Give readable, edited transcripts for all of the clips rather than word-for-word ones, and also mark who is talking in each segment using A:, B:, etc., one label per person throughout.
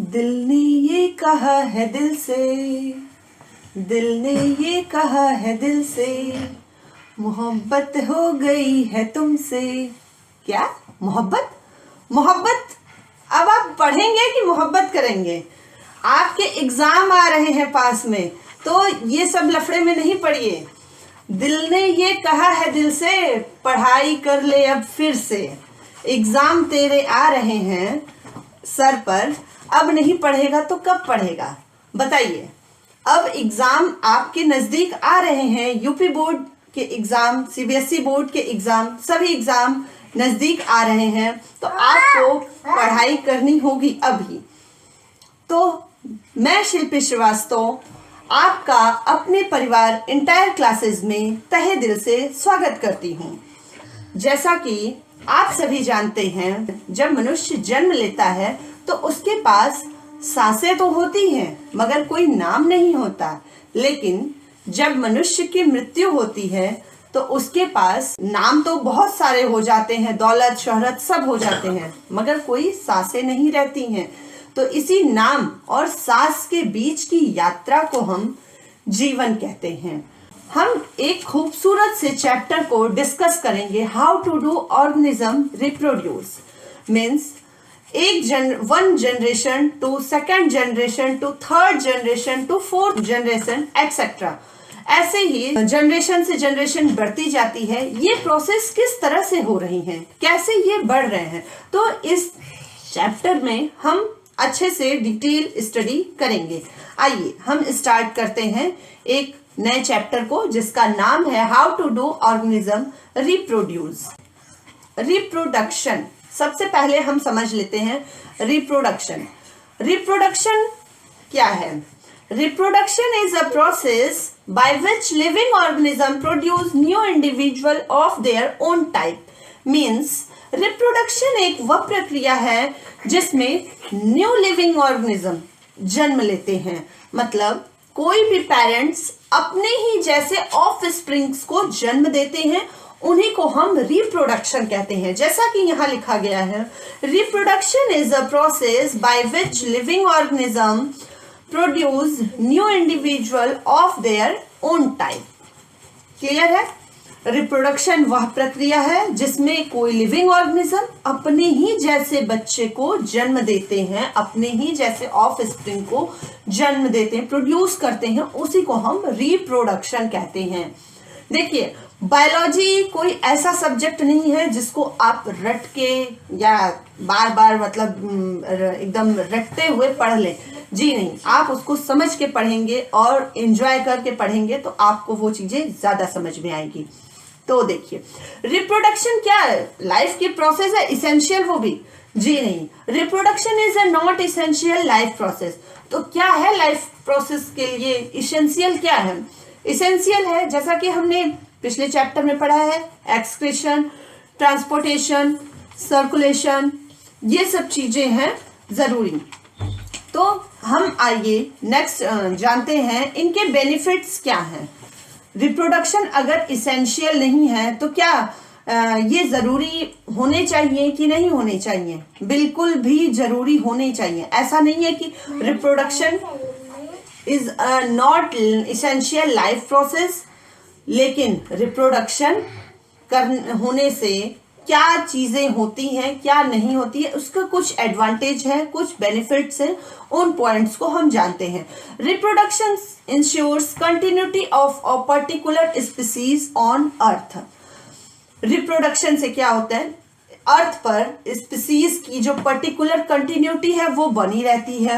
A: दिल ने ये कहा है दिल से, दिल ने ये कहा है दिल से, मोहब्बत हो गई है तुमसे। क्या मोहब्बत? मोहब्बत अब आप पढ़ेंगे कि मोहब्बत करेंगे? आपके एग्जाम आ रहे हैं पास में, तो ये सब लफड़े में नहीं पड़िए। दिल ने ये कहा है दिल से, पढ़ाई कर ले अब फिर से। एग्जाम तेरे आ रहे हैं सर पर, अब नहीं पढ़ेगा तो कब पढ़ेगा बताइए। अब एग्जाम आपके नजदीक आ रहे हैं, यूपी बोर्ड के एग्जाम, सीबीएसई बोर्ड के एग्जाम, सभी एग्जाम नजदीक आ रहे हैं, तो आपको पढ़ाई करनी होगी अभी। तो मैं शिल्पी श्रीवास्तव आपका अपने परिवार इंटायर क्लासेस में तहे दिल से स्वागत करती हूँ। जैसा कि आप सभी जानते हैं, जब मनुष्य जन्म लेता है तो उसके पास सांसें तो होती हैं मगर कोई नाम नहीं होता। लेकिन जब मनुष्य की मृत्यु होती है तो उसके पास नाम तो बहुत सारे हो जाते हैं, दौलत शोहरत सब हो जाते हैं, मगर कोई सांसें नहीं रहती हैं। तो इसी नाम और सांस के बीच की यात्रा को हम जीवन कहते हैं। हम एक खूबसूरत से चैप्टर को डिस्कस करेंगे, how to do organism reproduce. Means one generation to second generation to third generation to fourth generation et cetera, ऐसे ही जनरेशन से जनरेशन बढ़ती जाती है। ये प्रोसेस किस तरह से हो रही है, कैसे ये बढ़ रहे हैं, तो इस चैप्टर में हम अच्छे से डिटेल स्टडी करेंगे। आइए हम स्टार्ट करते हैं एक नए चैप्टर को, जिसका नाम है how to do organism reproduce. Reproduction, सबसे पहले हम समझ लेते हैं रिप्रोडक्शन। रिप्रोडक्शन क्या है? Reproduction is a process by which living organism produce new individual of their own type. Means reproduction एक वह प्रक्रिया है जिसमें न्यू लिविंग ऑर्गेनिज्म जन्म लेते हैं। मतलब कोई भी पेरेंट्स अपने ही जैसे ऑफ स्प्रिंग्स को जन्म देते हैं, उन्हीं को हम रिप्रोडक्शन कहते हैं। जैसा कि यहाँ लिखा गया है, reproduction is a process by which living organism produce new individual of their own type. Clear है? रिप्रोडक्शन वह प्रक्रिया है जिसमें कोई लिविंग ऑर्गेनिज्म अपने ही जैसे बच्चे को जन्म देते हैं, अपने ही जैसे ऑफ स्प्रिंग को जन्म देते हैं, प्रोड्यूस करते हैं, उसी को हम रिप्रोडक्शन कहते हैं। देखिए, बायोलॉजी कोई ऐसा सब्जेक्ट नहीं है जिसको आप रट के या बार बार मतलब एकदम रटते हुए पढ़ लें। जी नहीं, आप उसको समझ के पढ़ेंगे और एंजॉय करके पढ़ेंगे तो आपको वो चीजें ज्यादा समझ में आएगी। तो देखिए, रिप्रोडक्शन क्या है? लाइफ की प्रोसेस है, इसेंशियल वो भी? जी नहीं, reproduction is a not essential life process. तो क्या है लाइफ प्रोसेस के लिए इसेंशियल? क्या है इसेंशियल है? जैसा कि हमने पिछले चैप्टर में पढ़ा है, एक्सक्रीशन, ट्रांसपोर्टेशन, सर्कुलेशन, ये सब चीजें हैं जरूरी। तो हम आइए नेक्स्ट जानते हैं इनके बेनिफिट्स क्या हैं। रिप्रोडक्शन अगर इसेंशियल नहीं है तो क्या ये जरूरी होने चाहिए कि नहीं होने चाहिए? बिल्कुल भी जरूरी होने चाहिए। ऐसा नहीं है कि reproduction is not essential life process, लेकिन रिप्रोडक्शन होने से क्या चीजें होती हैं, क्या नहीं होती है, उसका कुछ एडवांटेज है, कुछ बेनिफिट्स हैं, उन पॉइंट्स को हम जानते हैं। Reproduction ensures continuity of a particular species on earth. Reproduction से क्या होता है? अर्थ पर स्पीसीज की जो पर्टिकुलर कंटिन्यूटी है वो बनी रहती है।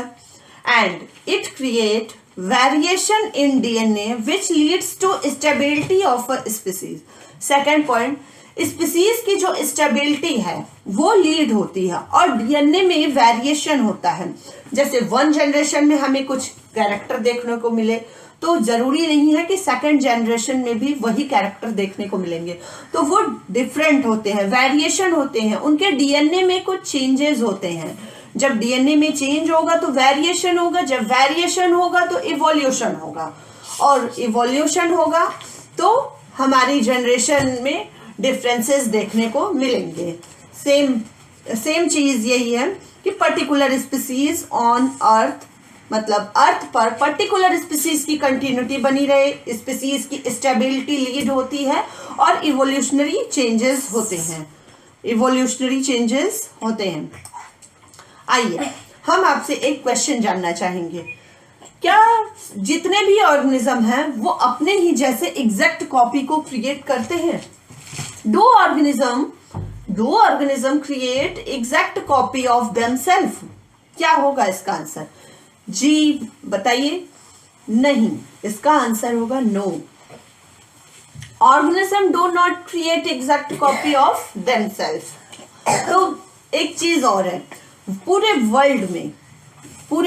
A: And it create variation in DNA which leads to stability of a species. Second point, species की जो स्टेबिलिटी है वो लीड होती है और डीएनए में वेरिएशन होता है। जैसे वन जनरेशन में हमें कुछ कैरेक्टर देखने को मिले तो जरूरी नहीं है कि सेकंड जनरेशन में भी वही कैरेक्टर देखने को मिलेंगे। तो वो डिफरेंट होते हैं, वेरिएशन होते हैं, उनके डीएनए में कुछ चेंजेस होते हैं। जब डीएनए में चेंज होगा तो वेरिएशन होगा, जब वेरिएशन होगा तो इवोल्यूशन होगा, और इवोल्यूशन होगा तो हमारी जनरेशन में डिफरेंसेस देखने को मिलेंगे। सेम सेम चीज यही है कि पर्टिकुलर स्पीसीज ऑन अर्थ, मतलब अर्थ पर पर्टिकुलर स्पीसीज की कंटिन्यूटी बनी रहे, स्पीसीज की स्टेबिलिटी लीड होती है और इवोल्यूशनरी चेंजेस होते हैं, इवोल्यूशनरी चेंजेस होते हैं। आइए हम आपसे एक क्वेश्चन जानना चाहेंगे, क्या जितने भी ऑर्गेनिज्म हैं वो अपने ही जैसे एग्जैक्ट कॉपी को क्रिएट करते हैं? Do organism create exact copy of themselves? क्या होगा इसका आंसर? जी बताइए। नहीं, इसका आंसर होगा no. Organism do not create exact copy of themselves. तो एक चीज और है, पूरे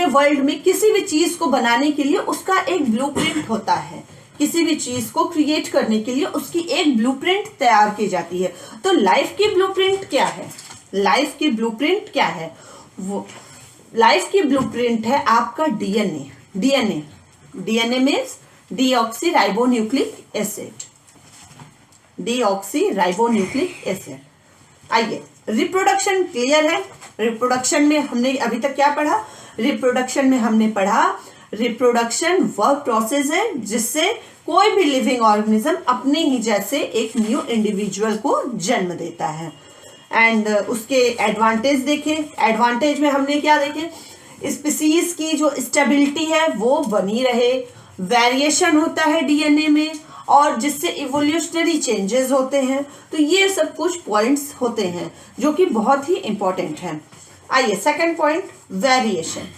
A: वर्ल्ड में किसी भी चीज को बनाने के लिए उसका एक ब्लूप्रिंट होता है, किसी भी चीज को क्रिएट करने के लिए उसकी एक ब्लूप्रिंट तैयार की जाती है। तो लाइफ की ब्लूप्रिंट क्या है? लाइफ की ब्लूप्रिंट क्या है? वो लाइफ की ब्लूप्रिंट है आपका DNA. DNA means deoxyribonucleic acid. आइए, रिप्रोडक्शन क्लियर है? रिप्रोडक्शन में हमने अभी तक क्या पढ़ा? रिप्रोडक्शन में हमने पढ़ा रिप्रोडक्शन वह प्रोसेस है जिससे कोई भी लिविंग ऑर्गेनिज्म अपने ही जैसे एक न्यू इंडिविजुअल को जन्म देता है। एंड उसके एडवांटेज देखे। एडवांटेज में हमने क्या देखे? स्पीसीज की जो स्टेबिलिटी है वो बनी रहे, वेरिएशन होता है डीएनए में और जिससे इवोल्यूशनरी चेंजेस होते हैं। तो ये सब कुछ पॉइंट्स होते हैं जो कि बहुत ही इंपॉर्टेंट हैं। आइए second point, variation.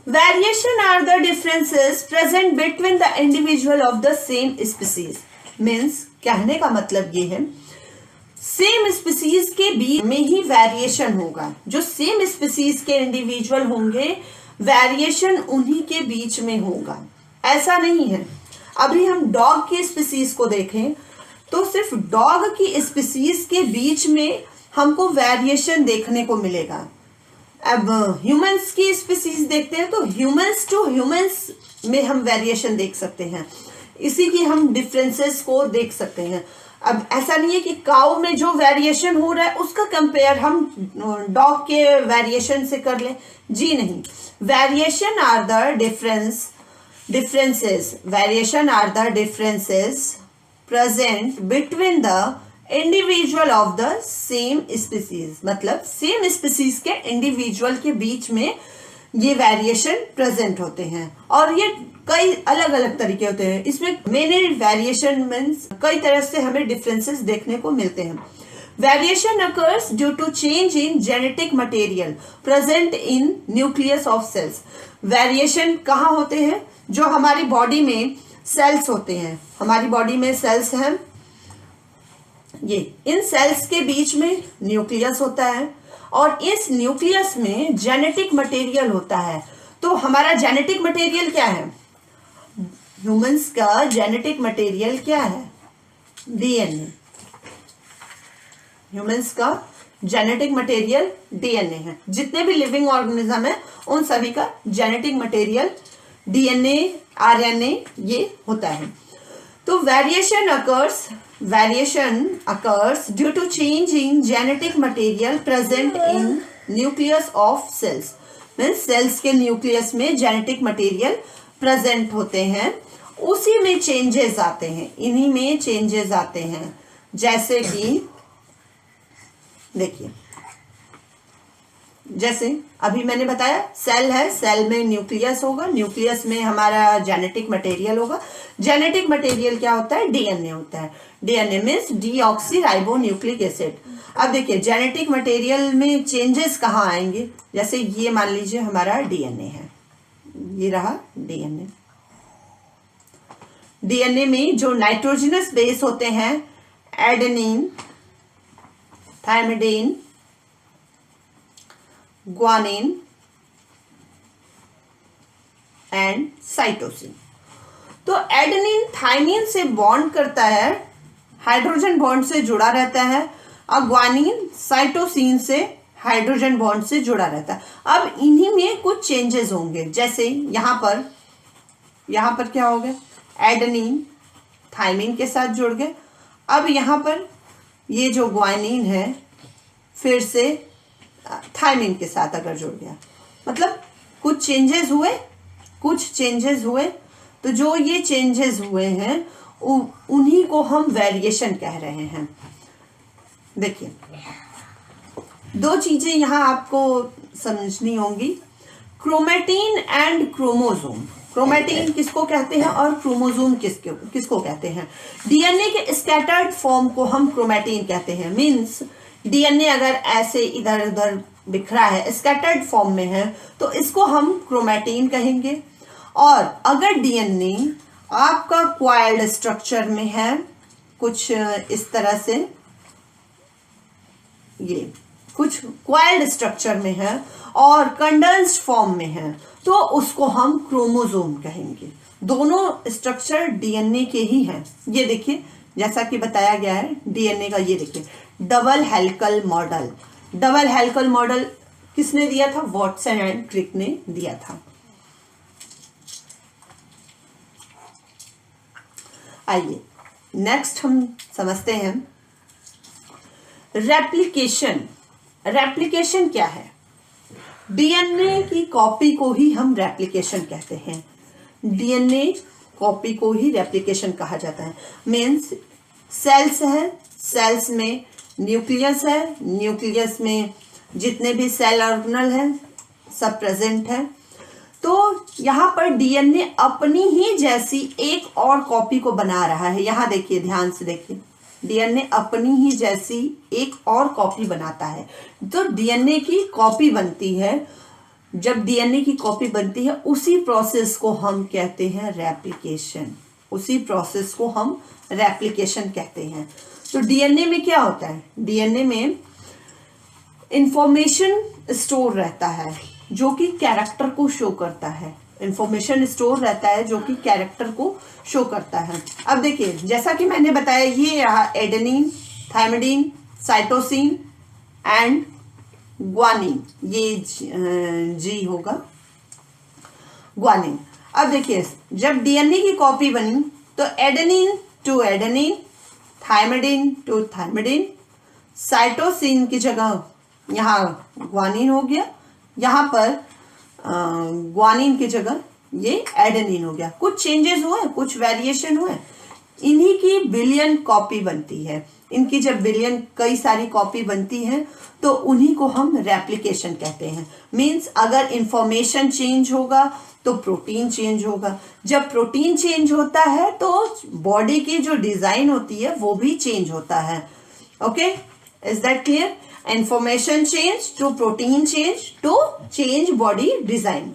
A: Variation are the differences present between the individual of the same species. Means कहने का मतलब ये है, सेम स्पीसीज के बीच में ही वेरिएशन होगा। जो सेम स्पीसीज के इंडिविजुअल होंगे, वेरिएशन उन्हीं के बीच में होगा। ऐसा नहीं है, अभी हम डॉग की स्पीसीज को देखें तो सिर्फ डॉग की स्पीसीज के बीच में हमको वेरिएशन देखने को मिलेगा। अब ह्यूमंस की स्पीसीज देखते हैं तो ह्यूमंस टू ह्यूमंस में हम वेरिएशन देख सकते हैं, इसी की हम डिफरेंसेस को देख सकते हैं। अब ऐसा नहीं है कि काऊ में जो वेरिएशन हो रहा है उसका कंपेयर हम डॉग के वेरिएशन से कर लें, जी नहीं। Variation are the differences present between the individual of the same species, मतलब सेम स्पीसीज के इंडिविजुअल के बीच में ये वेरिएशन प्रेजेंट होते हैं और ये कई अलग अलग तरीके होते हैं। इसमें मेनी वेरिएशन मीन्स कई तरह से हमें डिफरेंसेस देखने को मिलते हैं। Variation occurs due to change in genetic material present in nucleus of cells. Variation कहाँ होते हैं? जो हमारी बॉडी में सेल्स होते हैं, हमारी बॉडी में सेल्स हैं, ये इन सेल्स के बीच में न्यूक्लियस होता है और इस न्यूक्लियस में जेनेटिक मटेरियल होता है। तो हमारा जेनेटिक मटेरियल क्या है? ह्यूमंस का जेनेटिक मटेरियल क्या है? डीएनए। ह्यूमंस का जेनेटिक मटेरियल डीएनए है। जितने भी लिविंग ऑर्गेनिज्म है उन सभी का जेनेटिक मटेरियल डीएनए, आरएनए ये होता है। तो variation occurs due to changing genetic material present in nucleus of cells. Means cells के न्यूक्लियस में जेनेटिक मटेरियल प्रेजेंट होते हैं, उसी में चेंजेस आते हैं, इन्हीं में चेंजेस आते हैं। जैसे कि देखिए, जैसे अभी मैंने बताया सेल है, सेल में न्यूक्लियस होगा, न्यूक्लियस में हमारा जेनेटिक मटेरियल होगा। जेनेटिक मटेरियल क्या होता है? डीएनए होता है। DNA means deoxyribonucleic acid. अब देखिए जेनेटिक मटेरियल में चेंजेस कहाँ आएंगे? जैसे ये मान लीजिए हमारा डीएनए है, ये रहा डीएनए। डीएनए में जो नाइट्रोजनस बेस होते हैं, एडेनिन, थायमिडीन, ग्वानिन एंड साइटोसिन। तो एडेनिन थायमिन से बॉन्ड करता है, हाइड्रोजन बॉन्ड से जुड़ा रहता है, और ग्वानिन साइटोसिन से हाइड्रोजन बॉन्ड से जुड़ा रहता है। अब इन्हीं में कुछ चेंजेस होंगे। जैसे यहां पर क्या हो गया? एडेनिन थायमिन के साथ जुड़ गए। अब यहां पर ये जो ग्वानिन है फिर से थायमिन के साथ अगर जुड़ गया, मतलब कुछ चेंजेस हुए, तो जो ये चेंजेस हुए हैं उन्हीं को हम वेरिएशन कह रहे हैं। देखिए, दो चीजें यहां आपको समझनी होंगी, क्रोमेटिन एंड क्रोमोसोम। क्रोमेटिन किसको कहते हैं और क्रोमोसोम किसको कहते हैं? डीएनए के स्कैटर्ड फॉर्म को हम क्रोमेटिन कहते हैं। मींस डीएनए अगर ऐसे इधर उधर बिखरा है, स्कैटर्ड फॉर्म में है, तो इसको हम क्रोमेटिन कहेंगे। और अगर डीएनए आपका क्वाइल्ड स्ट्रक्चर में है, कुछ इस तरह से, ये कुछ क्वाइल्ड स्ट्रक्चर में है और कंडेंस्ड फॉर्म में है, तो उसको हम क्रोमोसोम कहेंगे। दोनों स्ट्रक्चर डीएनए के ही हैं। ये देखिए, जैसा कि बताया गया है डीएनए का, ये देखिए double helical model. Double helical model किसने दिया था? वॉटसन एंड क्रिक ने दिया था। आइए नेक्स्ट हम समझते हैं रेप्लिकेशन। रेप्लिकेशन क्या है? डीएनए की कॉपी को ही हम रेप्लिकेशन कहते हैं। डीएनए कॉपी को ही रेप्लिकेशन कहा जाता है। मीन्स सेल्स है, सेल्स में न्यूक्लियस है, न्यूक्लियस में जितने भी सेल ऑर्गेनल हैं सब प्रेजेंट है। तो यहाँ पर डीएनए अपनी ही जैसी एक और कॉपी को बना रहा है। यहाँ देखिए, ध्यान से देखिए, डीएनए अपनी ही जैसी एक और कॉपी बनाता है। तो डीएनए की कॉपी बनती है, जब डीएनए की कॉपी बनती है उसी प्रोसेस को हम कहते हैं रेप्लिकेशन। उसी प्रोसेस को हम रेप्लिकेशन कहते हैं। तो डीएनए में क्या होता है? डीएनए में इंफॉर्मेशन स्टोर रहता है जो कि कैरेक्टर को शो करता है। इंफॉर्मेशन स्टोर रहता है जो कि कैरेक्टर को शो करता है। अब देखिए, जैसा कि मैंने बताया, ये रहा adenine, thymidine, cytosine and guanine. ये जी होगा, ग्वानिन। अब देखिए, जब डीएनए की कॉपी बनी तो adenine to adenine, thymidine to thymidine, cytosine की जगह यहाँ ग्वानिन हो गया, यहाँ पर ग्वानिन की जगह ये एडेनिन हो गया। कुछ चेंजेस हुए, कुछ वेरिएशन हुए, इन्हीं की बिलियन कॉपी बनती है। इनकी जब बिलियन कई सारी कॉपी बनती है तो उन्हीं को हम रेप्लिकेशन कहते हैं। मींस अगर इंफॉर्मेशन चेंज होगा तो प्रोटीन चेंज होगा। जब प्रोटीन चेंज होता है तो बॉडी की जो डिजाइन होती है वो भी चेंज होता है। Okay, is that clear? Information change to protein change to change body design।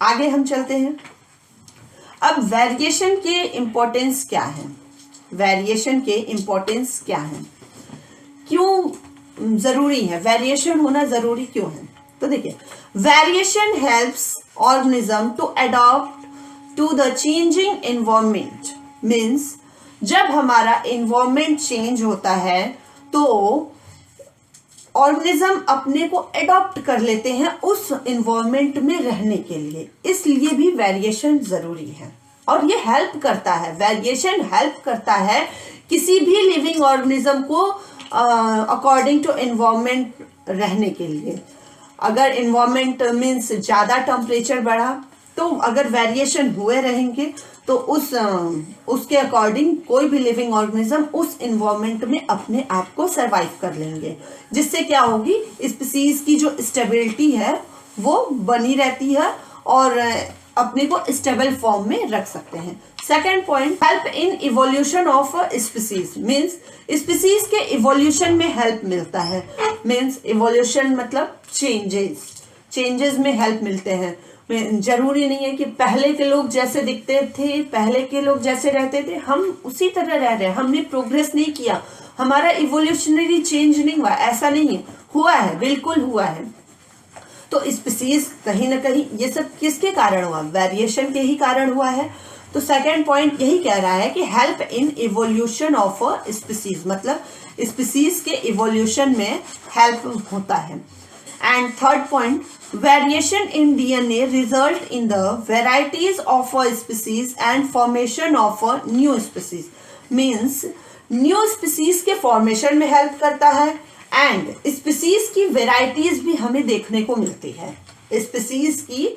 A: आगे हम चलते हैं। अब वेरिएशन के इंपॉर्टेंस क्या है? वेरिएशन के इंपॉर्टेंस क्या है? क्यों जरूरी है? वेरिएशन होना जरूरी क्यों है? तो देखिए, variation helps organism to adopt to the changing environment. Means जब हमारा एनवायरनमेंट चेंज होता है तो ऑर्गेनिज्म अपने को एडॉप्ट कर लेते हैं उस एनवायरनमेंट में रहने के लिए। इसलिए भी वेरिएशन जरूरी है और ये हेल्प करता है। वेरिएशन हेल्प करता है किसी भी लिविंग ऑर्गेनिज्म को अकॉर्डिंग टू एनवायरनमेंट रहने के लिए। अगर एनवायरनमेंट मीन्स ज़्यादा टेम्परेचर बढ़ा तो अगर वेरिएशन हुए रहेंगे तो उसके अकॉर्डिंग कोई भी लिविंग ऑर्गेनिज्म उस एनवायरनमेंट में अपने आप को सरवाइव कर लेंगे, जिससे क्या होगी, स्पीसीज की जो स्टेबिलिटी है वो बनी रहती है और अपने को स्टेबल फॉर्म में रख सकते हैं। Second point, help in evolution of species. Means species के इवोल्यूशन में हेल्प मिलता है। मीन्स इवोल्यूशन मतलब चेंजेस में हेल्प मिलते हैं। जरूरी नहीं है कि पहले के लोग जैसे दिखते थे, पहले के लोग जैसे रहते थे, हम उसी तरह रह रहे हैं। हमने प्रोग्रेस नहीं किया, हमारा इवोल्यूशनरी चेंज नहीं हुआ, ऐसा नहीं है। हुआ है, बिल्कुल हुआ है। तो स्पीसीज कहीं ना कहीं ये सब किसके कारण हुआ? वेरिएशन के ही कारण हुआ है। तो सेकेंड पॉइंट यही कह रहा है कि help in evolution of a species, मतलब स्पीसीज के इवोल्यूशन में हेल्प होता है। And third point, variation in DNA result in the varieties of a species and formation of a new species। means new species के formation में help करता है and species की वेराइटीज भी हमें देखने को मिलती है। स्पीसीज की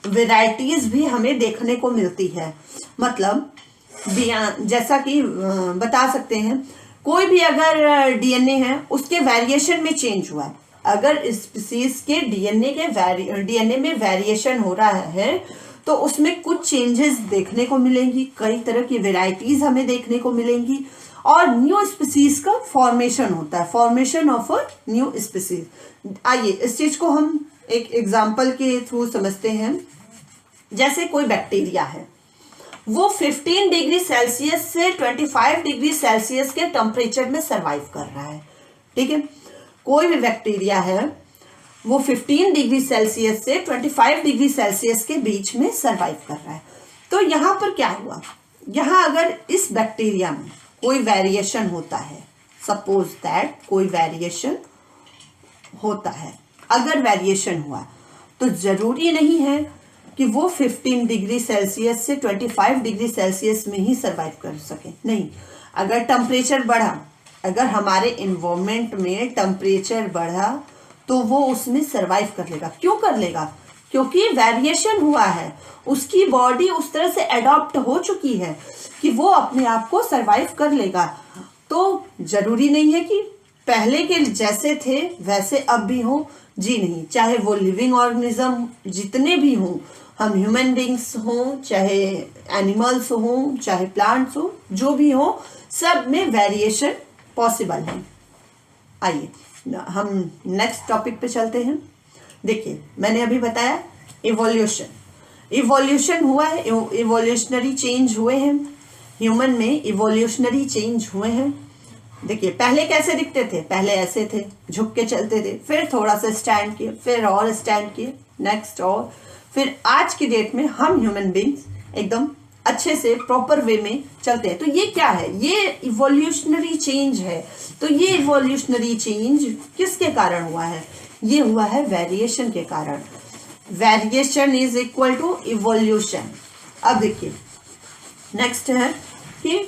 A: वेराइटीज भी हमें देखने को मिलती है। मतलब जैसा कि बता सकते हैं, कोई भी अगर डीएनए है उसके वेरिएशन में चेंज हुआ है, अगर स्पीसीज के डीएनए में वेरिएशन हो रहा है तो उसमें कुछ चेंजेस देखने को मिलेंगी, कई तरह की वेराइटीज हमें देखने को मिलेंगी और न्यू स्पीसीज का फॉर्मेशन होता है, formation of a new species. आइए इस चीज को हम एक एग्जांपल के थ्रू समझते हैं। जैसे कोई बैक्टीरिया है, वो 15 डिग्री सेल्सियस से 25 डिग्री सेल्सियस के टेम्परेचर में सरवाइव कर रहा है, ठीक है। कोई भी बैक्टीरिया है वो 15 डिग्री सेल्सियस से 25 डिग्री सेल्सियस के बीच में सरवाइव कर रहा है। तो यहाँ पर क्या हुआ, यहाँ अगर इस बैक्टीरिया में कोई वेरिएशन होता है, सपोज दैट कोई वेरिएशन होता है, अगर वेरिएशन हुआ तो जरूरी नहीं है कि वो 15 डिग्री सेल्सियस से 25 डिग्री सेल्सियस में ही सरवाइव कर सके, नहीं। अगर टेम्परेचर बढ़ा, अगर हमारे इन्वायरमेंट में टेम्परेचर बढ़ा तो वो उसमें सरवाइव कर लेगा। क्यों कर लेगा? क्योंकि वेरिएशन हुआ है, उसकी बॉडी उस तरह से एडॉप्ट हो चुकी है कि वो अपने आप को सरवाइव कर लेगा। तो जरूरी नहीं है कि पहले के जैसे थे वैसे अब भी हो, जी नहीं। चाहे वो लिविंग ऑर्गेनिज्म जितने भी हों, हम ह्यूमन बींग्स हों, चाहे एनिमल्स हों, चाहे प्लांट्स हो, जो भी हो, सब में वेरिएशन पॉसिबल है। आइए हम नेक्स्ट टॉपिक पे चलते हैं। देखिए मैंने अभी बताया इवोल्यूशन हुआ है, इवोल्यूशनरी चेंज हुए हैं, ह्यूमन में इवोल्यूशनरी चेंज हुए हैं। देखिए पहले कैसे दिखते थे, पहले ऐसे थे, झुक के चलते थे, फिर थोड़ा सा स्टैंड किए, फिर और स्टैंड किए, नेक्स्ट और फिर आज की डेट में हम ह्यूमन बींग्स एकदम अच्छे से प्रॉपर वे में चलते हैं। तो ये क्या है? ये इवोल्यूशनरी चेंज है। तो ये इवोल्यूशनरी चेंज किसके कारण हुआ है? ये हुआ है वेरिएशन के कारण। Variation is equal to evolution. अब देखिए नेक्स्ट है कि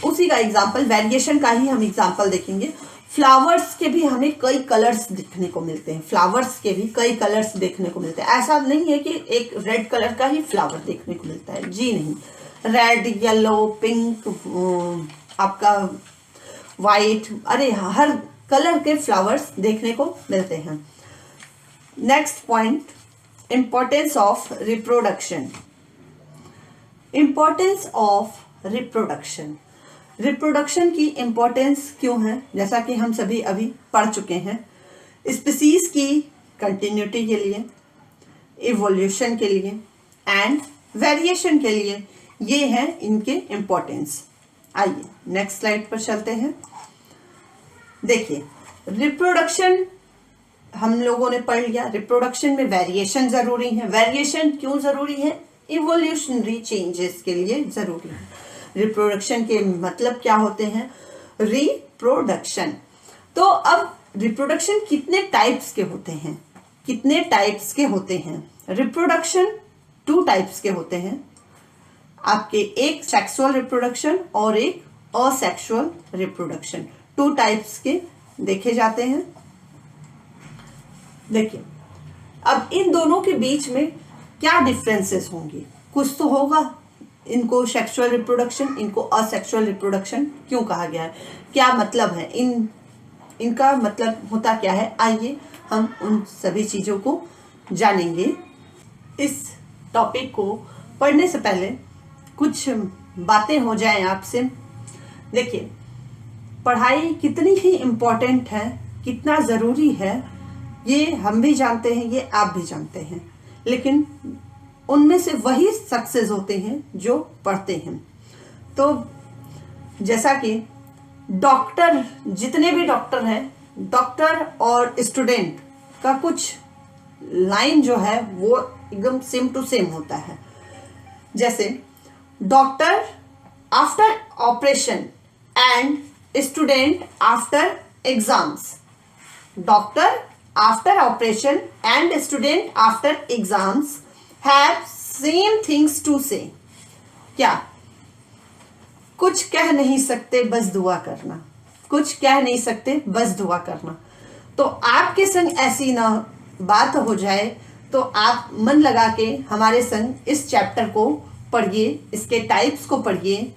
A: उसी का एग्जाम्पल, वेरिएशन का ही हम एग्जाम्पल देखेंगे। फ्लावर्स के भी हमें कई कलर्स दिखने को मिलते हैं, फ्लावर्स के भी कई कलर्स देखने को मिलते हैं। ऐसा नहीं है कि एक रेड कलर का ही फ्लावर देखने को मिलता है, जी नहीं। रेड, येलो, पिंक, आपका वाइट, अरे हर कलर के फ्लावर्स देखने को मिलते हैं। Next point, importance of reproduction. Importance of reproduction, reproduction की इंपॉर्टेंस क्यों है? जैसा कि हम सभी अभी पढ़ चुके हैं, स्पीसीज की कंटिन्यूटी के लिए, इवोल्यूशन के लिए एंड वेरिएशन के लिए, ये हैं इनके इंपॉर्टेंस। आइए नेक्स्ट स्लाइड पर चलते हैं। देखिए रिप्रोडक्शन हम लोगों ने पढ़ लिया, रिप्रोडक्शन में वेरिएशन जरूरी है। वेरिएशन क्यों जरूरी है? इवोल्यूशनरी चेंजेस के लिए जरूरी है। रिप्रोडक्शन के मतलब क्या होते हैं? रिप्रोडक्शन। तो अब रिप्रोडक्शन कितने टाइप्स के होते हैं? कितने टाइप्स के होते हैं? रिप्रोडक्शन 2 टाइप्स के होते हैं आपके, एक सेक्सुअल रिप्रोडक्शन और एक असेक्सुअल रिप्रोडक्शन। 2 टाइप्स के देखे जाते हैं। देखिए अब इन दोनों के बीच में क्या डिफरेंसेस होंगे? कुछ तो होगा। इनको सेक्सुअल रिप्रोडक्शन, इनको असेक्सुअल रिप्रोडक्शन क्यों कहा गया है? क्या मतलब है? इनका मतलब होता क्या है? आइए हम उन सभी चीजों को जानेंगे। इस टॉपिक को पढ़ने से पहले कुछ बातें हो जाएं आपसे। देखिए पढ़ाई कितनी ही इम्पोर्टेंट है, कितना ज़रूरी है, ये हम भी जानते हैं, ये आप भी जानते हैं। लेकिन उनमें से वही सक्सेस होते हैं जो पढ़ते हैं। तो जैसा कि डॉक्टर, जितने भी डॉक्टर हैं, डॉक्टर और स्टूडेंट का कुछ लाइन जो है वो एकदम सेम टू सेम होता है। जैसे doctor after operation and student after exams. Doctor after operation and student after exams have same things to say. क्या? कुछ कह नहीं सकते बस दुआ करना, कुछ कह नहीं सकते बस दुआ करना। तो आपके संग ऐसी ना बात हो जाए तो आप मन लगा के हमारे संग इस चैप्टर को पढ़िए, इसके टाइप्स को पढ़िए,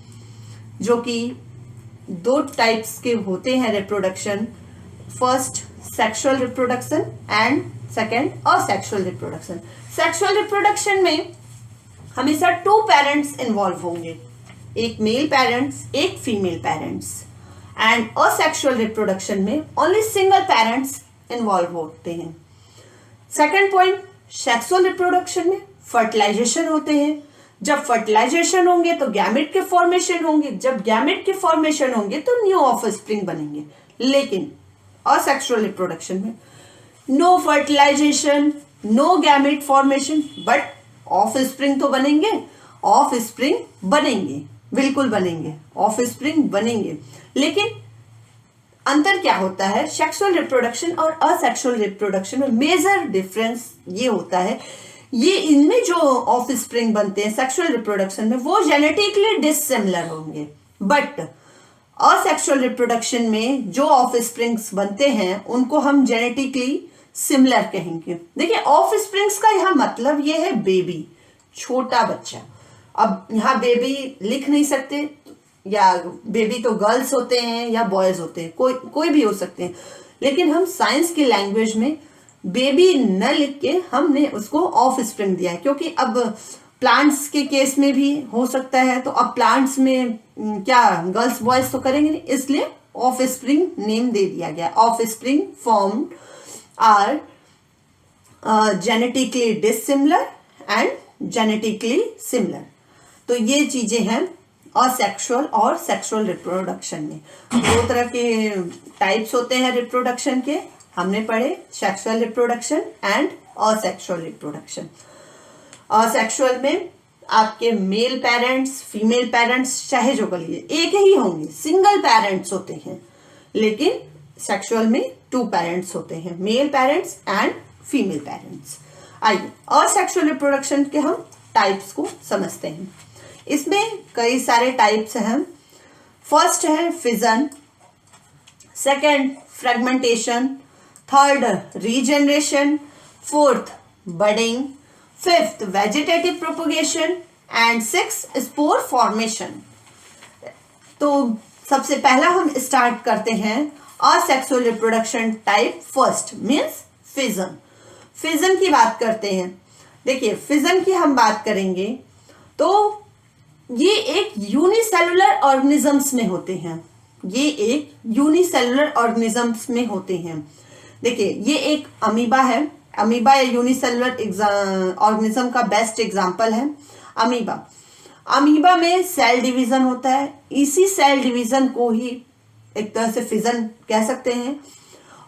A: जो कि 2 टाइप्स के होते हैं reproduction. First sexual reproduction and second asexual reproduction. Sexual reproduction में हमेशा 2 पेरेंट्स इन्वॉल्व होंगे, एक मेल पेरेंट्स एक female parents. And asexual reproduction में ओनली सिंगल पेरेंट्स इन्वॉल्व होते हैं। सेकेंड पॉइंट, सेक्सुअल रिप्रोडक्शन में फर्टिलाइजेशन होते हैं। जब फर्टिलाइजेशन होंगे तो गैमेट के फॉर्मेशन होंगे, जब गैमेट के फॉर्मेशन होंगे तो न्यू ऑफस्प्रिंग बनेंगे। लेकिन असेक्सुअल रिप्रोडक्शन में no fertilization, no gamete formation, but offspring तो बनेंगे, ऑफस्प्रिंग बनेंगे, बिल्कुल बनेंगे, ऑफस्प्रिंग बनेंगे। लेकिन अंतर क्या होता है सेक्सुअल रिप्रोडक्शन और असेक्सुअल रिप्रोडक्शन में? मेजर डिफरेंस ये होता है, ये इनमें जो ऑफस्प्रिंग बनते हैं सेक्सुअल रिप्रोडक्शन में वो जेनेटिकली डिसिमिलर होंगे, बट असेक्सुअल रिप्रोडक्शन में जो ऑफस्प्रिंग्स बनते हैं उनको हम जेनेटिकली सिमिलर कहेंगे। देखिए ऑफस्प्रिंग्स का यहाँ मतलब ये है बेबी, छोटा बच्चा। अब यहाँ बेबी लिख नहीं सकते, या बेबी तो गर्ल्स होते हैं या बॉयज होते हैं, कोई भी हो सकते हैं, लेकिन हम साइंस की लैंग्वेज में बेबी न लिख के हमने उसको ऑफस्प्रिंग दिया है, क्योंकि अब प्लांट्स के केस में भी हो सकता है, तो अब प्लांट्स में क्या गर्ल्स बॉयज तो करेंगे नहीं, इसलिए ऑफस्प्रिंग नेम दे दिया गया। Offspring formed are genetically dissimilar and genetically similar. तो ये चीजें हैं असेक्सुअल और सेक्सुअल रिप्रोडक्शन में। 2 तरह के टाइप्स होते हैं रिप्रोडक्शन के, हमने पढ़े sexual reproduction and asexual reproduction. Asexual में आपके मेल पेरेंट्स फीमेल पेरेंट्स चाहे जो करिए एक ही होंगे, सिंगल पेरेंट्स होते हैं, लेकिन सेक्सुअल में 2 पेरेंट्स होते हैं, male parents and female parents. आइए असेक्सुअल रिप्रोडक्शन के हम टाइप्स को समझते हैं। इसमें कई सारे टाइप्स हैं। फर्स्ट है fission, second fragmentation, third regeneration, fourth budding, fifth vegetative propagation and sixth spore formation. तो सबसे पहला हम स्टार्ट करते हैं asexual reproduction type first means fission. Fission की बात करते हैं। देखिए फिजन की हम बात करेंगे तो ये एक यूनिसेलुलर ऑर्गेनिजम्स में होते हैं, ये एक यूनिसेलुलर ऑर्गेनिजम्स में होते हैं। देखिए ये एक अमीबा है, अमीबा या यूनिसेलुलर ऑर्गेनिज्म का बेस्ट एग्जांपल है अमीबा। अमीबा में सेल डिवीजन होता है, इसी सेल डिवीजन को ही एक तरह से फिजन कह सकते हैं।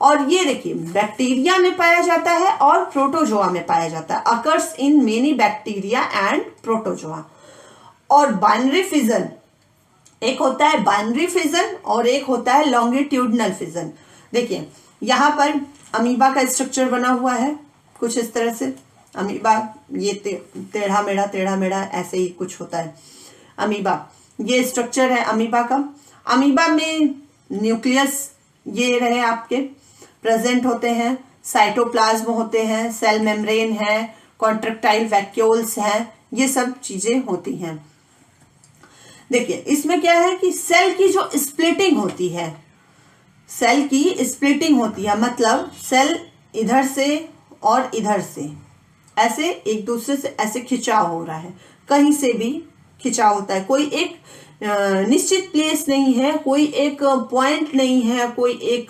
A: और ये देखिए बैक्टीरिया में पाया जाता है और प्रोटोजोआ में पाया जाता है, occurs in many bacteria and protozoa. और बाइनरी फिजन, एक होता है बाइनरी फिजन और एक होता है लॉन्गिट्यूडनल फिजन। देखिए यहाँ पर अमीबा का स्ट्रक्चर बना हुआ है कुछ इस तरह से। अमीबा ये टेढ़ा मेढ़ा ऐसे ही कुछ होता है अमीबा, ये स्ट्रक्चर है अमीबा का। अमीबा में न्यूक्लियस ये रहे आपके प्रेजेंट होते हैं, साइटोप्लाज्म होते हैं, सेल मेम्ब्रेन है, कॉन्ट्रेक्टाइल वैक्यूल्स हैं, ये सब चीजें होती हैं। देखिए इसमें क्या है कि सेल की जो स्प्लिटिंग होती है, सेल की स्प्लिटिंग होती है, मतलब सेल इधर से और इधर से ऐसे एक दूसरे से ऐसे खिंचाव हो रहा है, कहीं से भी खिंचाव होता है, कोई एक निश्चित प्लेस नहीं है, कोई एक पॉइंट नहीं है, कोई एक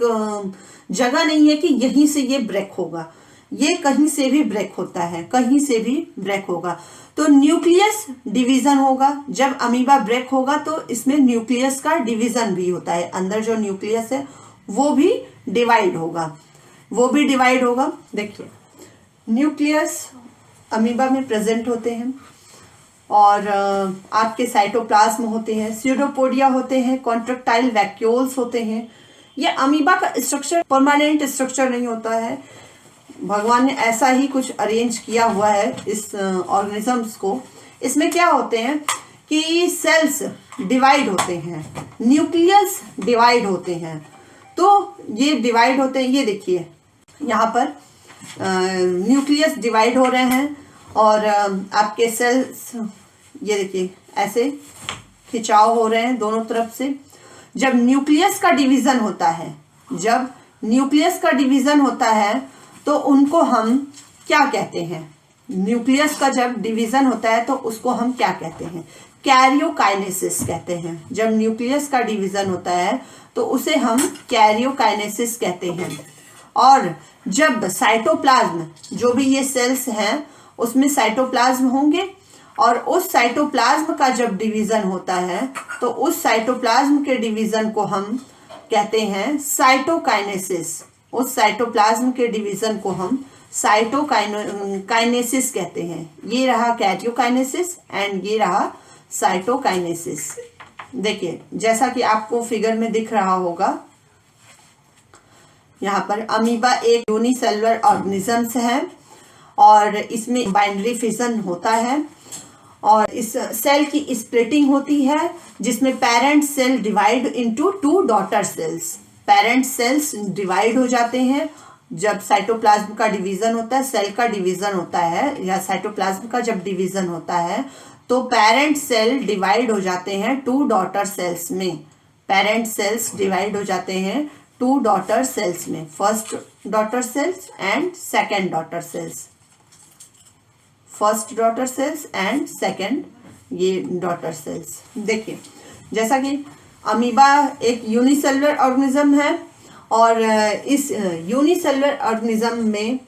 A: जगह नहीं है कि यहीं से ये ब्रेक होगा, ये कहीं से भी ब्रेक होता है, कहीं से भी ब्रेक होगा। तो न्यूक्लियस डिवीजन होगा, जब अमीबा ब्रेक होगा तो इसमें न्यूक्लियस का डिवीजन भी होता है, अंदर जो न्यूक्लियस है वो भी डिवाइड होगा, देखिए न्यूक्लियस अमीबा में प्रेजेंट होते हैं और आपके साइटोप्लाज्म होते हैं, स्यूडोपोडिया होते हैं, कॉन्ट्रेक्टाइल वैक्यूल्स होते हैं। ये अमीबा का स्ट्रक्चर परमानेंट स्ट्रक्चर नहीं होता है, भगवान ने ऐसा ही कुछ अरेंज किया हुआ है इस ऑर्गेनिजम्स को। इसमें क्या होते हैं कि सेल्स डिवाइड होते हैं, न्यूक्लियस डिवाइड होते हैं, तो ये डिवाइड होते हैं, ये देखिए यहाँ पर न्यूक्लियस डिवाइड हो रहे हैं और आपके सेल्स ये देखिए ऐसे खिंचाव हो रहे हैं दोनों तरफ से। जब न्यूक्लियस का डिवीजन होता है, जब न्यूक्लियस का डिवीजन होता है तो उनको हम क्या कहते हैं? न्यूक्लियस का जब डिवीजन होता है तो उसको हम क्या कहते हैं? कैरियोकाइनेसिस कहते हैं। जब न्यूक्लियस का डिवीजन होता है तो उसे हम कैरियोकाइनेसिस कहते हैं। और जब साइटोप्लाज्म, जो भी ये सेल्स हैं उसमें साइटोप्लाज्म होंगे और उस साइटोप्लाज्म का जब डिवीजन होता है तो उस साइटोप्लाज्म के डिवीजन को हम कहते हैं साइटोकाइनेसिस। उस साइटोप्लाज्म के डिवीजन को हम साइटोकाइनेसिस कहते हैं। ये रहा कैरियोकाइनेसिस एंड ये रहा साइटोकाइनेसिस। देखिए जैसा कि आपको फिगर में दिख रहा होगा, यहाँ पर अमीबा एक यूनिसेलुलर ऑर्गेनिजम्स है और इसमें बाइनरी फिजन होता है और इस सेल की स्प्लिटिंग होती है जिसमें parent cell divide into 2 daughter cells. Parent cells divide हो जाते हैं जब साइटोप्लाज्म का डिवीजन होता है, सेल का डिवीजन होता है या साइटोप्लाज्म का जब डिवीजन होता है तो पेरेंट सेल डिवाइड हो जाते हैं 2 डॉटर सेल्स में। पेरेंट सेल्स डिवाइड हो जाते हैं 2 डॉटर सेल्स में, first daughter cells and second daughter cells. First daughter cells and second ये डॉटर सेल्स। देखिए जैसा कि अमीबा एक यूनिसेलुलर ऑर्गेनिज्म है और इस यूनिसेलुलर ऑर्गेनिज्म में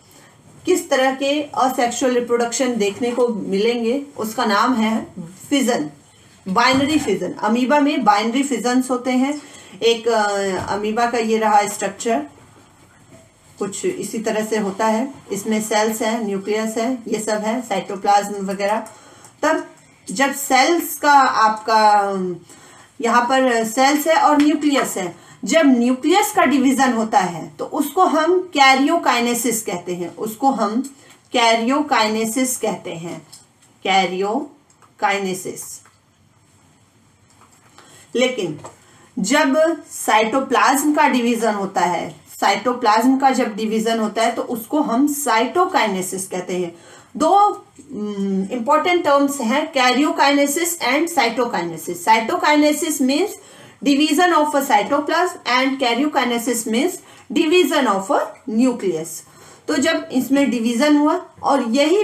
A: किस तरह के असेक्सुअल रिप्रोडक्शन देखने को मिलेंगे उसका नाम है फिजन, बाइनरी फिजन। अमीबा में बाइनरी फिजन्स होते हैं। एक अमीबा का ये रहा स्ट्रक्चर, कुछ इसी तरह से होता है। इसमें सेल्स है, न्यूक्लियस है, ये सब है, साइटोप्लाज्म वगैरह। तब जब सेल्स का आपका यहाँ पर सेल्स है और न्यूक्लियस है, जब न्यूक्लियस का डिवीजन होता है तो उसको हम कैरियोकाइनेसिस कहते हैं। उसको हम कैरियोकाइनेसिस कहते हैं, कैरियोकाइनेसिस। लेकिन जब साइटोप्लाज्म का डिवीजन होता है, साइटोप्लाज्म का जब डिवीजन होता है तो उसको हम साइटोकाइनेसिस कहते हैं। दो इंपॉर्टेंट टर्म्स हैं, karyokinesis and cytokinesis. Cytokinesis means division of a cytoplasm and karyokinesis means division of a nucleus. तो जब इसमें डिवीजन हुआ और यही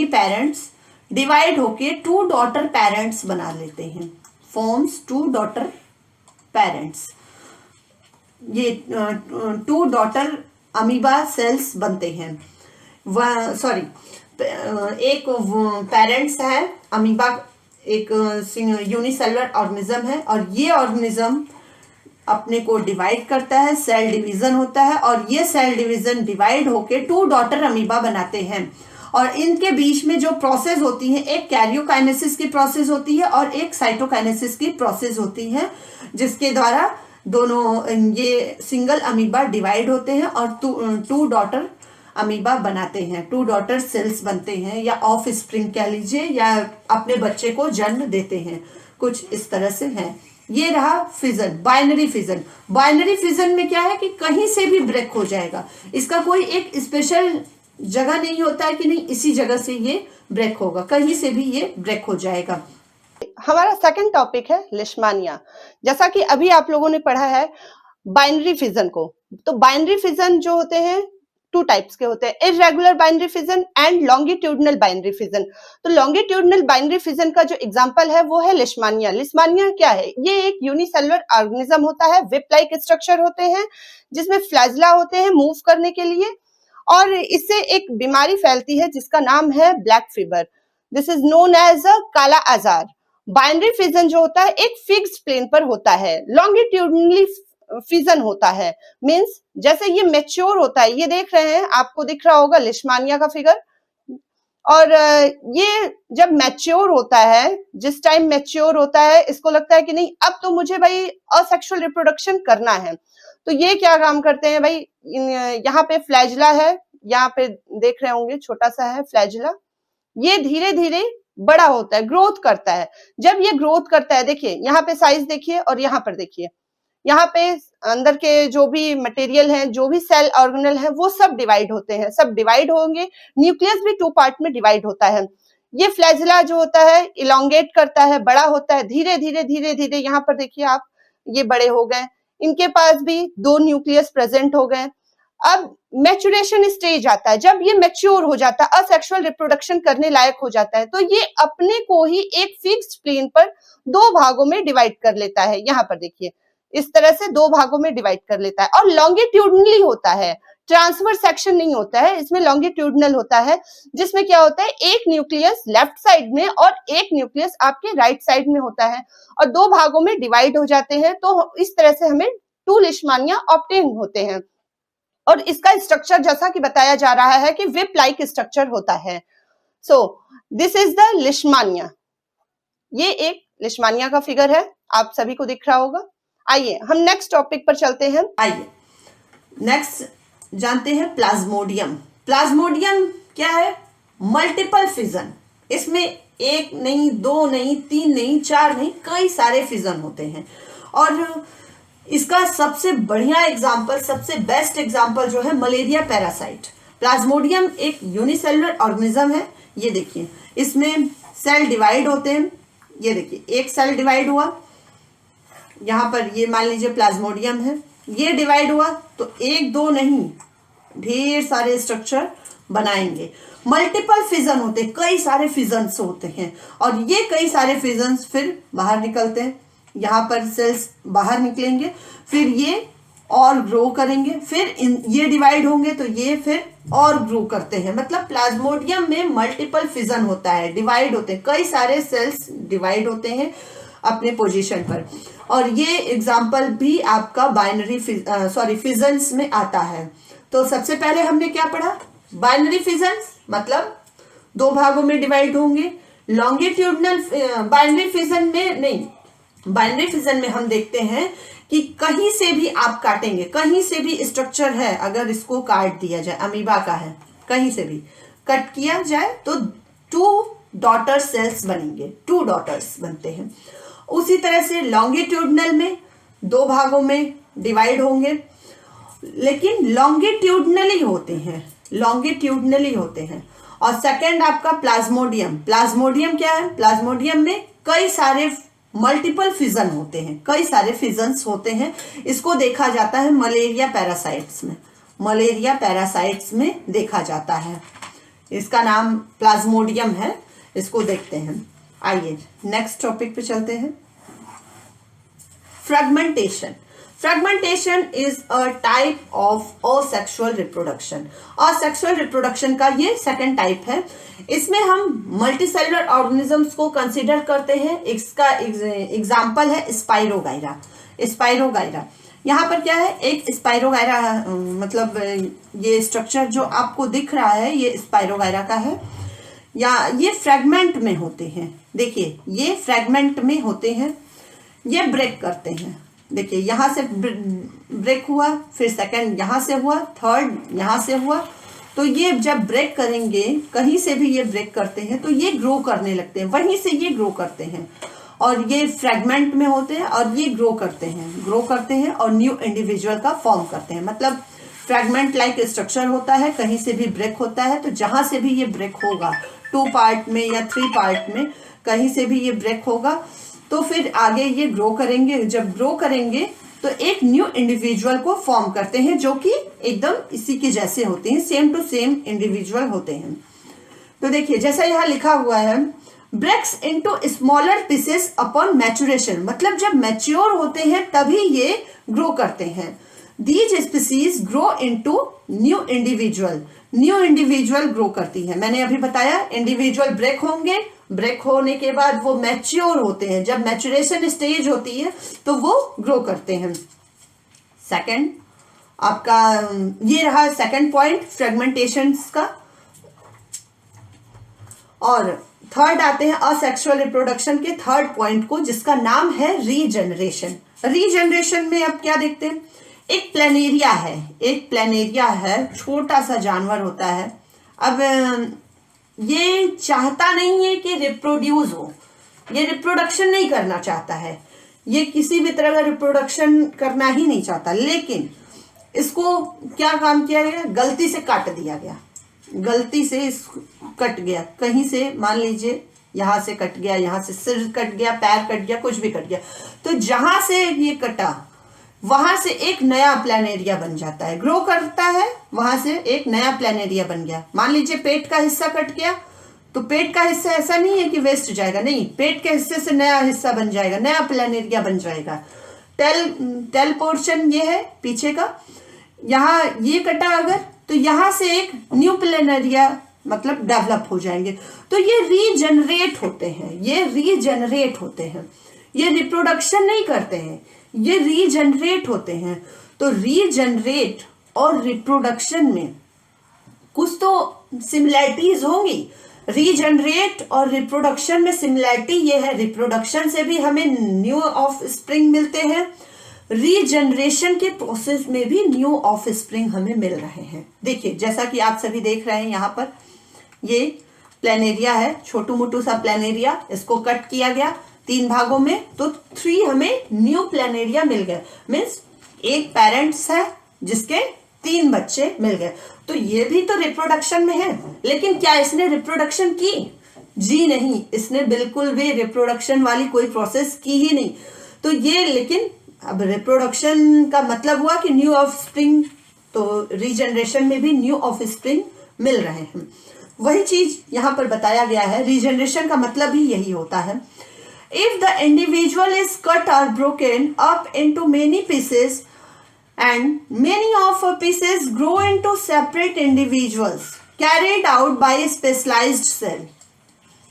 A: पेरेंट्स डिवाइड होके 2 डॉटर पेरेंट्स बना लेते हैं, फॉर्म्स 2 डॉटर पेरेंट्स। ये 2 डॉटर अमीबा सेल्स बनते हैं। एक पेरेंट्स है अमीबा, एक यूनिसेलुलर ऑर्गेनिज्म है और ये ऑर्गेनिज्म अपने को डिवाइड करता है, सेल डिवीजन होता है और ये सेल डिवीजन डिवाइड होके 2 डॉटर अमीबा बनाते हैं। और इनके बीच में जो प्रोसेस होती है, एक कैरियोकाइनेसिस की प्रोसेस होती है और एक साइटोकाइनेसिस की प्रोसेस होती है, जिसके द्वारा दोनों ये सिंगल अमीबा डिवाइड होते हैं और 2 डॉटर अमीबा बनाते हैं, 2 डॉटर सेल्स बनते हैं, या ऑफ स्प्रिंग कह लीजिए, या अपने बच्चे को जन्म देते हैं। कुछ इस तरह से है। ये रहा fission, binary fission. Binary fission में क्या है कि कहीं से भी ब्रेक हो जाएगा, इसका कोई एक स्पेशल जगह नहीं होता है कि नहीं इसी जगह से ये ब्रेक होगा, कहीं से भी ये ब्रेक हो जाएगा।
B: हमारा सेकंड टॉपिक है लिशमानिया। जैसा कि अभी आप लोगों ने पढ़ा है बाइनरी फिजन को, तो बाइनरी फिजन जो होते हैं 2 टाइप्स के होते हैं, irregular binary fission and longitudinal binary fission. तो लॉन्गिट्यूडनल बाइनरी फिजन का जो एग्जांपल है वो है लिशमानिया। लिशमानिया क्या है? ये एक यूनिसेलुलर ऑर्गेनिज्म होता है, विप लाइक स्ट्रक्चर होते हैं जिसमें फ्लैजला होते हैं मूव करने के लिए, और इससे एक बीमारी फैलती है जिसका नाम है black fever. This is known as a kala azar. Binary fission जो होता है एक फिक्स्ड प्लेन पर होता है। लॉन्गिट्यूडनली फिजन होता है मींस जैसे ये मैच्योर होता है, ये देख रहे हैं, आपको दिख रहा होगा लिशमानिया का फिगर, और ये जब मैच्योर होता है, जिस टाइम मैच्योर होता है, इसको लगता है कि नहीं अब तो मुझे भाई असेक्सुअल रिप्रोडक्शन करना है, तो ये क्या काम करते हैं भाई, यहाँ पे फ्लैजला है, यहाँ पे देख रहे होंगे छोटा सा है फ्लैजला, ये धीरे धीरे बड़ा होता है, ग्रोथ करता है। जब ये ग्रोथ करता है, देखिए यहाँ पे साइज देखिए और यहाँ पर देखिए, यहाँ पे अंदर के जो भी मटेरियल हैं, जो भी सेल ऑर्गेनल हैं, वो सब डिवाइड होते हैं, सब डिवाइड होंगे। न्यूक्लियस भी 2 पार्ट में डिवाइड होता है। ये फ्लैजिला जो होता है इलोंगेट करता है, बड़ा होता है, धीरे धीरे धीरे धीरे यहाँ पर देखिए आप, ये बड़े हो गए, इनके पास भी 2 न्यूक्लियस प्रेजेंट हो गए। अब मैच्योरेशन स्टेज आता है, जब ये मैच्योर हो जाता है, असेक्सुअल रिप्रोडक्शन करने लायक हो जाता है, तो ये अपने को ही एक फिक्स्ड प्लेन पर 2 भागों में डिवाइड कर लेता है। यहाँ पर देखिए इस तरह से 2 भागों में डिवाइड कर लेता है और लॉन्गिट्यूडनली होता है, ट्रांसवर्स सेक्शन नहीं होता है, इसमें लॉन्गिट्यूडनल होता है, जिसमें क्या होता है एक न्यूक्लियस लेफ्ट साइड में और एक न्यूक्लियस आपके राइट साइड में होता है और 2 भागों में डिवाइड हो जाते हैं। तो इस तरह से हमें 2 लिशमानिया ऑब्टेन होते हैं और इसका स्ट्रक्चर जैसा कि बताया जा रहा है कि विप लाइक स्ट्रक्चर होता है। So this is the leishmania. ये एक लिशमानिया का फिगर है, आप सभी को दिख रहा होगा। आइए हम नेक्स्ट टॉपिक पर चलते हैं।
A: आइए नेक्स्ट जानते हैं प्लाज्मोडियम। प्लाज्मोडियम क्या है? Multiple fission. इसमें 1 नहीं, 2 नहीं, 3 नहीं, 4 नहीं, कई सारे फिजन होते हैं और इसका सबसे बढ़िया एग्जाम्पल, सबसे बेस्ट एग्जाम्पल जो है मलेरिया पैरासाइट। प्लाज्मोडियम एक यूनिसेलुलर ऑर्गेनिज्म है। ये देखिए इसमें सेल डिवाइड होते हैं। ये देखिए एक सेल डिवाइड हुआ, यहाँ पर ये मान लीजिए प्लाज्मोडियम है, ये डिवाइड हुआ तो 1 2 नहीं, ढेर सारे स्ट्रक्चर बनाएंगे। मल्टीपल फिजन होते हैं, कई सारे फिजन्स होते हैं और ये कई सारे फिजन्स फिर बाहर निकलते हैं। यहाँ पर सेल्स बाहर निकलेंगे, फिर ये और ग्रो करेंगे, फिर ये डिवाइड होंगे तो ये फिर और ग्रो करते हैं। मतलब प्लाज्मोडियम में मल्टीपल फिजन होता है, डिवाइड होते हैं, कई सारे सेल्स डिवाइड होते हैं अपने पोजीशन पर। और ये एग्जाम्पल भी आपका बाइनरी फिजन्स में आता है। तो सबसे पहले हमने क्या पढ़ा? बाइनरी फिजन्स मतलब 2 भागों में डिवाइड होंगे। लॉन्गिट्यूडनल बाइनरी फिजन में नहीं, बाइनरी फिजन में हम देखते हैं कि कहीं से भी आप काटेंगे, कहीं से भी स्ट्रक्चर है, अगर इसको काट दिया जाए, अमीबा का है, कहीं से भी कट किया जाए तो 2 डॉटर सेल्स बनेंगे, 2 डॉटर्स बनते हैं। उसी तरह से लॉन्गिट्यूडनल में 2 भागों में डिवाइड होंगे, लेकिन लॉन्गिट्यूडनली होते हैं, लॉन्गिट्यूडनली होते हैं। और सेकंड आपका प्लाज्मोडियम। प्लाज्मोडियम क्या है? प्लाज्मोडियम में कई सारे मल्टीपल फिजन होते हैं, कई सारे फिजन्स होते हैं। इसको देखा जाता है मलेरिया पैरासाइट्स में, मलेरिया पैरासाइट्स में देखा जाता है। इसका नाम प्लाज्मोडियम है, इसको देखते हैं। आइए नेक्स्ट टॉपिक पे चलते हैं। Fragmentation. Fragmentation is a type of asexual reproduction. Asexual reproduction का ये सेकंड टाइप है। इसमें हम मल्टीसेलुलर ऑर्गेनिजम्स को कंसीडर करते हैं। इसका एग्जाम्पल है स्पाइरोगाइरा। स्पाइरोगाइरा यहाँ पर क्या है? एक स्पाइरोगाइरा, मतलब ये स्ट्रक्चर जो आपको दिख रहा है ये स्पाइरोगाइरा का है, या ये फ्रेगमेंट में होते हैं। देखिए ये फ्रेगमेंट में होते हैं, ये ब्रेक करते हैं। देखिए यहाँ से ब्रेक हुआ, फिर सेकंड यहाँ से हुआ, थर्ड यहाँ से हुआ, तो ये जब ब्रेक करेंगे, कहीं से भी ये ब्रेक करते हैं तो ये ग्रो करने लगते हैं, वहीं से ये ग्रो करते हैं और ये फ्रेगमेंट में होते हैं और ये ग्रो करते हैं और न्यू इंडिविजुअल का फॉर्म करते हैं। मतलब फ्रेगमेंट लाइक स्ट्रक्चर होता है, कहीं से भी ब्रेक होता है, तो जहां से भी ये ब्रेक होगा, 2 पार्ट में या 3 पार्ट में कहीं से भी ये ब्रेक होगा, तो फिर आगे ये ग्रो करेंगे। जब ग्रो करेंगे तो एक न्यू इंडिविजुअल को फॉर्म करते हैं जो कि एकदम इसी के जैसे होते हैं, सेम टू सेम इंडिविजुअल होते हैं। तो देखिए जैसा यहाँ लिखा हुआ है, breaks into smaller pieces upon maturation. मतलब जब मैच्योर होते हैं तभी ये ग्रो करते हैं। These species grow into new individual. New individual grow करती है। मैंने अभी बताया इंडिविजुअल ब्रेक होंगे, ब्रेक होने के बाद वो मैच्योर होते हैं, जब मैच्योरेशन स्टेज होती है तो वो ग्रो करते हैं। सेकंड आपका ये रहा सेकंड पॉइंट फ्रेगमेंटेशन का। और थर्ड आते हैं असेक्सुअल रिप्रोडक्शन के थर्ड पॉइंट को, जिसका नाम है रीजनरेशन। रीजनरेशन में अब क्या देखते हैं? एक प्लेनेरिया है, एक प्लेनेरिया है, छोटा सा जानवर होता है। अब ये चाहता नहीं है कि रिप्रोड्यूस हो, ये रिप्रोडक्शन नहीं करना चाहता है। ये किसी भी तरह का रिप्रोडक्शन करना ही नहीं चाहता, लेकिन इसको क्या काम किया गया, गलती से काट दिया गया, गलती से कट गया कहीं से, मान लीजिए यहां से कट गया, यहां से सिर कट गया, पैर कट गया, कुछ भी कट गया, तो जहां से ये कटा वहां से एक नया प्लानेरिया बन जाता है, ग्रो करता है, वहां से एक नया प्लानेरिया बन गया। मान लीजिए पेट का हिस्सा कट गया, तो पेट का हिस्सा ऐसा नहीं है कि वेस्ट जाएगा, नहीं, पेट के हिस्से से नया हिस्सा बन जाएगा, नया प्लानेरिया बन जाएगा। टेल पोर्शन ये है पीछे का, यहाँ ये कटा अगर, तो यहां से एक न्यू प्लानेरिया मतलब डेवलप हो जाएंगे। तो ये रीजनरेट होते हैं, ये रीजनरेट होते हैं, ये रिप्रोडक्शन नहीं करते हैं, ये रीजनरेट होते हैं। तो रीजनरेट और रिप्रोडक्शन में कुछ तो सिमिलैरिटीज होंगी। रीजनरेट और रिप्रोडक्शन में सिमिलैरिटी ये है, रिप्रोडक्शन से भी हमें न्यू ऑफ स्प्रिंग मिलते हैं, रीजनरेशन के प्रोसेस में भी न्यू ऑफ स्प्रिंग हमें मिल रहे हैं। देखिए जैसा कि आप सभी देख रहे हैं, यहाँ पर ये प्लानेरिया है, छोटू मोटू सा प्लानेरिया, इसको कट किया गया 3 भागों में, तो 3 हमें न्यू प्लानेरिया मिल गए। मीन्स एक पेरेंट्स है जिसके 3 बच्चे मिल गए। तो ये भी तो रिप्रोडक्शन में है, लेकिन क्या इसने रिप्रोडक्शन की? जी नहीं, इसने बिल्कुल भी रिप्रोडक्शन वाली कोई प्रोसेस की ही नहीं। तो ये, लेकिन अब रिप्रोडक्शन का मतलब हुआ कि न्यू ऑफ स्प्रिंग, तो रीजनरेशन में भी न्यू ऑफ स्प्रिंग मिल रहे हैं। वही चीज यहां पर बताया गया है, रीजनरेशन का मतलब ही यही होता है। If the individual is cut or broken up into many pieces and many of pieces grow into separate individuals carried out by a specialized cell।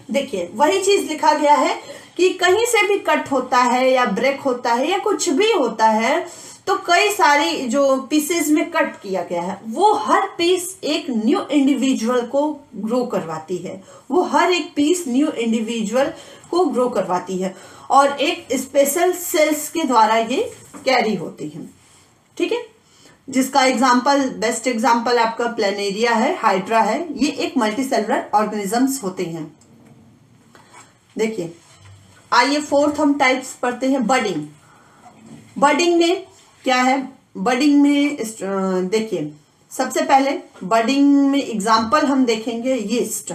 A: देखिए वही चीज लिखा गया है कि कहीं से भी कट होता है या ब्रेक होता है या कुछ भी होता है, तो कई सारी जो पीसेस में कट किया गया है, वो हर पीस एक न्यू इंडिविजुअल को ग्रो करवाती है, वो हर एक पीस न्यू इंडिविजुअल को ग्रो करवाती है और एक स्पेशल सेल्स के द्वारा ये कैरी होती है। ठीक है, जिसका एग्जाम्पल, बेस्ट एग्जाम्पल आपका प्लानेरिया है, हाइड्रा है, ये एक मल्टीसेलुलर ऑर्गेनिजम्स होते हैं। देखिए आइए 4th हम टाइप्स पढ़ते हैं। बडिंग। बडिंग में क्या है? बडिंग में देखिए सबसे पहले बडिंग में एग्जाम्पल हम देखेंगे यीस्ट।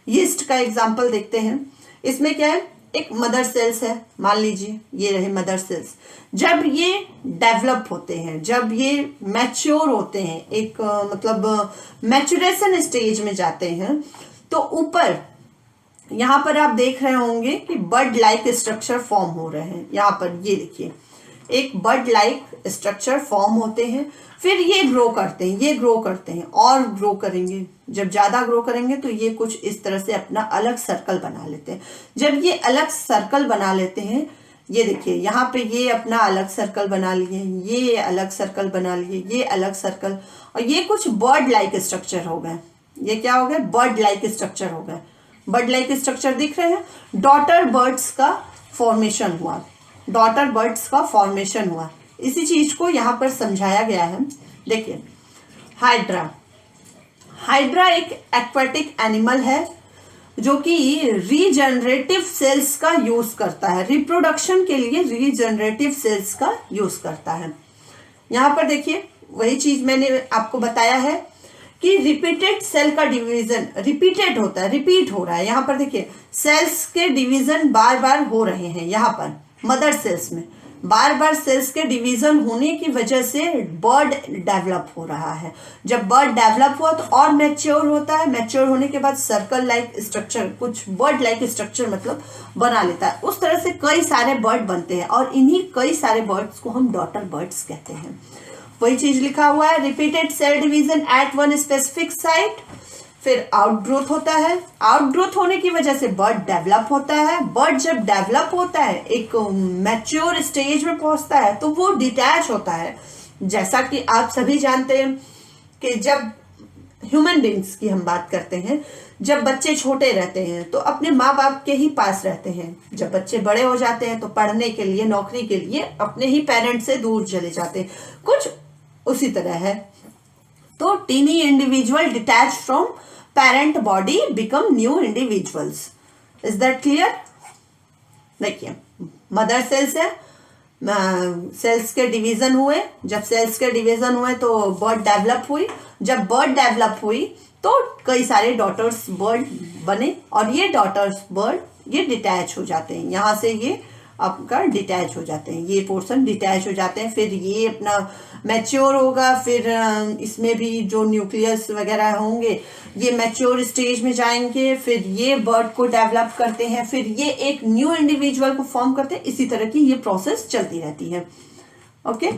A: यीस्ट का एग्जाम्पल देखते हैं। इसमें क्या है? एक मदर सेल्स है, मान लीजिए ये रहे मदर सेल्स। जब ये डेवलप होते हैं, जब ये मैच्योर होते हैं, एक मतलब मैच्योरेशन स्टेज में जाते हैं, तो ऊपर यहाँ पर आप देख रहे होंगे कि बर्ड लाइक स्ट्रक्चर फॉर्म हो रहे हैं। यहाँ पर ये देखिए एक बर्ड लाइक स्ट्रक्चर फॉर्म होते हैं, फिर ये ग्रो करते हैं, ये ग्रो करते हैं और ग्रो करेंगे। जब ज्यादा ग्रो करेंगे तो ये कुछ इस तरह से अपना अलग सर्कल बना लेते हैं। जब ये अलग सर्कल बना लेते हैं, ये देखिए यहाँ पे ये अपना अलग सर्कल बना लिए, ये अलग सर्कल बना लिए, ये अलग सर्कल, और ये कुछ बर्ड लाइक स्ट्रक्चर हो गए। ये क्या हो गए? बर्ड लाइक स्ट्रक्चर हो गए। बर्ड लाइक स्ट्रक्चर दिख रहे हैं। डॉटर बर्ड्स का फॉर्मेशन हुआ, डॉटर बर्ड्स का फॉर्मेशन हुआ। इसी चीज को यहाँ पर समझाया गया है। देखिए हाइड्रा, हाइड्रा एक एक्वाटिक एनिमल है जो कि रीजनरेटिव सेल्स का यूज करता है, रिप्रोडक्शन के लिए रीजनरेटिव सेल्स का यूज करता है। यहाँ पर देखिए वही चीज मैंने आपको बताया है कि रिपीटेड सेल का डिवीजन रिपीटेड होता है, रिपीट हो रहा है। यहाँ पर देखिए सेल्स के डिवीजन बार बार हो रहे हैं। यहाँ पर मदर सेल्स में बार बार सेल्स के डिवीजन होने की वजह से बर्ड डेवलप हो रहा है। जब बर्ड डेवलप हुआ तो और मैच्योर होता है, मैच्योर होने के बाद सर्कल लाइक स्ट्रक्चर, कुछ बर्ड लाइक स्ट्रक्चर मतलब बना लेता है। उस तरह से कई सारे बर्ड बनते हैं और इन्हीं कई सारे बर्ड्स को हम डॉटर बर्ड्स कहते हैं। वही चीज लिखा हुआ है, repeated cell division at one specific site. फिर आउटग्रोथ होता है, आउटग्रोथ होने की वजह से बर्ड डेवलप होता है। बर्ड जब डेवलप होता है, एक मैच्योर स्टेज में पहुंचता है, तो वो डिटैच होता है। जैसा कि आप सभी जानते हैं कि जब ह्यूमन बींग्स की हम बात करते हैं, जब बच्चे छोटे रहते हैं तो अपने माँ बाप के ही पास रहते हैं। जब बच्चे बड़े हो जाते हैं तो पढ़ने के लिए, नौकरी के लिए अपने ही पेरेंट्स से दूर चले जाते हैं। कुछ उसी तरह है। तो tiny individual detach from parent body become new individuals. Is that clear? देखिए मदर सेल्स है, सेल्स के डिवीजन हुए, जब सेल्स के डिवीजन हुए तो बर्ड डेवलप हुई, जब बर्ड डेवलप हुई तो कई सारे डॉटर्स बर्ड बने और ये डॉटर्स बर्ड ये डिटैच हो जाते हैं, यहाँ से ये आपका डिटैच हो जाते हैं, ये पोर्शन डिटैच हो जाते हैं, फिर ये अपना मैच्योर होगा, फिर इसमें भी जो न्यूक्लियस वगैरह होंगे ये मैच्योर स्टेज में जाएंगे, फिर ये बर्ड को डेवलप करते हैं, फिर ये एक न्यू इंडिविजुअल को फॉर्म करते हैं, इसी तरह की ये प्रोसेस चलती रहती है। ओके,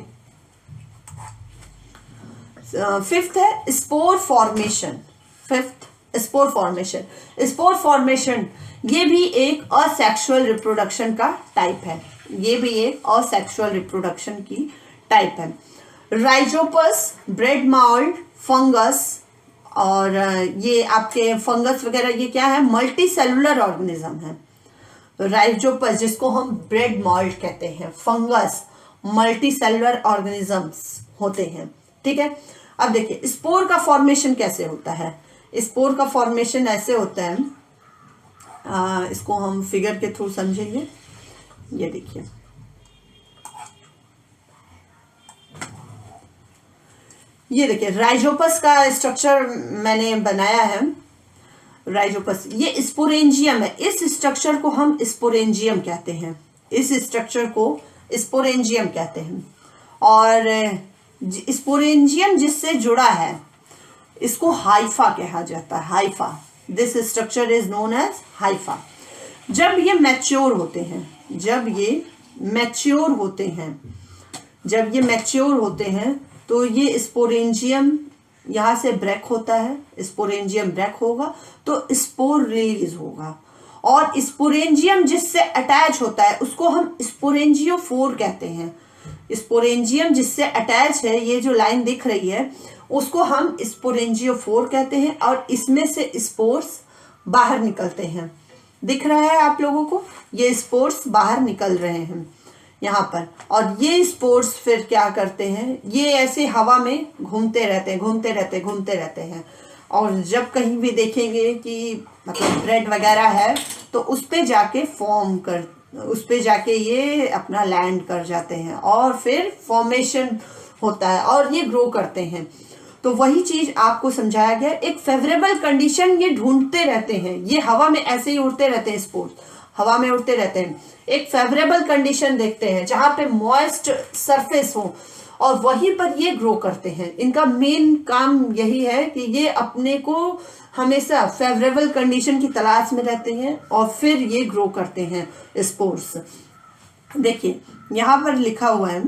A: फिफ्थ है spore formation. Fifth spore formation. Spore formation ये भी एक असेक्सुअल रिप्रोडक्शन का टाइप है, ये भी एक असेक्सुअल रिप्रोडक्शन की टाइप है। राइजोपस, ब्रेड माउल्ड, फंगस, और ये आपके फंगस वगैरह ये क्या है, मल्टी सेलुलर ऑर्गेनिज्म है। राइजोपस जिसको हम ब्रेड माउल्ड कहते हैं, फंगस मल्टी सेलुलर ऑर्गेनिजम्स होते हैं, ठीक है। अब देखिए स्पोर का फॉर्मेशन कैसे होता है। स्पोर का फॉर्मेशन ऐसे होता है, इसको हम फिगर के थ्रू समझेंगे। ये देखिए, ये देखिए राइजोपस का स्ट्रक्चर मैंने बनाया है। राइजोपस ये स्पोरेंजियम है, इस स्ट्रक्चर को हम स्पोरेंजियम कहते हैं, इस स्ट्रक्चर को स्पोरेंजियम कहते हैं। और स्पोरेंजियम जिससे जुड़ा है इसको हाइफा कहा जाता है, hypha. This structure is known as hypha. जब ये मैच्योर होते हैं, जब ये मैच्योर होते हैं, जब ये मैच्योर होते हैं तो ये स्पोरेंजियम यहाँ से ब्रेक होता है, स्पोरेंजियम ब्रेक होगा तो स्पोर रिलीज होगा, और स्पोरेंजियम जिससे अटैच होता है उसको हम स्पोरेंजियोफोर कहते हैं। स्पोरेंजियम जिससे अटैच है, ये जो लाइन दिख रही है उसको हम स्पोरेंजियोफोर कहते हैं, और इसमें से स्पोर्स बाहर निकलते हैं। दिख रहा है आप लोगों को, ये स्पोर्स बाहर निकल रहे हैं यहाँ पर, और ये स्पोर्स फिर क्या करते हैं, ये ऐसे हवा में घूमते रहते हैं, घूमते रहते हैं, घूमते रहते हैं, और जब कहीं भी देखेंगे कि मतलब ब्रेड वगैरह है तो उस पे जाके फॉर्म कर, उस पे जाके ये अपना लैंड कर जाते हैं, और फिर फॉर्मेशन होता है और ये ग्रो करते हैं। तो वही चीज आपको समझाया गया, एक फेवरेबल कंडीशन ये ढूंढते रहते हैं, ये हवा में ऐसे ही उड़ते रहते हैं, स्पोर्स हवा में उड़ते रहते हैं, एक फेवरेबल कंडीशन देखते हैं जहां पे मॉइस्ट सरफेस हो और वहीं पर ये ग्रो करते हैं। इनका मेन काम यही है कि ये अपने को हमेशा फेवरेबल कंडीशन की तलाश में रहते हैं और फिर ये ग्रो करते हैं स्पोर्स। देखिए यहां पर लिखा हुआ है,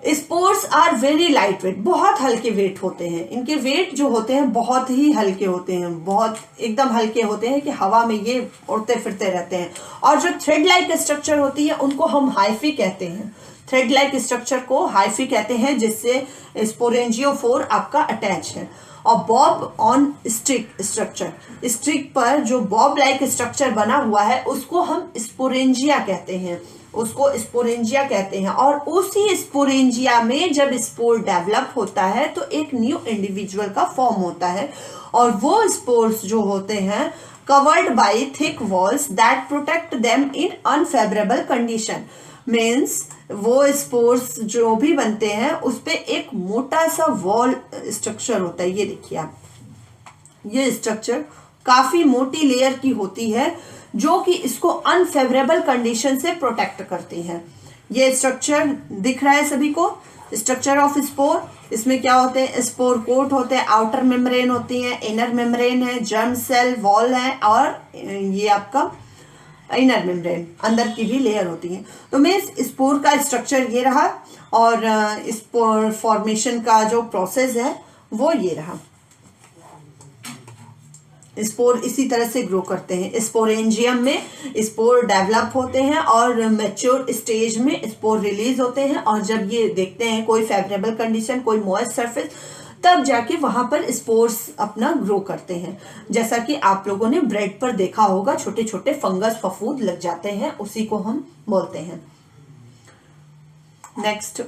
A: spores are very light weight, बहुत हल्के वेट होते हैं, इनके वेट जो होते हैं बहुत ही हल्के होते हैं, बहुत एकदम हल्के होते हैं कि हवा में ये उड़ते फिरते रहते हैं। और जो थ्रेड लाइक स्ट्रक्चर होती है उनको हम हाइफी कहते हैं, थ्रेड लाइक स्ट्रक्चर को हाइफी कहते हैं, जिससे स्पोरेंजियोफोर आपका अटैच है। और bob on stick structure, stick पर जो बॉब लाइक स्ट्रक्चर बना हुआ है उसको हम स्पोरेंजिया कहते हैं, उसको स्पोरेंजिया कहते हैं। और उसी स्पोरेंजिया में जब स्पोर डेवलप होता है तो एक न्यू इंडिविजुअल का फॉर्म होता है, और वो स्पोर्स जो होते हैं covered by thick walls that protect them in unfavourable condition. Means वो स्पोर्स जो भी बनते हैं उस पे एक मोटा सा वॉल स्ट्रक्चर होता है। ये देखिए आप, ये स्ट्रक्चर काफी मोटी लेयर की होती है जो कि इसको अनफेवरेबल कंडीशन से प्रोटेक्ट करती है। ये स्ट्रक्चर दिख रहा है सभी को, स्ट्रक्चर ऑफ स्पोर। इसमें क्या होते हैं, स्पोर कोट होते हैं, आउटर मेम्ब्रेन होती है, इनर मेम्ब्रेन है, जर्म सेल वॉल है, और ये आपका इनर मेम्ब्रेन अंदर की भी लेयर होती है। तो मैं स्पोर का स्ट्रक्चर ये रहा, और स्पोर फॉर्मेशन का जो प्रोसेस है वो ये रहा। स्पोर इसी तरह से ग्रो करते हैं, स्पोरेंजियम में स्पोर डेवलप होते हैं और मैच्योर स्टेज में स्पोर रिलीज होते हैं, और जब ये देखते हैं कोई फेवरेबल कंडीशन, कोई मॉइस्ट सरफेस, तब जाके वहां पर स्पोर्स अपना ग्रो करते हैं। जैसा कि आप लोगों ने ब्रेड पर देखा होगा, छोटे छोटे फंगस फफूंद लग जाते हैं, उसी को हम बोलते हैं। Next,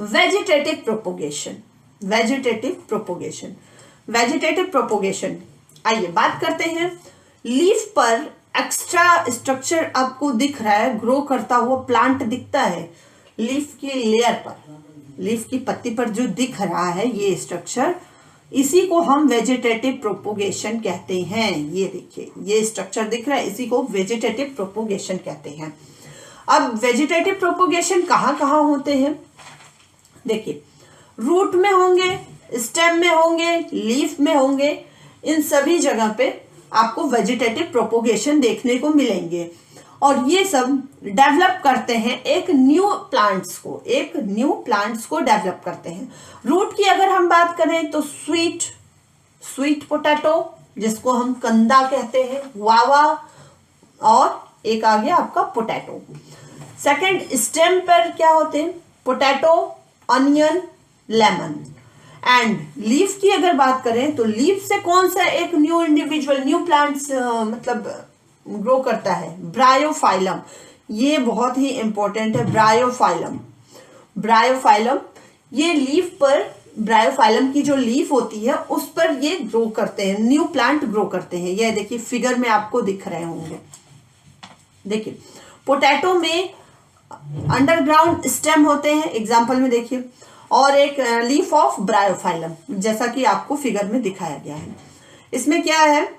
A: vegetative propagation. Vegetative propagation, vegetative propagation, आइए बात करते हैं। लीफ पर एक्स्ट्रा स्ट्रक्चर आपको दिख रहा है, ग्रो करता हुआ प्लांट दिखता है लीफ की लेयर पर, लीफ की पत्ती पर जो दिख रहा है ये स्ट्रक्चर, इसी को हम वेजिटेटिव प्रोपोगेशन कहते हैं। ये देखिए ये स्ट्रक्चर दिख रहा है, इसी को वेजिटेटिव प्रोपोगेशन कहते हैं। अब वेजिटेटिव प्रोपोगेशन कहाँ कहाँ होते हैं? देखिए रूट में होंगे, स्टेम में होंगे, लीफ में होंगे, इन सभी जगह पे आपको वेजिटेटिव प्रोपोगेशन देखने को मिलेंगे। और ये सब डेवलप करते हैं एक न्यू प्लांट्स को, एक न्यू प्लांट्स को डेवलप करते हैं। रूट की अगर हम बात करें तो स्वीट पोटैटो जिसको हम कंदा कहते हैं, गुआवा, और एक आ गया आपका पोटैटो। सेकंड स्टेम पर क्या होते हैं? Potato, onion, lemon. And leaf की अगर बात करें तो लीफ से कौन सा एक न्यू इंडिविजुअल न्यू प्लांट्स मतलब ग्रो करता है? ब्रायोफाइलम। ये बहुत ही इंपॉर्टेंट है, ब्रायोफाइलम। ब्रायोफाइलम ये लीफ पर, ब्रायोफाइलम की जो लीफ होती है उस पर ये ग्रो करते हैं, न्यू प्लांट ग्रो करते हैं। ये देखिए फिगर में आपको दिख रहे होंगे। देखिए पोटैटो में अंडरग्राउंड स्टेम होते हैं, एग्जाम्पल में देखिए, और एक लीफ ऑफ ब्रायोफाइलम जैसा कि आपको फिगर में दिखाया गया है। इसमें क्या है?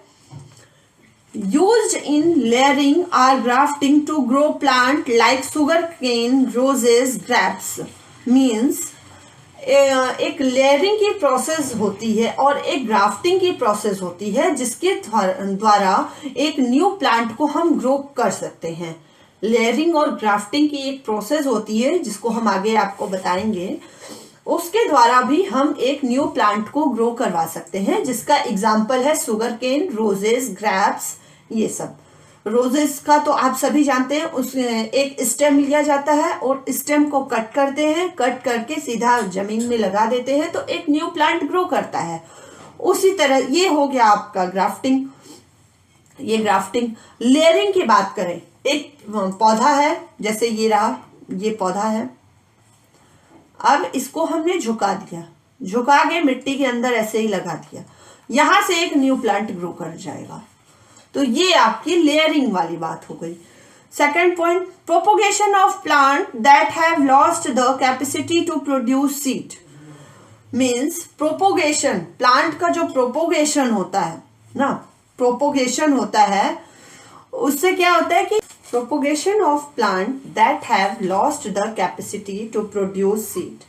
A: used in layering or grafting to grow plant like sugar cane, roses, grapes। means एक लेयरिंग की प्रोसेस होती है और एक ग्राफ्टिंग की प्रोसेस होती है जिसके द्वारा एक न्यू प्लांट को हम ग्रो कर सकते हैं। लेयरिंग और ग्राफ्टिंग की एक प्रोसेस होती है जिसको हम आगे आपको बताएंगे, उसके द्वारा भी हम एक न्यू प्लांट को ग्रो करवा सकते हैं, जिसका एग्जाम्पल है शुगर केन, रोजेस, ग्रैप्स, ये सब। रोजेस का तो आप सभी जानते हैं, उस एक स्टेम लिया जाता है और स्टेम को कट करते हैं, कट करके सीधा जमीन में लगा देते हैं तो एक न्यू प्लांट ग्रो करता है। उसी तरह ये हो गया आपका ग्राफ्टिंग। ये ग्राफ्टिंग। लेयरिंग की बात करें, एक पौधा है, जैसे ये रहा, ये पौधा है, अब इसको हमने झुका दिया, झुका के मिट्टी के अंदर ऐसे ही लगा दिया, यहां से एक न्यू प्लांट ग्रो कर जाएगा। तो ये आपकी लेयरिंग वाली बात हो गई। Second point, propagation of plant that have lost the capacity to produce seed. Means propagation, plant का जो प्रोपोगेशन होता है ना, प्रोपोगेशन होता है, उससे क्या होता है कि propagation of plant that have lost the capacity to produce seed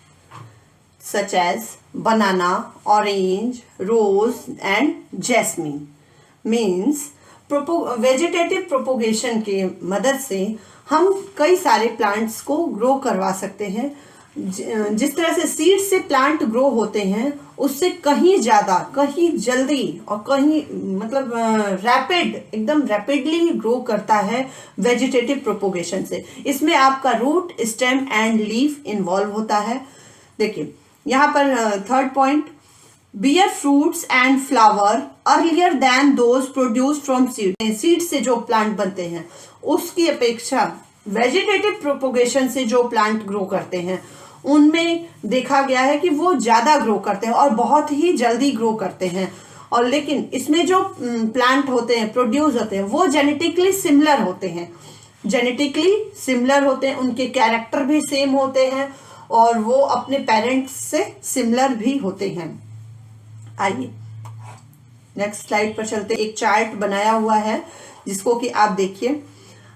A: such as banana, orange, rose and jasmine। means vegetative propagation के मदद से हम कई सारे प्लांट्स को ग्रो करवा सकते हैं। जिस तरह से सीड से प्लांट ग्रो होते हैं उससे कहीं ज्यादा, कहीं जल्दी और कहीं मतलब रैपिड, एकदम रैपिडली ग्रो करता है वेजिटेटिव प्रोपोगेशन से। इसमें आपका root, stem and leaf involve होता है। देखिए यहाँ पर third point, bear fruits and flower earlier than those produce from seed. Seed से जो प्लांट बनते हैं उसकी अपेक्षा वेजिटेटिव प्रोपोगेशन से जो प्लांट ग्रो करते हैं उनमें देखा गया है कि वो ज्यादा ग्रो करते हैं और बहुत ही जल्दी ग्रो करते हैं। और लेकिन इसमें जो प्लांट होते हैं, प्रोड्यूस होते हैं, वो जेनेटिकली सिमिलर होते हैं, जेनेटिकली सिमिलर होते हैं, उनके कैरेक्टर भी सेम होते हैं और वो अपने पेरेंट्स से सिमिलर भी होते हैं। आइए नेक्स्ट स्लाइड पर चलते। एक चार्ट बनाया हुआ है जिसको कि आप देखिए।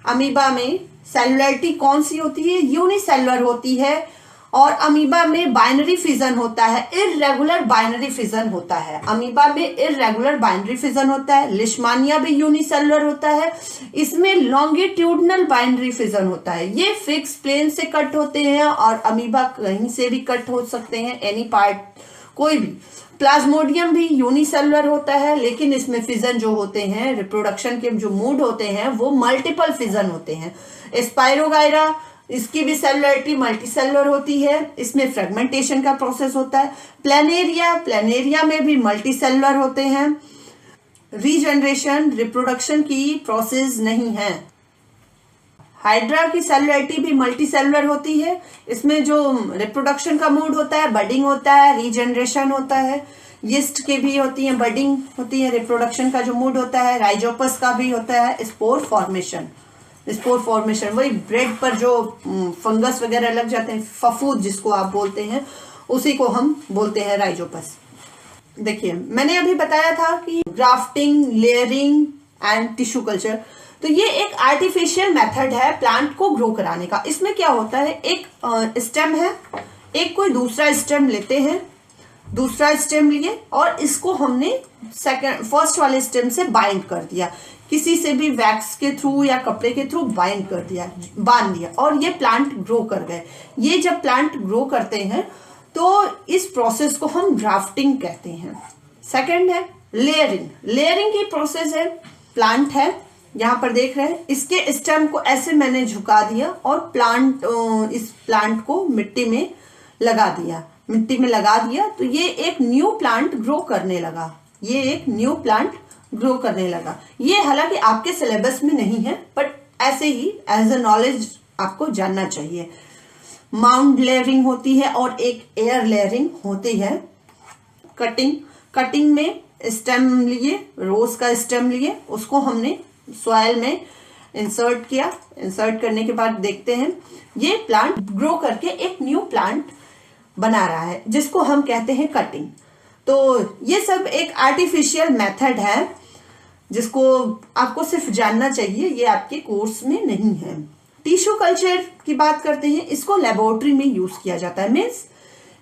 A: अमीबा में सेलुलरिटी कौन सी होती है? यूनिसेलुलर होती है। और अमीबा में बाइनरी फिजन होता है, इररेगुलर बाइनरी फिजन होता है। अमीबा में इररेगुलर बाइनरी फिजन होता है। लिशमानिया भी यूनिसेलुलर होता है, इसमें लॉन्गिट्यूडनल बाइनरी फिजन होता है। ये फिक्स प्लेन से कट होते हैं और अमीबा कहीं से भी कट हो सकते हैं, एनी पार्ट, कोई भी। प्लाज्मोडियम भी यूनिसेलुलर होता है, लेकिन इसमें फिजन जो होते हैं, रिप्रोडक्शन के जो मूड होते हैं वो मल्टीपल फिजन होते हैं। स्पाइरोगायरा, इसकी भी सेलुलरिटी मल्टीसेलुलर होती है, इसमें फ्रेगमेंटेशन का प्रोसेस होता है। प्लेनेरिया, प्लेनेरिया में भी मल्टीसेलुलर होते हैं। रीजनरेशन, रिप्रोडक्शन की प्रोसेस नहीं है। हाइड्रा की सेलुलरिटी भी मल्टीसेलुलर होती है, इसमें जो रिप्रोडक्शन का मूड होता है, बडिंग होता है, रीजनरेशन होता है। यीस्ट के भी होती है, बडिंग होती है, रिप्रोडक्शन का जो मूड होता है। राइजोपस का भी होता है स्पोर फॉर्मेशन। स्पोर फॉर्मेशन वही ब्रेड पर जो फंगस वगैरह लग जाते हैं, फफूद जिसको आप बोलते हैं, उसी को हम बोलते हैं राइजोपस। देखिए मैंने अभी बताया था कि grafting, layering and tissue culture, तो ये एक आर्टिफिशियल मेथड है प्लांट को ग्रो कराने का। इसमें क्या होता है, एक स्टेम है, एक कोई दूसरा स्टेम लेते हैं, दूसरा स्टेम लिए और इसको हमने फर्स्ट वाले स्टेम से बाइंड कर दिया, किसी से भी वैक्स के थ्रू या कपड़े के थ्रू बाइंड कर दिया, बांध दिया, और ये प्लांट ग्रो कर गए। ये जब प्लांट ग्रो करते हैं तो इस प्रोसेस को हम ग्राफ्टिंग कहते हैं। सेकंड है लेयरिंग। लेयरिंग की प्रोसेस है, प्लांट है यहाँ पर देख रहे हैं, इसके स्टेम को ऐसे मैंने झुका दिया और इस प्लांट को मिट्टी में लगा दिया, मिट्टी में लगा दिया, तो ये एक न्यू प्लांट ग्रो करने लगा। ये एक न्यू प्लांट ग्रो करने लगा। ये हालांकि आपके सिलेबस में नहीं है, बट ऐसे ही एज अ नॉलेज आपको जानना चाहिए। माउंड लेयरिंग होती है और एक एयर लेयरिंग होती है। कटिंग में स्टेम लिए, रोज का स्टेम लिए, उसको हमने सॉइल में इंसर्ट किया। इंसर्ट करने के बाद देखते हैं ये प्लांट ग्रो करके एक न्यू प्लांट बना रहा है, जिसको हम कहते हैं कटिंग। तो ये सब एक आर्टिफिशियल मेथड है जिसको आपको सिर्फ जानना चाहिए, ये आपके कोर्स में नहीं है। टिश्यू कल्चर की बात करते हैं, इसको लेबोरेटरी में यूज किया जाता है। मीन्स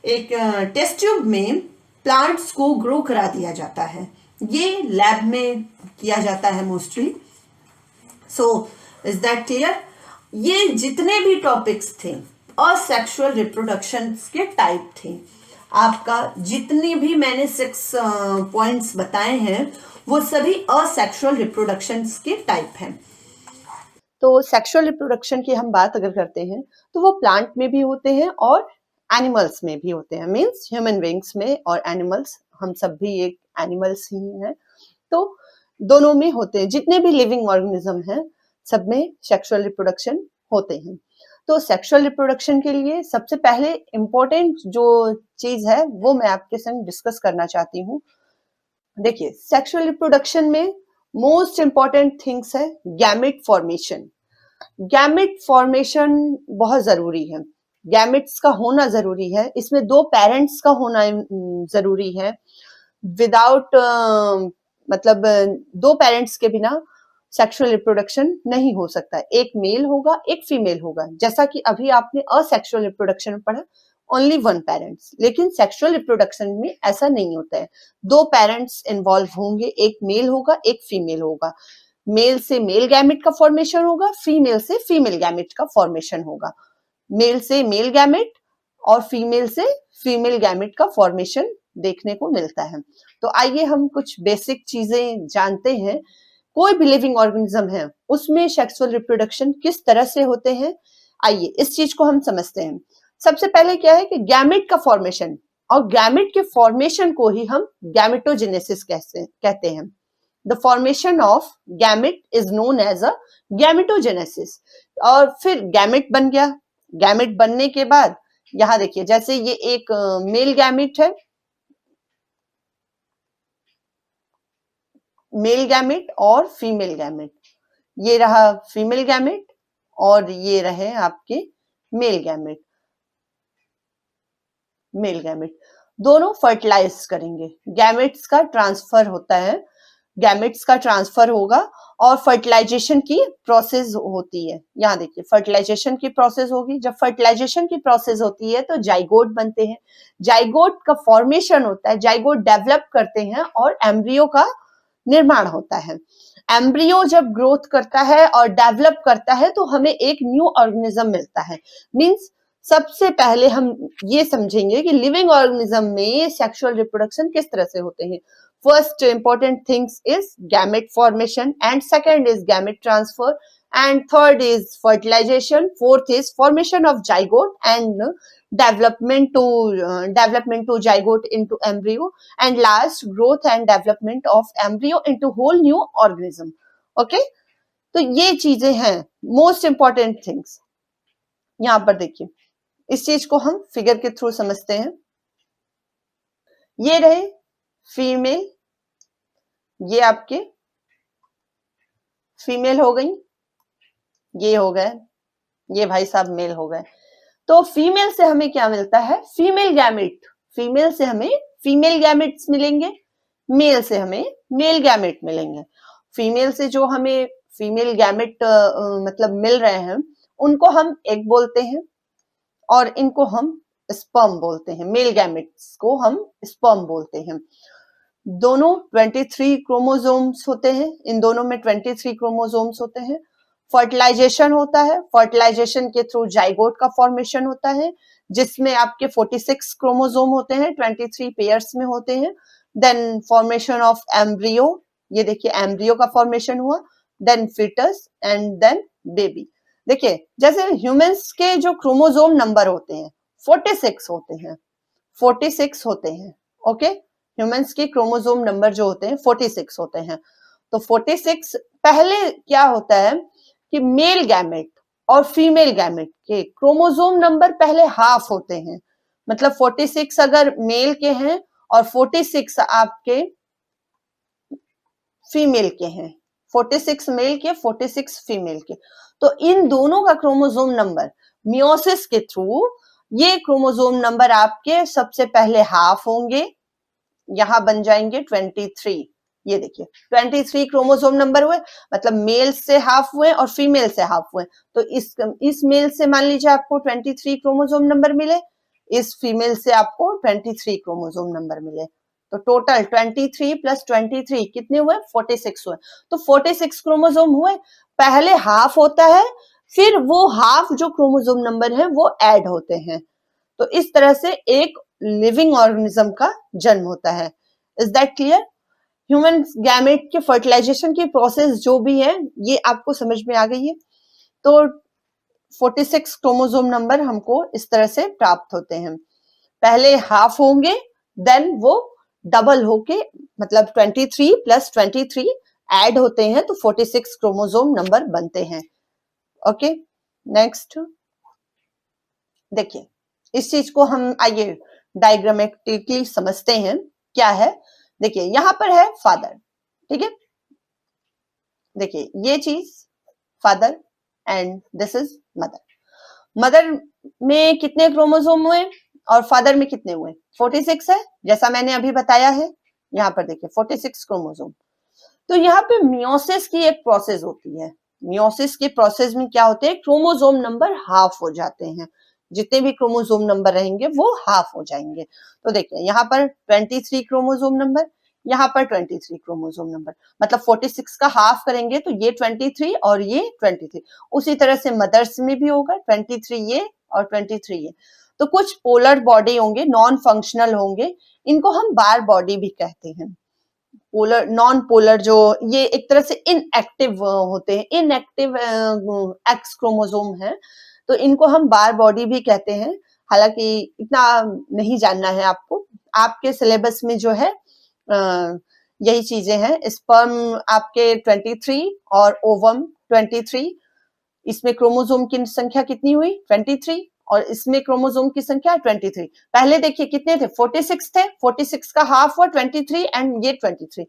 A: एक टेस्ट ट्यूब में प्लांट्स को ग्रो करा दिया जाता है, ये लैब में किया जाता है mostly. So is that clear? ये जितने भी टॉपिक्स थे असेक्सुअल रिप्रोडक्शन के टाइप थे। आपका जितनी भी मैंने 6 पॉइंट्स बताए हैं वो सभी असेक्सुअल रिप्रोडक्शन के टाइप हैं।
B: तो सेक्सुअल रिप्रोडक्शन की हम बात अगर करते हैं तो वो प्लांट में भी होते हैं और एनिमल्स में भी होते हैं। मीन्स ह्यूमन बीइंग्स में और एनिमल्स, हम सब भी एक एनिमल्स ही हैं, तो दोनों में होते हैं। जितने भी लिविंग ऑर्गेनिज्म हैं सब में सेक्सुअल रिप्रोडक्शन होते हैं। तो सेक्सुअल रिप्रोडक्शन के लिए सबसे पहले इम्पोर्टेंट जो चीज है वो मैं आपके संग डिस्कस करना चाहती हूँ। देखिए, सेक्सुअल रिप्रोडक्शन में मोस्ट इम्पॉर्टेंट थिंग्स है गैमेट फॉर्मेशन। गैमेट फॉर्मेशन बहुत जरूरी है, गैमेट्स का होना जरूरी है, इसमें 2 पेरेंट्स का होना जरूरी है। विदाउट मतलब 2 पेरेंट्स के बिना सेक्सुअल रिप्रोडक्शन नहीं हो सकता है। एक मेल होगा, एक फीमेल होगा, जैसा कि अभी आपने असेक्सुअल रिप्रोडक्शन में पढ़ा, ओनली 1 पेरेंट्स। लेकिन सेक्सुअल रिप्रोडक्शन में ऐसा नहीं होता है, 2 पेरेंट्स इन्वॉल्व होंगे, एक मेल होगा, एक फीमेल होगा। मेल से मेल गैमेट का फॉर्मेशन होगा, फीमेल से फीमेल गैमेट का फॉर्मेशन होगा। मेल से मेल गैमेट और फीमेल से फीमेल गैमेट का फॉर्मेशन देखने को मिलता है। तो आइए हम कुछ बेसिक चीजें जानते हैं। कोई भी लिविंग ऑर्गेनिज्म है उसमें सेक्सुअल रिप्रोडक्शन किस तरह से होते हैं, आइए इस चीज को हम समझते हैं। सबसे पहले क्या है कि गैमेट का फॉर्मेशन, और गैमेट के फॉर्मेशन को ही हम गैमेटोजेनेसिस कहते हैं। The formation of gamete is known as a gametogenesis. और फिर गैमेट बन गया, गैमेट बनने के बाद यहां देखिए, जैसे ये एक मेल गैमेट है, मेल गैमेट और फीमेल गैमेट, ये रहा फीमेल गैमेट और ये रहे आपके मेल गैमेट। मेल गैमेट दोनों फर्टिलाइज करेंगे, गैमेट्स का ट्रांसफर होता है, गैमेट्स का ट्रांसफर होगा और फर्टिलाइजेशन की प्रोसेस होती है। यहाँ देखिए फर्टिलाइजेशन की प्रोसेस होगी, जब फर्टिलाइजेशन की प्रोसेस होती है तो जाइगोट बनते हैं, जाइगोट का फॉर्मेशन होता है, जाइगोट डेवलप करते हैं और एम्ब्रियो का निर्माण होता है। एम्ब्रियो जब ग्रोथ करता है और डेवलप करता है तो हमें एक न्यू ऑर्गेनिज्म मिलता है। मींस सबसे पहले हम ये समझेंगे कि लिविंग ऑर्गेनिज्म में सेक्सुअल रिप्रोडक्शन किस तरह से होते हैं। First important things is gamete formation, and second is gamete transfer, and third is fertilization, fourth is formation of zygote and development to zygote into embryo, and last growth and development of embryo into whole new organism. Okay, तो ये चीजें हैं most important things. यहाँ पर देखिए, इस चीज को हम फिगर के थ्रू समझते हैं। ये रहे फीमेल, ये आपके फीमेल हो गई, ये हो गए, ये भाई साहब मेल हो गए। तो फीमेल से हमें क्या मिलता है? Female gamete. फीमेल से हमें फीमेल गैमेट्स मिलेंगे, मेल से हमें मेल गैमेट मिलेंगे। फीमेल से जो हमें फीमेल गैमेट मतलब मिल रहे हैं, उनको हम एग बोलते हैं और इनको हम स्पर्म बोलते हैं। मेल गैमेट्स को हम स्पर्म बोलते हैं। दोनों 23 क्रोमोसोम्स होते हैं, इन दोनों में 23 क्रोमोसोम्स होते हैं। फर्टिलाइजेशन होता है, फर्टिलाइजेशन के थ्रू जाइगोट का फॉर्मेशन होता है, जिसमें आपके 46 क्रोमोसोम होते हैं, 23 पेयर्स में होते हैं। देन फॉर्मेशन ऑफ एम्ब्रियो, ये देखिए एम्ब्रियो का फॉर्मेशन हुआ, then foetus and then baby. देखिए जैसे ह्यूमंस के जो क्रोमोसोम नंबर होते हैं 46 होते हैं, 46 होते हैं, ओके। ह्यूमंस के क्रोमोसोम नंबर जो होते हैं 46 होते हैं। तो 46 पहले क्या होता है कि मेल गैमेट और फीमेल गैमेट के क्रोमोसोम नंबर पहले हाफ होते हैं। मतलब 46 अगर मेल के हैं और 46 आपके फीमेल के हैं, 46 मेल के 46 फीमेल के। तो इन दोनों का क्रोमोसोम नंबर मियोसिस के थ्रू ये क्रोमोसोम नंबर आपके सबसे पहले हाफ होंगे, यहां बन जाएंगे 23। ये देखिए 23 क्रोमोसोम नंबर हुए, मतलब मेल से हाफ हुए और फीमेल से हाफ हुए। तो इस मेल से मान लीजिए आपको 23 क्रोमोसोम नंबर मिले, इस फीमेल से आपको 23 क्रोमोसोम नंबर मिले। तो टोटल 23 प्लस 23 कितने हुए? 46 हुए। तो 46 क्रोमोसोम हुए, पहले हाफ होता है, फिर वो हाफ जो क्रोमोसोम नंबर है वो ऐड होते हैं। तो इस तरह से एक लिविंग ऑर्गेनिज्म का जन्म होता है। Is that clear? Human gamete के फर्टिलाइजेशन की प्रोसेस जो भी है ये आपको समझ में आ गई है। तो 46 क्रोमोसोम नंबर हमको इस तरह से प्राप्त होते हैं। पहले हाफ होंगे, देन वो डबल होके मतलब 23 प्लस 23 ऐड होते हैं, तो 46 क्रोमोसोम नंबर बनते हैं। ओके, नेक्स्ट देखिए इस चीज को हम आइए डायग्रामेटिकली समझते हैं क्या है। देखिए यहां पर है फादर, ठीक है। देखिए ये चीज father and this is mother. Mother में कितने क्रोमोसोम हुए और फादर में कितने हुए? 46 है, जैसा मैंने अभी बताया है। यहाँ पर देखिए 46 क्रोमोसोम। तो यहाँ पे मियोसिस की एक प्रोसेस होती है। मियोसिस के प्रोसेस में क्या होते हैं? क्रोमोसोम नंबर हाफ हो जाते हैं, जितने भी क्रोमोसोम नंबर रहेंगे वो हाफ हो जाएंगे। तो देखिए यहाँ पर 23 क्रोमोसोम नंबर, यहाँ पर 23 क्रोमोसोम नंबर, मतलब 46 का हाफ करेंगे तो ये 23 और ये 23। उसी तरह से मदर्स में भी होगा 23 ये और 23 ये। तो कुछ पोलर बॉडी होंगे, नॉन फंक्शनल होंगे, इनको हम बार बॉडी भी कहते हैं। पोलर, नॉन पोलर जो ये एक तरह से इनएक्टिव होते हैं, इनएक्टिव एक्स क्रोमोसोम है, तो इनको हम बार बॉडी भी कहते हैं। हालांकि इतना नहीं जानना है आपको, आपके सिलेबस में जो है यही चीजें हैं। स्पर्म आपके 23 और ओवम 23, इसमें क्रोमोसोम की संख्या कितनी हुई? 23, और इसमें क्रोमोसोम की संख्या 23। पहले देखिए कितने थे? 46 थे, 46 का हाफ हुआ 23 एंड ये 23।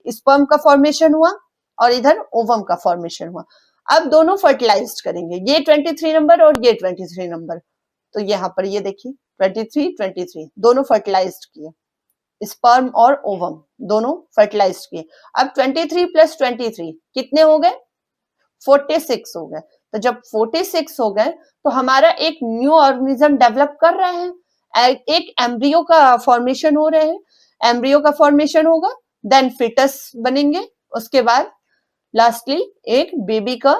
B: स्पर्म का फॉर्मेशन हुआ और इधर ओवम का फॉर्मेशन हुआ। अब दोनों फर्टिलाइज करेंगे, ये 23 नंबर और ये 23 नंबर। तो यहाँ पर ये देखिए 23 23 दोनों फर्टिलाइज किए, स्पर्म और ओवम दोनों फर्टिलाइज किए। अब 23 प्लस 23 कितने हो गए? 46 हो गए। तो जब 46 हो गए तो हमारा एक न्यू ऑर्गेनिज्म डेवलप कर रहे हैं, एक एम्ब्रियो का फॉर्मेशन हो रहे हैं, एम्ब्रियो का फॉर्मेशन होगा, देन फिटस बनेंगे, उसके बाद लास्टली एक बेबी का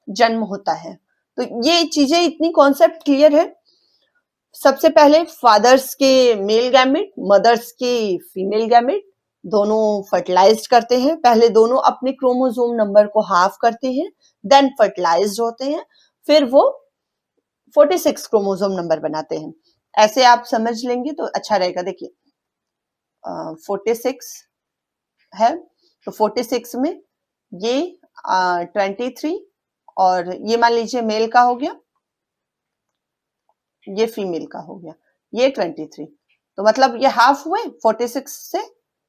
B: जन्म होता है। तो ये चीजें इतनी कॉन्सेप्ट क्लियर है। सबसे पहले फादर्स के मेल गैमेट, मदर्स के फीमेल गैमेट दोनों फर्टिलाइज करते हैं। पहले दोनों अपने क्रोमोसोम नंबर को हाफ करते हैं, देन फर्टिलाइज होते हैं, फिर वो 46 क्रोमोसोम नंबर बनाते हैं। ऐसे आप समझ लेंगे तो अच्छा रहेगा। देखिए 46 है, तो 46 में ये 23 और ये मान लीजिए मेल का हो गया, ये फीमेल का हो गया, ये 23। तो मतलब ये हाफ हुए, 46 से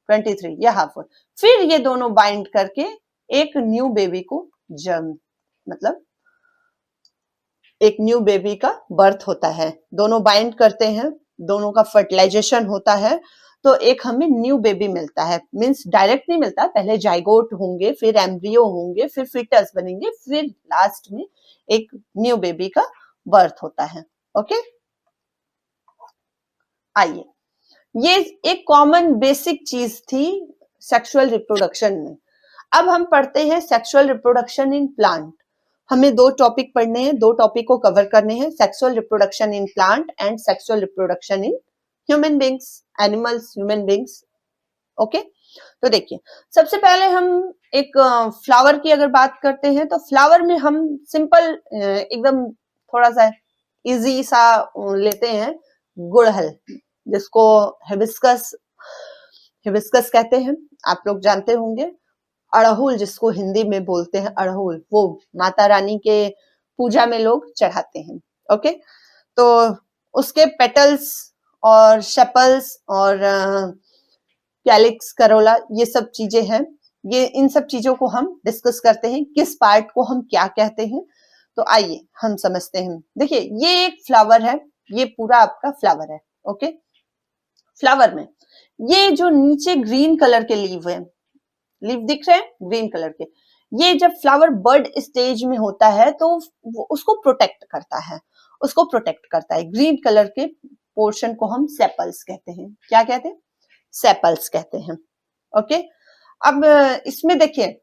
B: 23 ये हाफ हुए। फिर ये दोनों बाइंड करके एक न्यू बेबी को जन्म, मतलब एक न्यू बेबी का बर्थ होता है। दोनों बाइंड करते हैं, दोनों का फर्टिलाइजेशन होता है, तो एक हमें न्यू बेबी मिलता है। मींस डायरेक्ट नहीं मिलता, पहले जाइगोट होंगे, फिर एम्ब्रियो होंगे, फिर फीटस बनेंगे, फिर लास्ट में एक न्यू बेबी का बर्थ होता है। ओके, आइए, ये एक कॉमन बेसिक चीज थी सेक्सुअल रिप्रोडक्शन में। अब हम पढ़ते हैं सेक्सुअल रिप्रोडक्शन इन प्लांट। हमें दो टॉपिक पढ़ने हैं, दो टॉपिक को कवर करने हैं, sexual reproduction in plant and sexual reproduction in human beings, animals, human beings. Okay, तो देखिए, सबसे पहले हम एक फ्लावर की अगर बात करते हैं, तो फ्लावर में हम सिंपल एकदम थोड़ा सा इजी सा लेते हैं गुड़हल, जिसको हिबिस्कस हिबिस्कस कहते हैं, आप लोग जानते होंगे। अड़हुल, जिसको हिंदी में बोलते हैं अड़हुल, वो माता रानी के पूजा में लोग चढ़ाते हैं। ओके, तो उसके पेटल्स और शेपल्स और कैलिक्स, करोला, ये सब चीजें हैं। ये इन सब चीजों को हम डिस्कस करते हैं, किस पार्ट को हम क्या कहते हैं। तो आइए हम समझते हैं। देखिए, ये एक फ्लावर है, ये पूरा आपका फ्लावर है। ओके, फ्लावर में ये जो नीचे ग्रीन कलर के लीव है, लीव दिख रहे हैं ग्रीन कलर के, ये जब फ्लावर बर्ड स्टेज में होता है तो वो उसको प्रोटेक्ट करता है, उसको प्रोटेक्ट करता है। ग्रीन कलर के पोर्शन को हम सेपल्स कहते हैं। क्या कहते हैं? सेपल्स कहते हैं। ओके, अब इसमें देखिए,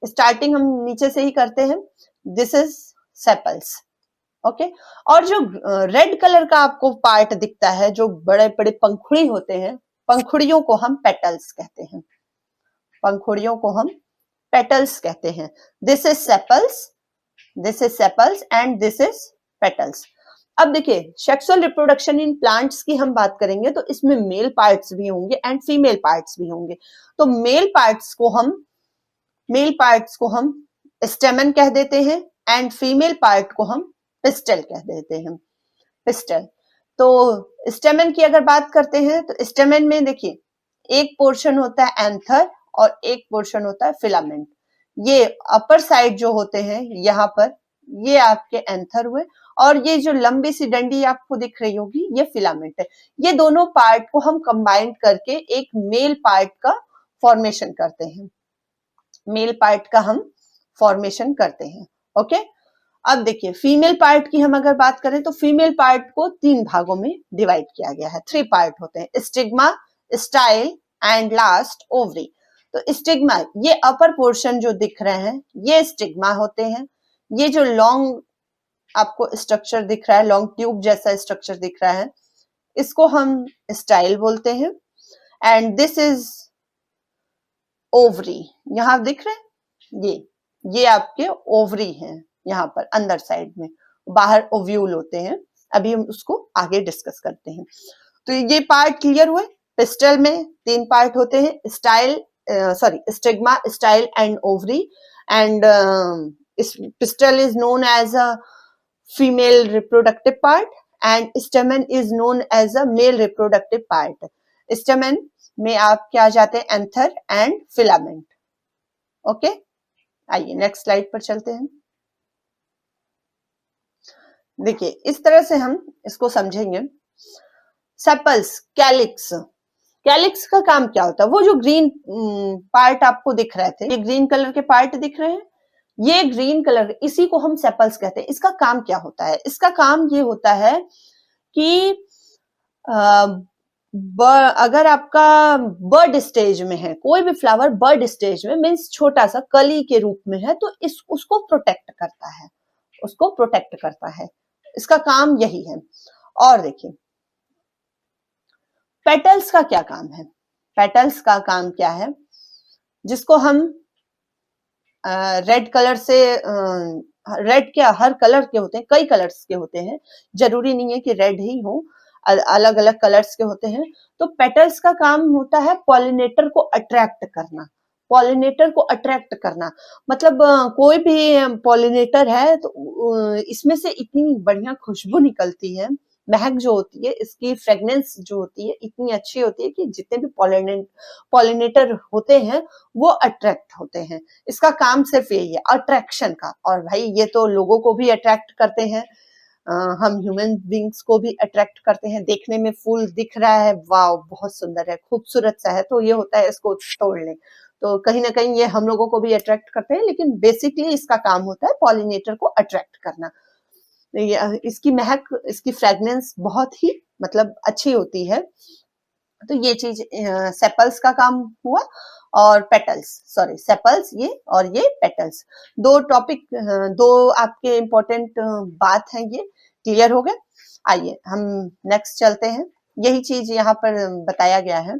B: स्टार्टिंग हम नीचे से ही करते हैं। This is sepals. ओके, और जो रेड कलर का आपको पार्ट दिखता है, जो बड़े बड़े पंखुड़ी होते हैं, पंखुड़ियों को हम पेटल्स कहते हैं। पंखुड़ियों को हम पेटल्स कहते हैं। This is sepals, this is sepals and this is petals. अब देखिए, सेक्सुअल रिप्रोडक्शन इन प्लांट्स की हम बात करेंगे तो इसमें मेल पार्ट्स भी होंगे एंड फीमेल पार्ट्स भी होंगे। तो मेल पार्ट्स को हम स्टेमन कह देते हैं एंड फीमेल पार्ट को हम पिस्टल कह देते हैं। पिस्टल। तो स्टेमन की अगर बात करते हैं तो स्टेमन में देखिए, एक पोर्शन होता है एंथर और एक पोर्शन होता है फिलामेंट। ये अपर साइड जो होते हैं यहाँ पर, ये आपके एंथर हुए, और ये जो लंबी सी डंडी आपको दिख रही होगी, ये फिलामेंट है। ये दोनों पार्ट को हम कंबाइंड करके एक मेल पार्ट का फॉर्मेशन करते हैं। मेल पार्ट का हम फॉर्मेशन करते हैं। ओके, अब देखिए, फीमेल पार्ट की हम अगर बात करें तो फीमेल पार्ट को 3 भागों में डिवाइड किया गया है। 3 पार्ट होते हैं, stigma, style and last ovary. तो स्टिग्मा, ये अपर पोर्शन जो दिख रहे हैं, ये स्टिग्मा होते हैं। ये जो लॉन्ग आपको स्ट्रक्चर दिख रहा है, लॉन्ग ट्यूब जैसा स्ट्रक्चर दिख रहा है, इसको हम स्टाइल बोलते हैं। And this is ovary. यहां दिख रहे हैं, ये आपके ओवरी हैं, यहाँ पर अंदर साइड में, बाहर ओव्यूल होते हैं। अभी हम उसको आगे डिस्कस करते हैं। तो ये पार्ट क्लियर हुए। पिस्टल में 3 पार्ट होते हैं, stigma, style and ovary. And pistil is known as a female reproductive part and stamen is known as a male reproductive part. stamen में आप क्या जाते हैं, एंथर एंड फिलामेंट। ओके, आइए नेक्स्ट स्लाइड पर चलते हैं। देखिए, इस तरह से हम इसको समझेंगे। सेपल्स, कैलिक्स, कैलिक्स का काम क्या होता है? वो जो ग्रीन पार्ट आपको दिख रहे थे, ये ग्रीन कलर के पार्ट दिख रहे हैं, ये ग्रीन कलर, इसी को हम सेपल्स कहते हैं। इसका काम क्या होता है? इसका काम ये होता है कि अगर आपका बर्ड स्टेज में है, कोई भी फ्लावर बर्ड स्टेज में, मीन्स छोटा सा कली के रूप में है, तो उसको प्रोटेक्ट करता है, उसको प्रोटेक्ट करता है। इसका काम यही है। और देखिए, पेटल्स का क्या काम है? पेटल्स का काम क्या है, जिसको हम रेड कलर से, रेड क्या, हर कलर के होते हैं, कई कलर्स के होते हैं, जरूरी नहीं है कि रेड ही हो, अलग अलग कलर्स के होते हैं। तो पेटल्स का काम होता है पॉलिनेटर को अट्रैक्ट करना। पॉलिनेटर को अट्रैक्ट करना मतलब कोई भी पॉलिनेटर है तो इसमें से इतनी बढ़िया खुशबू निकलती है महक जो होती है, इसकी फ्रेग्रेंस जो होती है इतनी अच्छी होती है कि जितने भी पॉलिनेटर होते हैं वो अट्रैक्ट होते हैं। इसका काम सिर्फ यही है, अट्रैक्शन का। और भाई ये तो लोगों को भी अट्रैक्ट करते हैं, हम ह्यूमन बींग्स को भी अट्रैक्ट करते हैं। देखने में फूल दिख रहा है, वाव बहुत सुंदर है, खूबसूरत सा है, तो ये होता है इसको तोड़ लें, तो कहीं ना कहीं ये हम लोगों को भी अट्रैक्ट करते हैं, लेकिन बेसिकली इसका काम होता है पॉलिनेटर को अट्रैक्ट करना। इसकी महक, इसकी फ्रेग्रेंस बहुत ही मतलब अच्छी होती है। तो ये चीज सेपल्स का काम हुआ, और पेटल्स, सॉरी सेपल्स ये और ये पेटल्स, दो टॉपिक, दो आपके इम्पोर्टेंट बात है, ये क्लियर हो गए। आइए हम नेक्स्ट चलते हैं। यही चीज यहाँ पर बताया गया है,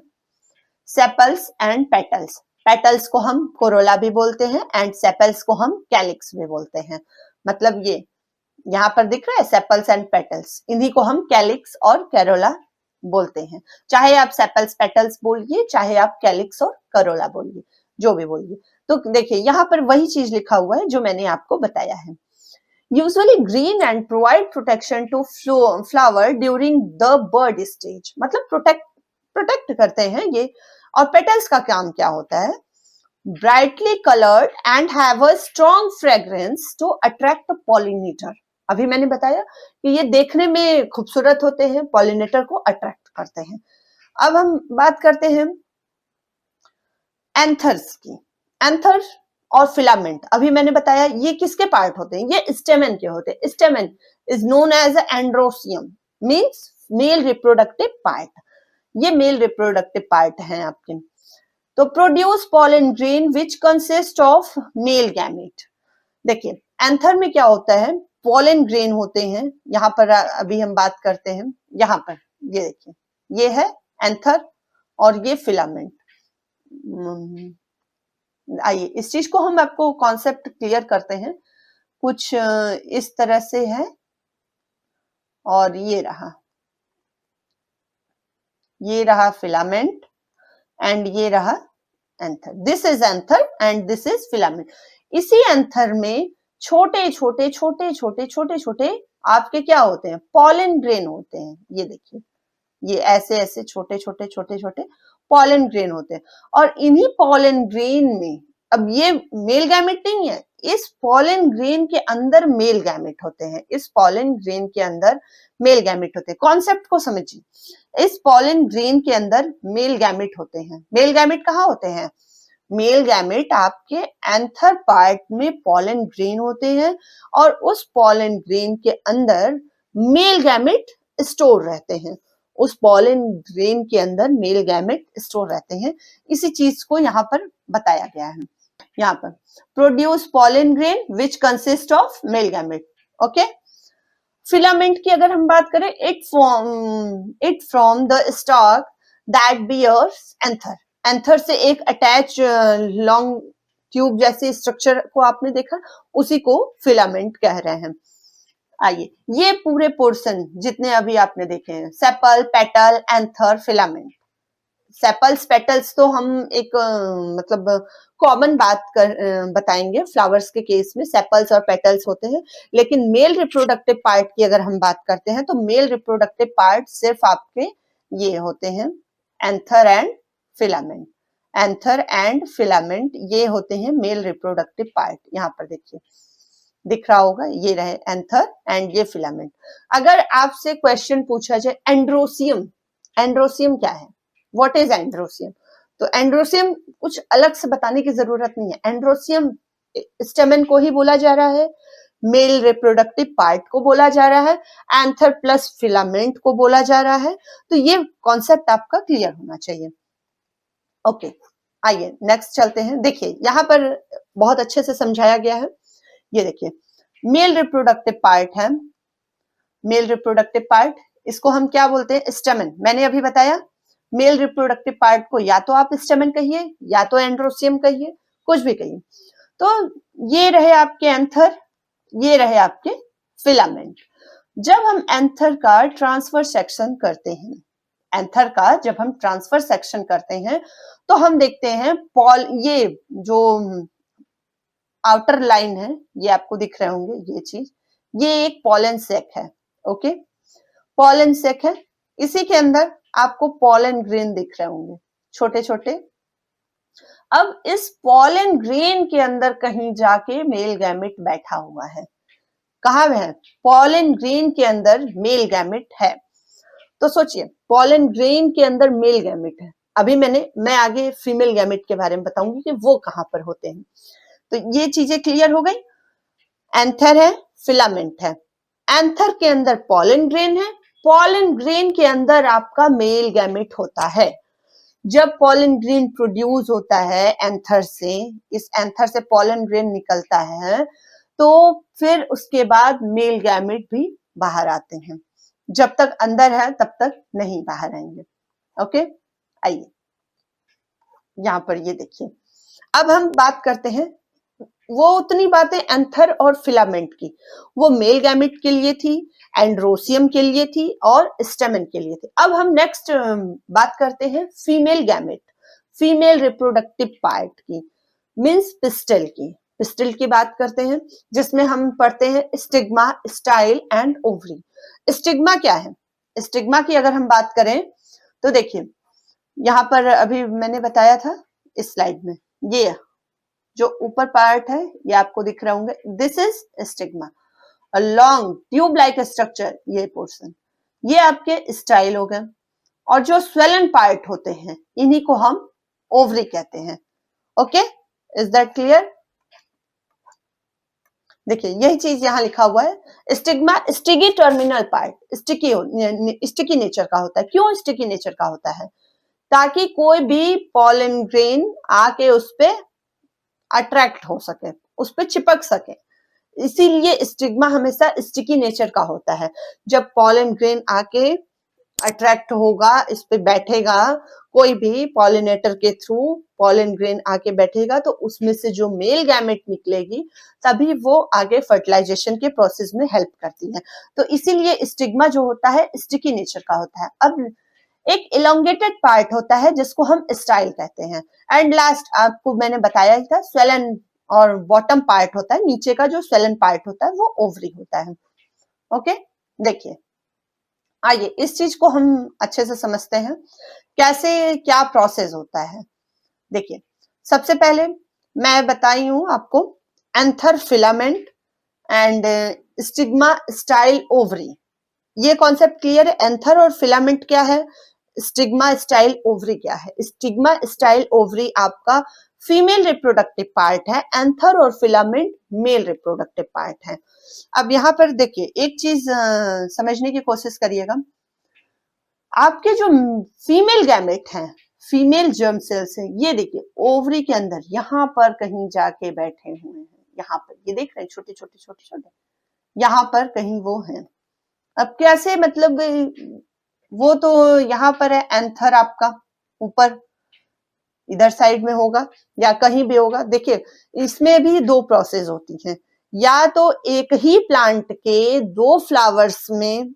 B: सेपल्स एंड पेटल्स। पेटल्स को हम कोरोला भी बोलते हैं एंड सेपल्स को हम कैलिक्स भी बोलते हैं। मतलब ये यहाँ पर दिख रहा है सेपल्स एंड पेटल्स, इन्हीं को हम कैलिक्स और कैरोला बोलते हैं। चाहे आप सेपल्स पेटल्स बोलिए, चाहे आप कैलिक्स और करोला बोलिए, जो भी बोलिए। तो देखिए यहाँ पर वही चीज लिखा हुआ है जो मैंने आपको बताया है। Usually green and provide protection to flower during the bird stage, मतलब प्रोटेक्ट करते हैं ये। और पेटल्स का काम क्या होता है, brightly coloured and have a strong fragrance to attract pollinator. अभी मैंने बताया कि ये देखने में खूबसूरत होते हैं, पॉलिनेटर को अट्रैक्ट करते हैं। अब हम बात करते हैं एंथर्स की। एंथर और फिलामेंट, अभी मैंने बताया ये किसके पार्ट होते हैं, ये स्टेमन के होते हैं। Stamen is known as androecium, means male reproductive part. ये मेल रिप्रोडक्टिव पार्ट है आपके। तो produce pollen grain which consist of male gamete. देखिए एंथर में क्या होता है, पॉलन ग्रेन होते हैं। यहाँ पर अभी हम बात करते हैं, यहाँ पर ये देखिए, ये है एंथर और ये फिलामेंट। आइए इस चीज को हम आपको कॉन्सेप्ट क्लियर करते हैं। कुछ इस तरह से है, और ये रहा फिलामेंट एंड ये रहा anther. This is anther and this is filament. इसी एंथर में छोटे छोटे आपके क्या होते हैं, पॉलन ग्रेन होते हैं। ये देखिए, ये ऐसे छोटे पॉलन ग्रेन होते हैं। और इन्हीं पॉलन ग्रेन में, अब ये मेल गैमेट नहीं है, इस पॉलन ग्रेन के अंदर मेल गैमेट होते हैं। इस पॉलन ग्रेन के अंदर मेल गैमेट होते हैं। कॉन्सेप्ट को समझिए, इस पॉलन ग्रेन के अंदर मेल गैमेट होते हैं। मेल गैमेट कहाँ होते हैं, मेल गैमेट आपके एंथर पार्ट में पॉलन ग्रेन होते हैं, और उस पॉलन ग्रेन के अंदर मेल गैमेट स्टोर रहते हैं। उस पॉलन ग्रेन के अंदर मेल गैमेट स्टोर रहते हैं। इसी चीज को यहाँ पर बताया गया है। यहाँ पर produce pollen grain which consist of male gamete. Okay, filament की अगर हम बात करें, it from the stalk that bears anther. Anther से एक अटैच लॉन्ग ट्यूब जैसे स्ट्रक्चर को आपने देखा, उसी को फिलामेंट कह रहे हैं। आइए ये पूरे पोर्शन जितने अभी आपने देखे हैं, sepal, petal, anther, filament. Sepals petals तो हम एक मतलब कॉमन बात बताएंगे। फ्लावर्स के केस में सेपल्स और पेटल्स होते हैं, लेकिन मेल रिप्रोडक्टिव पार्ट की अगर हम बात करते हैं तो मेल रिप्रोडक्टिव पार्ट सिर्फ आपके ये होते हैं, anther and filament. Anther and filament ये होते हैं मेल रिप्रोडक्टिव पार्ट। यहाँ पर देखिए दिख रहा होगा, ये रहे एंथर एंड ये फिलामेंट। अगर आपसे क्वेश्चन पूछा जाए एंड्रोसियम, एंड्रोसियम क्या है, व्हाट इज एंड्रोसियम, तो एंड्रोसियम कुछ अलग से बताने की जरूरत नहीं है। एंड्रोसियम स्टेमन को ही बोला जा रहा है, मेल रिप्रोडक्टिव पार्ट को बोला जा रहा है, एंथर प्लस फिलामेंट को बोला जा रहा है। तो ये कॉन्सेप्ट आपका क्लियर होना चाहिए। ओके, आइए नेक्स्ट चलते हैं। देखिए यहाँ पर बहुत अच्छे से समझाया गया है। ये देखिए मेल रिप्रोडक्टिव पार्ट है, मेल रिप्रोडक्टिव पार्ट, इसको हम क्या बोलते हैं, स्टेमन। मैंने अभी बताया मेल रिप्रोडक्टिव पार्ट को या तो आप स्टेमन कहिए या तो एंड्रोसियम कहिए, कुछ भी कहिए। तो ये रहे आपके एंथर, ये रहे आपके फिलामेंट। जब हम एंथर का ट्रांसफर सेक्शन करते हैं, एंथर का जब हम ट्रांसफर सेक्शन करते हैं तो हम देखते हैं ये जो आउटर लाइन है, ये आपको दिख रहे होंगे, ये चीज, ये एक पॉलन सेक है। ओके, पॉलन सेक है, इसी के अंदर आपको पॉलन ग्रेन दिख रहे होंगे छोटे छोटे। अब इस पॉलन ग्रेन के अंदर कहीं जाके मेल गैमेट बैठा हुआ है। कहाँ है? पॉलन ग्रेन के अंदर मेल गैमेट है। तो सोचिए, पॉलन ग्रेन के अंदर मेल गैमेट है। अभी मैं आगे फीमेल गैमेट के बारे में बताऊंगी कि वो कहां पर होते हैं। तो ये चीजें क्लियर हो गई। एंथर है, फिलामेंट है। एंथर के अंदर पॉलन ग्रेन है, पॉलन ग्रेन के अंदर आपका मेल गैमेट होता है। जब पॉलन ग्रेन प्रोड्यूस होता है एंथर से, इस एंथर से पॉलन ग्रेन निकलता है, तो फिर उसके बाद मेल गैमेट भी बाहर आते हैं। जब तक अंदर है तब तक नहीं बाहर आएंगे। ओके, आइए यहां पर ये देखिए। अब हम बात करते हैं, वो उतनी बातें एंथर और फिलामेंट की, वो मेल गैमेट के लिए थी, एंड्रोसियम के लिए थी और स्टेमन के लिए थी। अब हम नेक्स्ट बात करते हैं female gamete, female reproductive part की, मींस पिस्टल की। पिस्टल की बात करते हैं, जिसमें हम पढ़ते हैं stigma, style and ovary. Stigma क्या है? स्टिग्मा की अगर हम बात करें तो देखिए, यहाँ पर अभी मैंने बताया था इस स्लाइड में, ये जो ऊपर पार्ट है ये आपको दिख रहे होंगे, this is stigma, a long tube like structure, ये पोर्शन, ये आपके स्टाइल हो गए। और जो स्वेलन पार्ट होते हैं इन्हीं को हम ओवरी कहते हैं। Okay, is that clear? देखिए यही चीज यहाँ लिखा हुआ है। Stigma sticky terminal part, sticky nature का होता है। क्यों स्टिकी नेचर का होता है? ताकि कोई भी पॉलन ग्रेन आके उस पे अट्रैक्ट हो सके, उस पे चिपक सके, इसीलिए स्टिग्मा हमेशा स्टिकी नेचर का होता है। जब पॉलन ग्रेन आके अट्रैक्ट होगा, इस पे बैठेगा, कोई भी पॉलिनेटर के थ्रू पॉलन ग्रेन आके बैठेगा, तो उसमें से जो मेल गैमेट निकलेगी तभी वो आगे फर्टिलाइजेशन के प्रोसेस में हेल्प करती है। तो इसीलिए स्टिग्मा जो होता है स्टिकी नेचर का होता है। अब एक इलोंगेटेड पार्ट होता है जिसको हम स्टाइल कहते हैं। एंड लास्ट आपको मैंने बताया ही था, स्वेलन और बॉटम पार्ट होता है, नीचे का जो स्वेलन पार्ट होता है वो ओवरी होता है। ओके, देखिए आइए इस चीज को हम अच्छे से समझते हैं, कैसे क्या प्रोसेस होता है। देखिए सबसे पहले मैं बताई हूं आपको anther, filament and stigma, style, ovary. ये कॉन्सेप्ट क्लियर है? एंथर और फिलामेंट क्या है, स्टिग्मा, स्टाइल, ओवरी क्या है? स्टिग्मा, स्टाइल, ओवरी आपका फीमेल रिप्रोडक्टिव पार्ट है, एंथर और फिलामेंट मेल रिप्रोडक्टिव पार्ट है। अब यहाँ पर देखिए एक चीज समझने की कोशिश करिएगा, आपके जो फीमेल गैमेट हैं, फीमेल जर्म सेल्स हैं, ये देखिए ओवरी के अंदर यहाँ पर कहीं जाके बैठे हुए हैं। यहाँ पर ये देख रहे हैं छोटे छोटे छोटे छोटे, यहाँ पर कहीं वो हैं। अब कैसे, मतलब वो तो यहाँ पर है, एंथर आपका ऊपर इधर साइड में होगा या कहीं भी होगा। देखिए इसमें भी दो प्रोसेस होती हैं, या तो एक ही प्लांट के दो फ्लावर्स में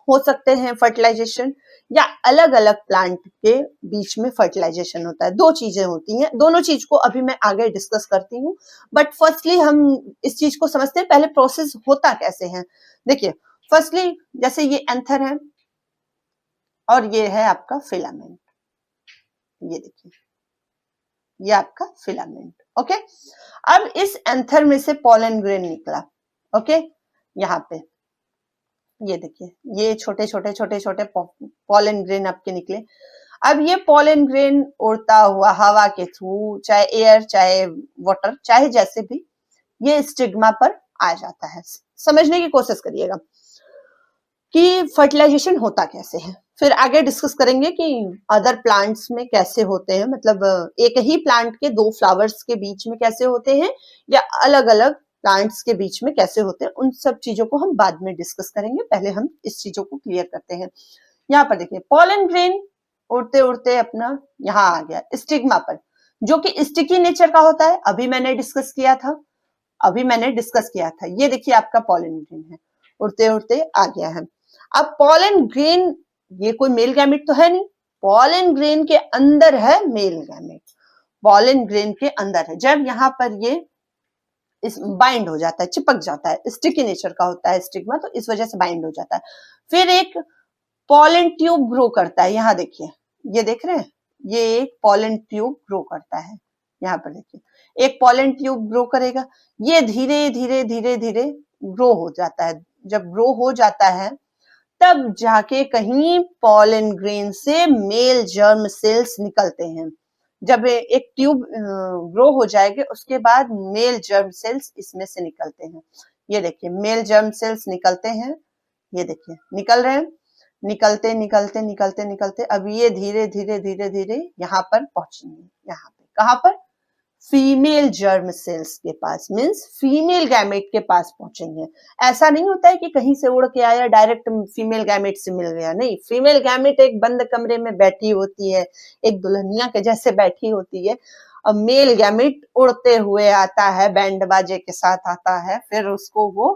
B: हो सकते हैं फर्टिलाइजेशन, या अलग अलग प्लांट के बीच में फर्टिलाइजेशन होता है। दो चीजें होती हैं, दोनों चीज को अभी मैं आगे डिस्कस करती हूँ, बट फर्स्टली हम इस चीज को समझते हैं पहले प्रोसेस होता कैसे है। देखिए फर्स्टली जैसे ये एंथर है और ये है आपका फिलामेंट, ये देखिए ये आपका फिलामेंट। ओके, अब इस एंथर में से पॉलन ग्रेन निकला। ओके, यहाँ पे ये देखिए ये छोटे छोटे छोटे छोटे पॉलन ग्रेन आपके निकले। अब ये पॉलन ग्रेन उड़ता हुआ हवा के थ्रू, चाहे एयर चाहे वाटर चाहे जैसे भी, ये स्टिग्मा पर आ जाता है। समझने की कोशिश करिएगा कि फर्टिलाइजेशन होता कैसे है। फिर आगे डिस्कस करेंगे कि अदर प्लांट्स में कैसे होते हैं, मतलब एक ही प्लांट के दो फ्लावर्स के बीच में कैसे होते हैं या अलग अलग प्लांट्स के बीच में कैसे होते हैं, उन सब चीजों को हम बाद में डिस्कस करेंगे। पहले हम इस चीजों को क्लियर करते हैं। यहाँ पर देखिए पॉलन ग्रेन उड़ते उड़ते अपना यहाँ आ गया स्टिग्मा पर, जो कि स्टिकी नेचर का होता है। अभी मैंने डिस्कस किया था, ये देखिए आपका पॉलन ग्रेन है, उड़ते उड़ते आ गया है। अब पॉलन ग्रेन, ये कोई मेल गैमेट तो है नहीं, पॉलन ग्रेन के अंदर है मेल गैमेट, पॉलन ग्रेन के अंदर है। जब यहाँ पर ये इस बाइंड हो जाता है, चिपक जाता है, स्टिकी नेचर का होता है स्टिग्मा, तो इस वजह से बाइंड हो जाता है। फिर एक पॉलन ट्यूब ग्रो करता है, यहाँ देखिए, ये देख रहे हैं, ये एक पॉलन ट्यूब ग्रो करता है, यहाँ पर देखिए एक पॉलन ट्यूब ग्रो करेगा, ये धीरे धीरे धीरे धीरे ग्रो हो जाता है। जब ग्रो हो जाता है तब जाके कहीं पॉलन ग्रेन से मेल जर्म सेल्स निकलते हैं। जब एक ट्यूब ग्रो हो जाएगी उसके बाद मेल जर्म सेल्स इसमें से निकलते हैं। ये देखिए मेल जर्म सेल्स निकलते हैं, ये देखिए निकल रहे हैं, निकलते निकलते निकलते निकलते अब ये धीरे धीरे धीरे धीरे यहाँ पर पहुंचेंगे, यहाँ पे कहाँ पर, फीमेल जर्म सेल्स के पास, मींस फीमेल गैमेट के पास पहुंचेंगे। ऐसा नहीं होता है कि कहीं से उड़ के आया डायरेक्ट फीमेल गैमेट से मिल गया, नहीं, फीमेल गैमेट एक बंद कमरे में बैठी होती है, एक दुल्हनिया के जैसे बैठी होती है, अब मेल गैमेट उड़ते हुए आता है, बैंड बाजे के साथ आता है, फिर उसको वो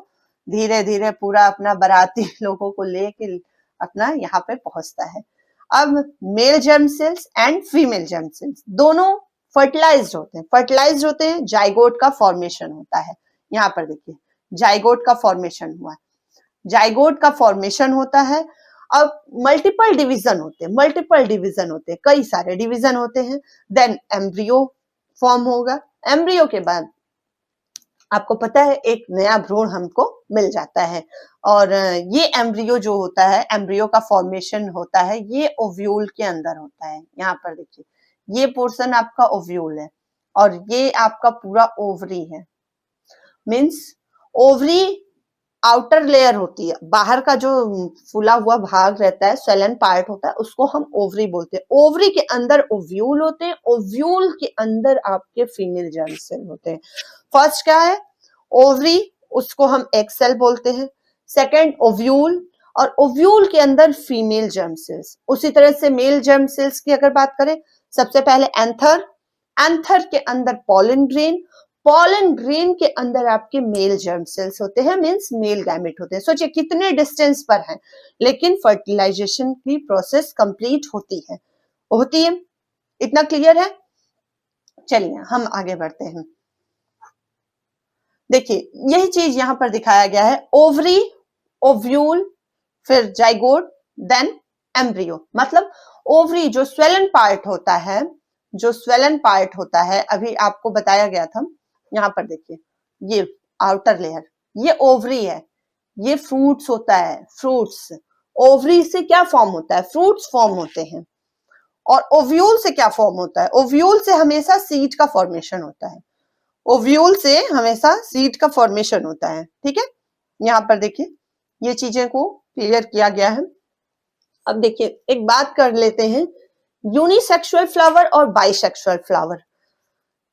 B: धीरे धीरे पूरा अपना बाराती लोगों को लेके अपना यहाँ पे पहुंचता है। अब male germ cells and female germ sales दोनों फर्टिलाइज्ड होते हैं, फर्टिलाइज्ड होते हैं, जाइगोट का फॉर्मेशन होता है। यहाँ पर देखिए जाइगोट का फॉर्मेशन हुआ, जाइगोट का फॉर्मेशन होता है। अब मल्टीपल डिवीजन होते हैं, मल्टीपल डिवीजन होते हैं, कई सारे डिवीजन होते हैं। देन एम्ब्रियो फॉर्म होगा, एम्ब्रियो के बाद आपको पता है एक नया भ्रूण हमको मिल जाता है, और ये एम्ब्रियो जो होता है, एम्ब्रियो का फॉर्मेशन होता है, ये ओव्यूल के अंदर होता है। यहाँ पर देखिए ये पोर्शन आपका ओव्यूल है और ये आपका पूरा ओवरी है, मींस ओवरी आउटर लेयर होती है, बाहर का जो फूला हुआ भाग रहता है, स्वेलन पार्ट होता है, उसको हम ओवरी बोलते हैं। ओवरी के अंदर ओव्यूल होते हैं, ओव्यूल के अंदर आपके फीमेल जर्म सेल होते हैं। फर्स्ट क्या है ओवरी, उसको हम एग सेल बोलते हैं। सेकंड ओव्यूल, और ओव्यूल के अंदर फीमेल जर्म सेल्स। उसी तरह से मेल जर्म सेल्स की अगर बात करें, सबसे पहले एंथर, एंथर के अंदर पॉलन ग्रेन, पॉलन ग्रेन के अंदर आपके मेल जर्म सेल्स होते हैं, मींस मेल गैमेट होते हैं। सोचिए कितने डिस्टेंस पर हैं, लेकिन फर्टिलाइजेशन की प्रोसेस कंप्लीट होती है, होती है। इतना क्लियर है? चलिए हम आगे बढ़ते हैं। देखिए यही चीज यहां पर दिखाया गया है, ओवरी, ओव्यूल, फिर जाइगोट, देन एम्ब्रियो। मतलब ओवरी जो स्वेलन पार्ट होता है, जो स्वेलन पार्ट होता है, अभी आपको बताया गया था, यहाँ पर देखिए ये आउटर लेयर, ये ओवरी है, ये फ्रूट्स होता है, फ्रूट्स। ओवरी से क्या फॉर्म होता है, फ्रूट्स फॉर्म होते हैं। और ओव्यूल से क्या फॉर्म होता है, ओव्यूल से हमेशा सीड का फॉर्मेशन होता है, ओव्यूल से हमेशा सीड का फॉर्मेशन होता है। ठीक है, यहाँ पर देखिए ये चीजें को क्लियर किया गया है। अब देखिए एक बात कर लेते हैं, यूनिसेक्सुअल फ्लावर और बाइसेक्सुअल फ्लावर।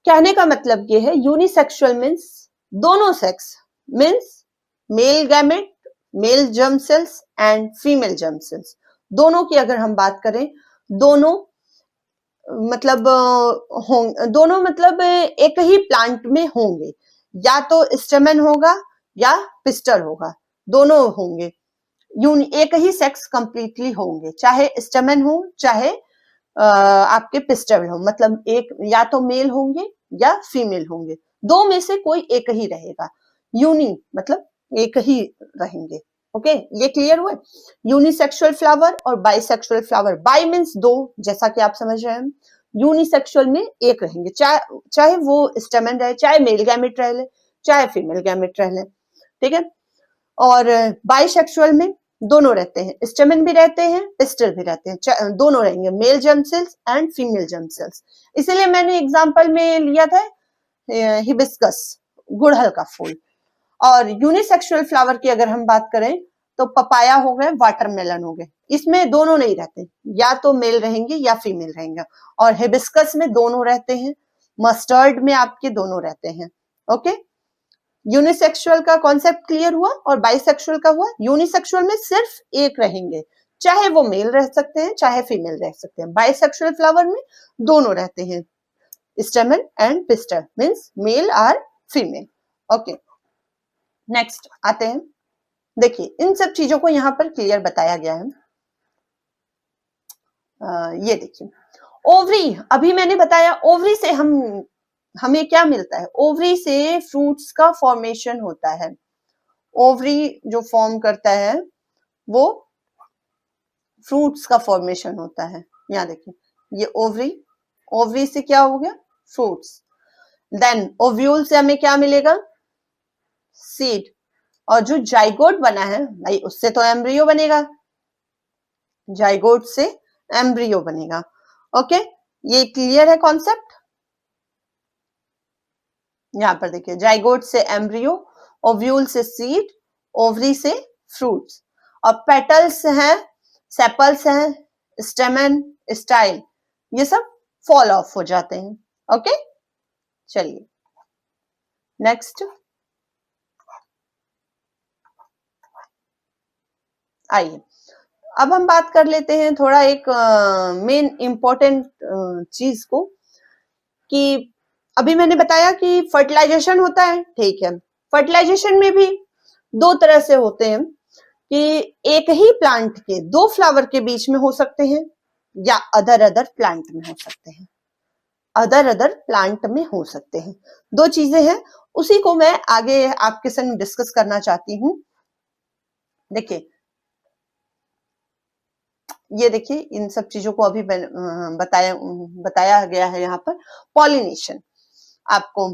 B: कहने का मतलब ये है, यूनिसेक्सुअल मीन्स दोनों sex, means male gamete, male germ cells and female germ sales, दोनों की अगर हम बात करें, दोनों मतलब दोनों मतलब एक ही प्लांट में होंगे, या तो स्टेमन होगा या पिस्टल होगा, दोनों होंगे, एक ही सेक्स कंप्लीटली होंगे, चाहे स्टेमन हो चाहे आपके पिस्टल हो, मतलब एक या तो मेल होंगे या फीमेल होंगे, दो में से कोई एक ही रहेगा। यूनि मतलब एक ही रहेंगे। ओके, ये क्लियर हुआ? यूनिसेक्सुअल फ्लावर और बाइसेक्सुअल फ्लावर, बाई मीन्स दो, जैसा कि आप समझ रहे हैं। यूनिसेक्सुअल में एक रहेंगे, चाहे वो स्टेमन रहे, चाहे मेल गैमेट रह ले, चाहे फीमेल गैमेट रह ले। ठीक है, और बाइसेक्सुअल में दोनों रहते हैं, स्टेमन भी रहते हैं, पिस्टल भी रहते हैं, दोनों रहेंगे, male germ cells and female germ sales. इसीलिए मैंने एग्जांपल में लिया था हिबिस्कस, गुड़हल का फूल। और यूनिसेक्सुअल फ्लावर की अगर हम बात करें तो पपाया हो गए, वाटरमेलन हो गए, इसमें दोनों नहीं रहते, या तो मेल रहेंगे या फीमेल रहेंगे। और हिबिस्कस में दोनों रहते हैं, मस्टर्ड में आपके दोनों रहते हैं। ओके, यूनिसेक्सुअल का कॉन्सेप्ट क्लियर हुआ, और बाइसेक्सुअल का हुआ। यूनिसेक्सुअल में सिर्फ एक रहेंगे, चाहे वो मेल रह सकते हैं चाहे फीमेल रह सकते हैं। बाइसेक्सुअल फ्लावर में दोनों रहते हैं, stamen and pistil, means male और फीमेल। ओके, नेक्स्ट आते हैं। देखिए इन सब चीजों को यहाँ पर क्लियर बताया गया है। ये देखिए ओवरी, अभी मैंने बताया ओवरी से हम हमें क्या मिलता है, ओवरी से फ्रूट्स का फॉर्मेशन होता है। ओवरी जो फॉर्म करता है वो फ्रूट्स का फॉर्मेशन होता है। यहाँ देखिए, ये ओवरी, ओवरी से क्या हो गया, फ्रूट्स। देन ओव्यूल से हमें क्या मिलेगा, सीड। और जो जाइगोट बना है भाई, उससे तो एम्ब्रियो बनेगा, जाइगोट से एम्ब्रियो बनेगा। ओके, ये क्लियर है कॉन्सेप्ट। यहां पर देखिए, जाइगोट से एम्ब्रियो, ओव्यूल से सीड, ओवरी से फ्रूट्स, और पेटल्स हैं, सेपल्स हैं, स्टेमन, स्टाइल, ये सब फॉल ऑफ हो जाते हैं। ओके, चलिए नेक्स्ट आइए, अब हम बात कर लेते हैं थोड़ा एक मेन इंपॉर्टेंट चीज को, कि अभी मैंने बताया कि फर्टिलाइजेशन होता है, ठीक है। फर्टिलाइजेशन में भी दो तरह से होते हैं, कि एक ही प्लांट के दो फ्लावर के बीच में हो सकते हैं, या अदर अदर प्लांट में हो सकते हैं, अदर अदर प्लांट में हो सकते हैं। दो चीजें हैं, उसी को मैं आगे आपके संग डिस्कस करना चाहती हूँ। देखिए, ये देखिए, इन सब चीजों को अभी बताया गया है यहाँ पर। पॉलिनेशन, आपको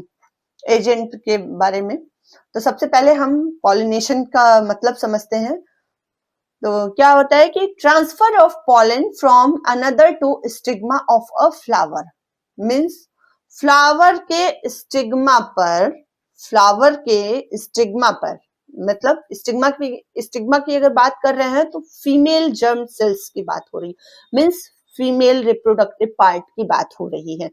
B: एजेंट के बारे में, तो सबसे पहले हम पॉलिनेशन का मतलब समझते हैं। तो क्या होता है कि transfer of pollen from another to stigma of a flower, means flower के स्टिग्मा पर, फ्लावर के स्टिग्मा पर, मतलब स्टिग्मा की अगर बात कर रहे हैं तो फीमेल जर्म सेल्स की बात हो रही है, मींस फीमेल रिप्रोडक्टिव पार्ट की बात हो रही है।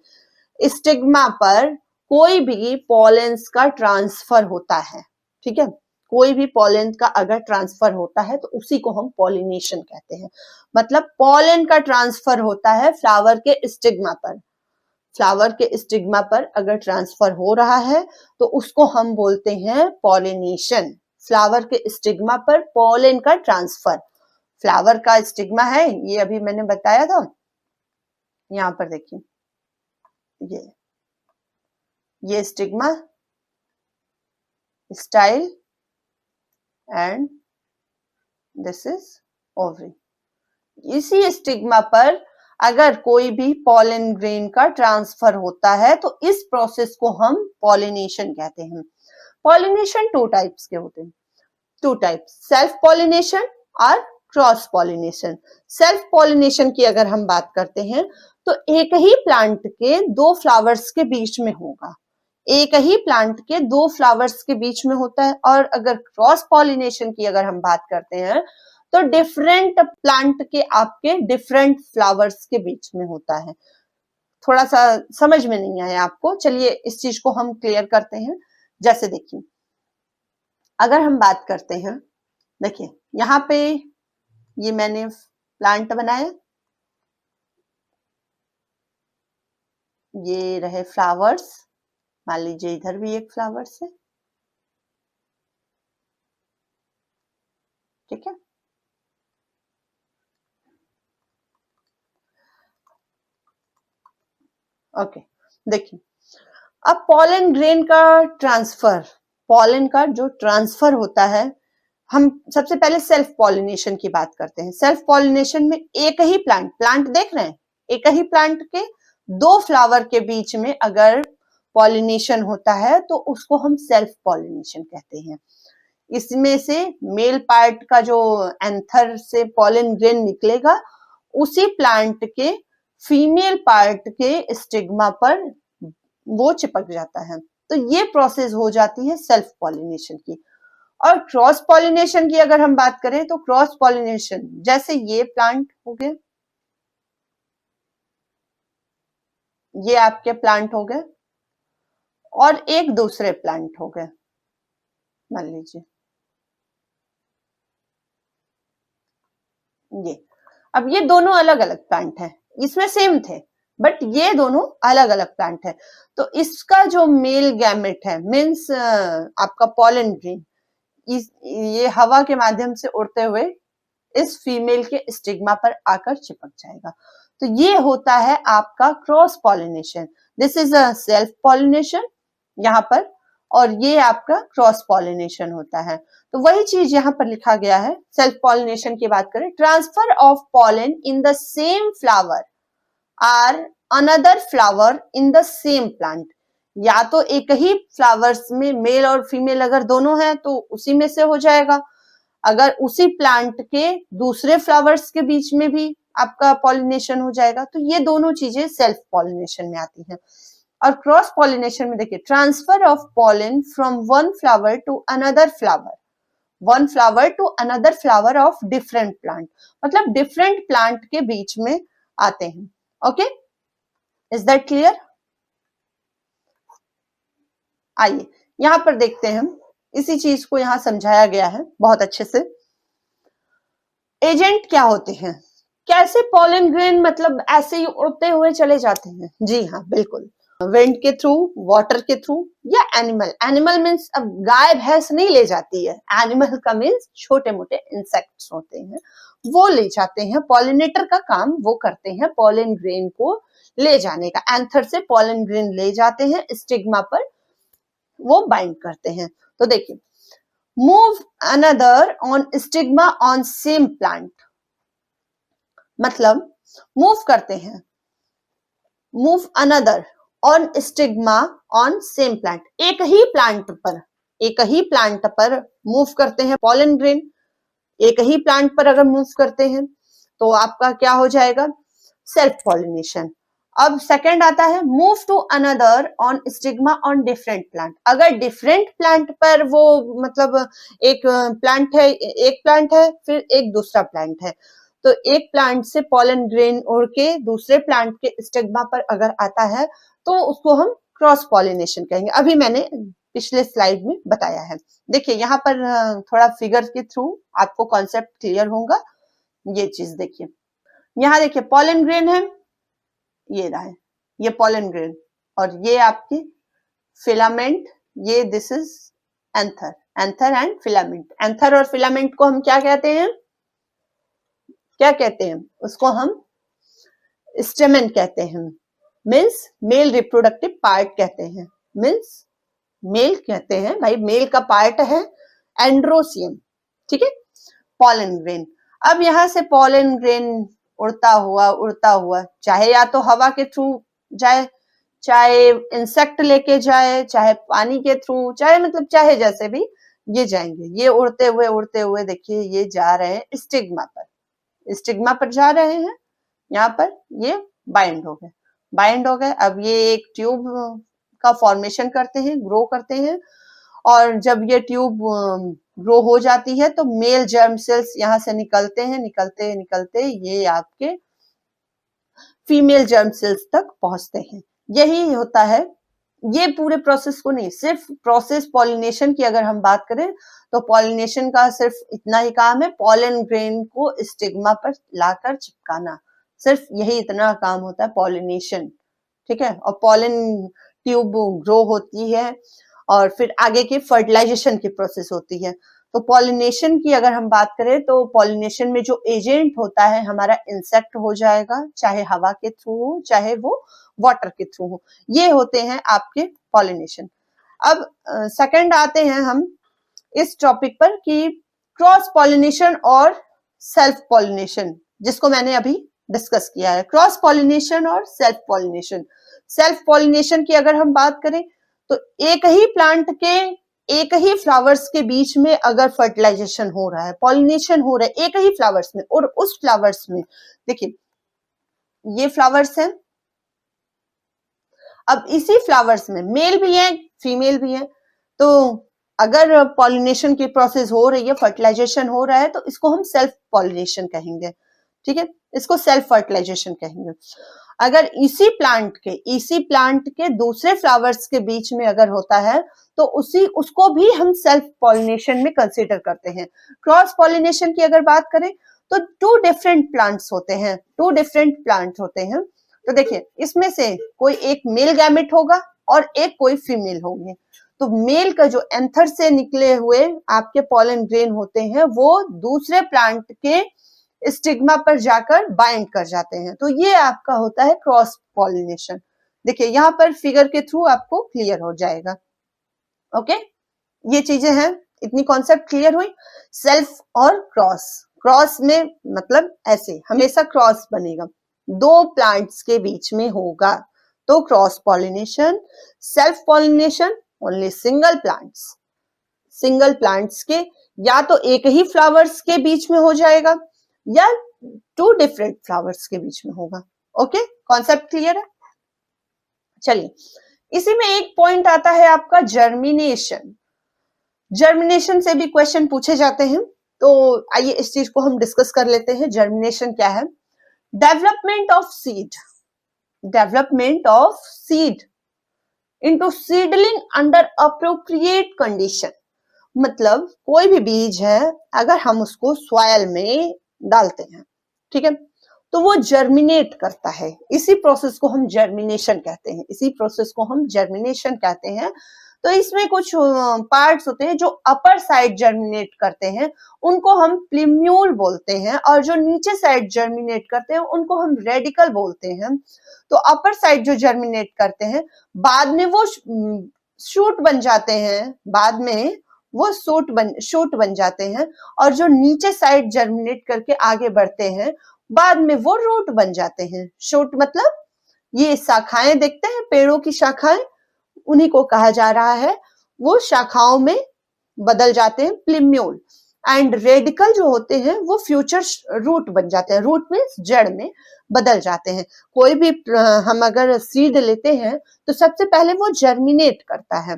B: स्टिग्मा पर कोई भी पॉलेंस का ट्रांसफर होता है, ठीक है, कोई भी पॉलेन का अगर ट्रांसफर होता है तो उसी को हम पॉलिनेशन कहते हैं। मतलब पॉलेन का ट्रांसफर होता है फ्लावर के स्टिग्मा पर, फ्लावर के स्टिग्मा पर अगर ट्रांसफर हो रहा है तो उसको हम बोलते हैं पॉलिनेशन। फ्लावर के स्टिग्मा पर पॉलेन का ट्रांसफर, फ्लावर का स्टिग्मा है, ये अभी मैंने बताया था। यहाँ पर देखिए, ये stigma, style, and this is ovary. इसी स्टिग्मा पर अगर कोई भी पॉलन ग्रेन का ट्रांसफर होता है तो इस प्रोसेस को हम पॉलिनेशन कहते हैं। पॉलिनेशन टू टाइप्स के होते हैं, टू टाइप्स, सेल्फ पॉलिनेशन और क्रॉस पॉलिनेशन। सेल्फ पॉलिनेशन की अगर हम बात करते हैं तो एक ही प्लांट के दो फ्लावर्स के बीच में होगा, एक ही प्लांट के दो फ्लावर्स के बीच में होता है। और अगर क्रॉस पॉलिनेशन की अगर हम बात करते हैं तो डिफरेंट प्लांट के आपके डिफरेंट फ्लावर्स के बीच में होता है। थोड़ा सा समझ में नहीं आया आपको, चलिए इस चीज को हम क्लियर करते हैं। जैसे देखिए, अगर हम बात करते हैं, देखिए यहाँ पे ये मैंने प्लांट बनाया, ये रहे फ्लावर्स, मान लीजिए इधर भी एक फ्लावर्स है, ठीक है। ओके, देखिए अब पॉलन ग्रेन का ट्रांसफर, पॉलन का जो ट्रांसफर होता है, हम सबसे पहले सेल्फ पॉलिनेशन की बात करते हैं। सेल्फ पॉलिनेशन में एक ही प्लांट देख रहे हैं, एक ही प्लांट के दो फ्लावर के बीच में अगर पॉलिनेशन होता है तो उसको हम सेल्फ पॉलिनेशन कहते हैं। इसमें से मेल पार्ट का जो एंथर से पॉलन ग्रेन निकलेगा, उसी प्लांट के फीमेल पार्ट के स्टिग्मा पर वो चिपक जाता है। तो ये प्रोसेस हो जाती है सेल्फ पॉलिनेशन की। और क्रॉस पॉलिनेशन की अगर हम बात करें तो क्रॉस पॉलिनेशन, जैसे ये प्लांट हो गए, ये आपके प्लांट हो गए और एक दूसरे प्लांट हो गए, मान लीजिए ये। अब ये दोनों अलग अलग प्लांट है, इसमें सेम थे बट ये दोनों अलग अलग प्लांट है। तो इसका जो मेल गैमेट है, मीन्स आपका पॉलन ग्रेन, ये हवा के माध्यम से उड़ते हुए इस फीमेल के स्टिग्मा पर आकर चिपक जाएगा। तो ये होता है आपका cross pollination. This is a self pollination यहाँ पर, और ये आपका क्रॉस पॉलिनेशन होता है। तो वही चीज यहाँ पर लिखा गया है। सेल्फ पॉलिनेशन की बात करें, transfer of pollen in the same flower or another flower in the same plant. या तो एक ही फ्लावर्स में मेल और फीमेल अगर दोनों हैं तो उसी में से हो जाएगा, अगर उसी प्लांट के दूसरे फ्लावर्स के बीच में भी आपका पॉलिनेशन हो जाएगा। तो ये दोनों चीजें सेल्फ पॉलिनेशन में आती हैं। और क्रॉस पॉलिनेशन में देखिए, transfer of pollen from one flower to another flower, one flower to another flower of different plant, मतलब डिफरेंट प्लांट के बीच में आते हैं। Okay, is that clear? आइए यहां पर देखते हैं हम, इसी चीज को यहां समझाया गया है बहुत अच्छे से। एजेंट क्या होते हैं, कैसे पॉलन ग्रेन मतलब ऐसे ही उड़ते हुए चले जाते हैं? जी हाँ, बिल्कुल, विंड के थ्रू, वाटर के थ्रू, या एनिमल। एनिमल मीन्स अब गाय भैंस नहीं ले जाती है, एनिमल का मीन्स छोटे मोटे इंसेक्ट्स होते हैं, वो ले जाते हैं। पॉलिनेटर का काम वो करते हैं, पॉलन ग्रेन को ले जाने का। एंथर से पॉलन ग्रेन ले जाते हैं, स्टिग्मा पर वो बाइंड करते हैं। तो देखिए, move another on stigma on same plant, मतलब मूव करते हैं, move another on stigma on same plant, एक ही प्लांट पर, एक ही प्लांट पर मूव करते हैं पॉलन ग्रेन। एक ही प्लांट पर अगर मूव करते हैं तो आपका क्या हो जाएगा, सेल्फ पॉलिनेशन। अब सेकंड आता है, move to another on stigma on different plant. अगर डिफरेंट प्लांट पर वो मतलब एक प्लांट है, एक प्लांट है, फिर एक दूसरा प्लांट है, तो एक प्लांट से पॉलन ग्रेन उड़ के दूसरे प्लांट के स्टिग्मा पर अगर आता है तो उसको हम क्रॉस पॉलिनेशन कहेंगे। अभी मैंने पिछले स्लाइड में बताया है। देखिए यहाँ पर थोड़ा फिगर के थ्रू आपको कॉन्सेप्ट क्लियर होगा। ये चीज देखिए, यहाँ देखिए पॉलन ग्रेन है, ये रहा है, ये पॉलन ग्रेन, और ये आपकी फिलामेंट, ये this is anther, anther and filament. Anther और फिलामेंट को हम क्या कहते हैं, क्या कहते हैं उसको, हम स्टेमन कहते हैं, मीन्स मेल रिप्रोडक्टिव पार्ट कहते हैं, मीन्स मेल कहते हैं भाई, मेल का पार्ट है एंड्रोसियम, ठीक है, पॉलन ग्रेन। अब यहां से पॉलन ग्रेन उड़ता हुआ चाहे या तो हवा के थ्रू जाए, चाहे इंसेक्ट लेके जाए, चाहे पानी के थ्रू, चाहे मतलब चाहे जैसे भी ये जाएंगे, ये उड़ते हुए देखिए ये जा रहे हैं स्टिग्मा पर, स्टिग्मा पर जा रहे हैं। यहाँ पर ये बाइंड हो गए, बाइंड हो गए। अब ये एक ट्यूब का फॉर्मेशन करते हैं, ग्रो करते हैं, और जब ये ट्यूब ग्रो हो जाती है तो मेल जर्म सेल्स यहाँ से निकलते हैं, निकलते ये आपके फीमेल जर्म सेल्स तक पहुंचते हैं। यही होता है, ये पूरे प्रोसेस को नहीं, सिर्फ प्रोसेस पॉलिनेशन की अगर हम बात करें तो पॉलिनेशन का सिर्फ इतना ही काम है, पॉलन ग्रेन को स्टिग्मा पर लाकर चिपकाना, सिर्फ यही इतना काम होता है पॉलिनेशन, ठीक है। और पॉलन ट्यूब ग्रो होती है और फिर आगे की फर्टिलाइजेशन की प्रोसेस होती है। तो पॉलिनेशन की अगर हम बात करें तो पॉलिनेशन में जो एजेंट होता है हमारा इंसेक्ट हो जाएगा, चाहे हवा के थ्रू हो, चाहे वो वाटर के थ्रू हो, ये होते हैं आपके पॉलिनेशन। अब सेकंड आते हैं हम इस टॉपिक पर कि क्रॉस पॉलिनेशन और सेल्फ पॉलिनेशन, जिसको मैंने अभी डिस्कस किया है। क्रॉस पॉलिनेशन और सेल्फ पॉलिनेशन। सेल्फ पॉलिनेशन की अगर हम बात करें तो एक ही प्लांट के एक ही फ्लावर्स के बीच में अगर फर्टिलाइजेशन हो रहा है, पॉलिनेशन हो रहा है एक ही फ्लावर्स में, और उस फ्लावर्स में देखिए ये फ्लावर्स हैं, अब इसी फ्लावर्स में मेल भी है फीमेल भी है, तो अगर पॉलिनेशन की प्रोसेस हो रही है, फर्टिलाइजेशन हो रहा है, तो इसको हम सेल्फ पॉलिनेशन कहेंगे, ठीक है, इसको सेल्फ फर्टिलाइजेशन कहेंगे। अगर इसी प्लांट के दूसरे फ्लावर्स के बीच में अगर होता है तो उसको भी हम सेल्फ पॉलिनेशन में कंसीडर करते हैं। क्रॉस पॉलिनेशन की अगर बात करें तो टू डिफरेंट प्लांट्स होते हैं, तो देखिए इसमें से कोई एक मेल गैमेट होगा और एक कोई फीमेल होंगे। तो मेल का जो एंथर से निकले हुए आपके पॉलन ग्रेन होते हैं वो दूसरे प्लांट के स्टिग्मा पर जाकर बाइंड कर जाते हैं। तो ये आपका होता है क्रॉस पॉलिनेशन। देखिए यहाँ पर फिगर के थ्रू आपको क्लियर हो जाएगा। ओके, ये चीजें हैं, इतनी कॉन्सेप्ट क्लियर हुई। सेल्फ और क्रॉस, क्रॉस में मतलब ऐसे हमेशा क्रॉस बनेगा, दो प्लांट्स के बीच में होगा तो cross pollination. Self pollination only single plants, single plants के या तो एक ही फ्लावर्स के बीच में हो जाएगा या टू डिफरेंट फ्लावर्स के बीच में होगा। ओके, कॉन्सेप्ट क्लियर है। चलिए, इसी में एक पॉइंट आता है आपका जर्मिनेशन। जर्मिनेशन से भी क्वेश्चन पूछे जाते हैं, तो आइए इस चीज को हम डिस्कस कर लेते हैं। जर्मिनेशन क्या है? Development of seed, development of seed into seedling under appropriate condition. मतलब कोई भी बीज है, अगर हम उसको सॉइल में डालते हैं, ठीक है, तो वो जर्मिनेट करता है। इसी प्रोसेस को हम जर्मिनेशन कहते हैं, इसी प्रोसेस को हम जर्मिनेशन कहते हैं। तो इसमें कुछ पार्ट्स होते हैं जो अपर साइड जर्मिनेट करते हैं, उनको हम प्लिम्यूल बोलते हैं, और जो नीचे साइड जर्मिनेट करते हैं उनको हम रेडिकल बोलते हैं। तो अपर साइड जो जर्मिनेट करते हैं, बाद में वो शूट बन जाते हैं, बाद में वो शूट बन जाते हैं, और जो नीचे साइड जर्मिनेट करके आगे बढ़ते हैं, बाद में वो रूट बन जाते हैं। शूट मतलब ये शाखाएं देखते हैं, पेड़ों की शाखाएं, उन्हीं को कहा जा रहा है, वो शाखाओं में बदल जाते हैं, प्लिम्यूल। एंड रेडिकल जो होते हैं वो फ्यूचर रूट बन जाते हैं, रूट में जड़ में बदल जाते हैं। कोई भी हम अगर सीड लेते हैं तो सबसे पहले वो जर्मिनेट करता है,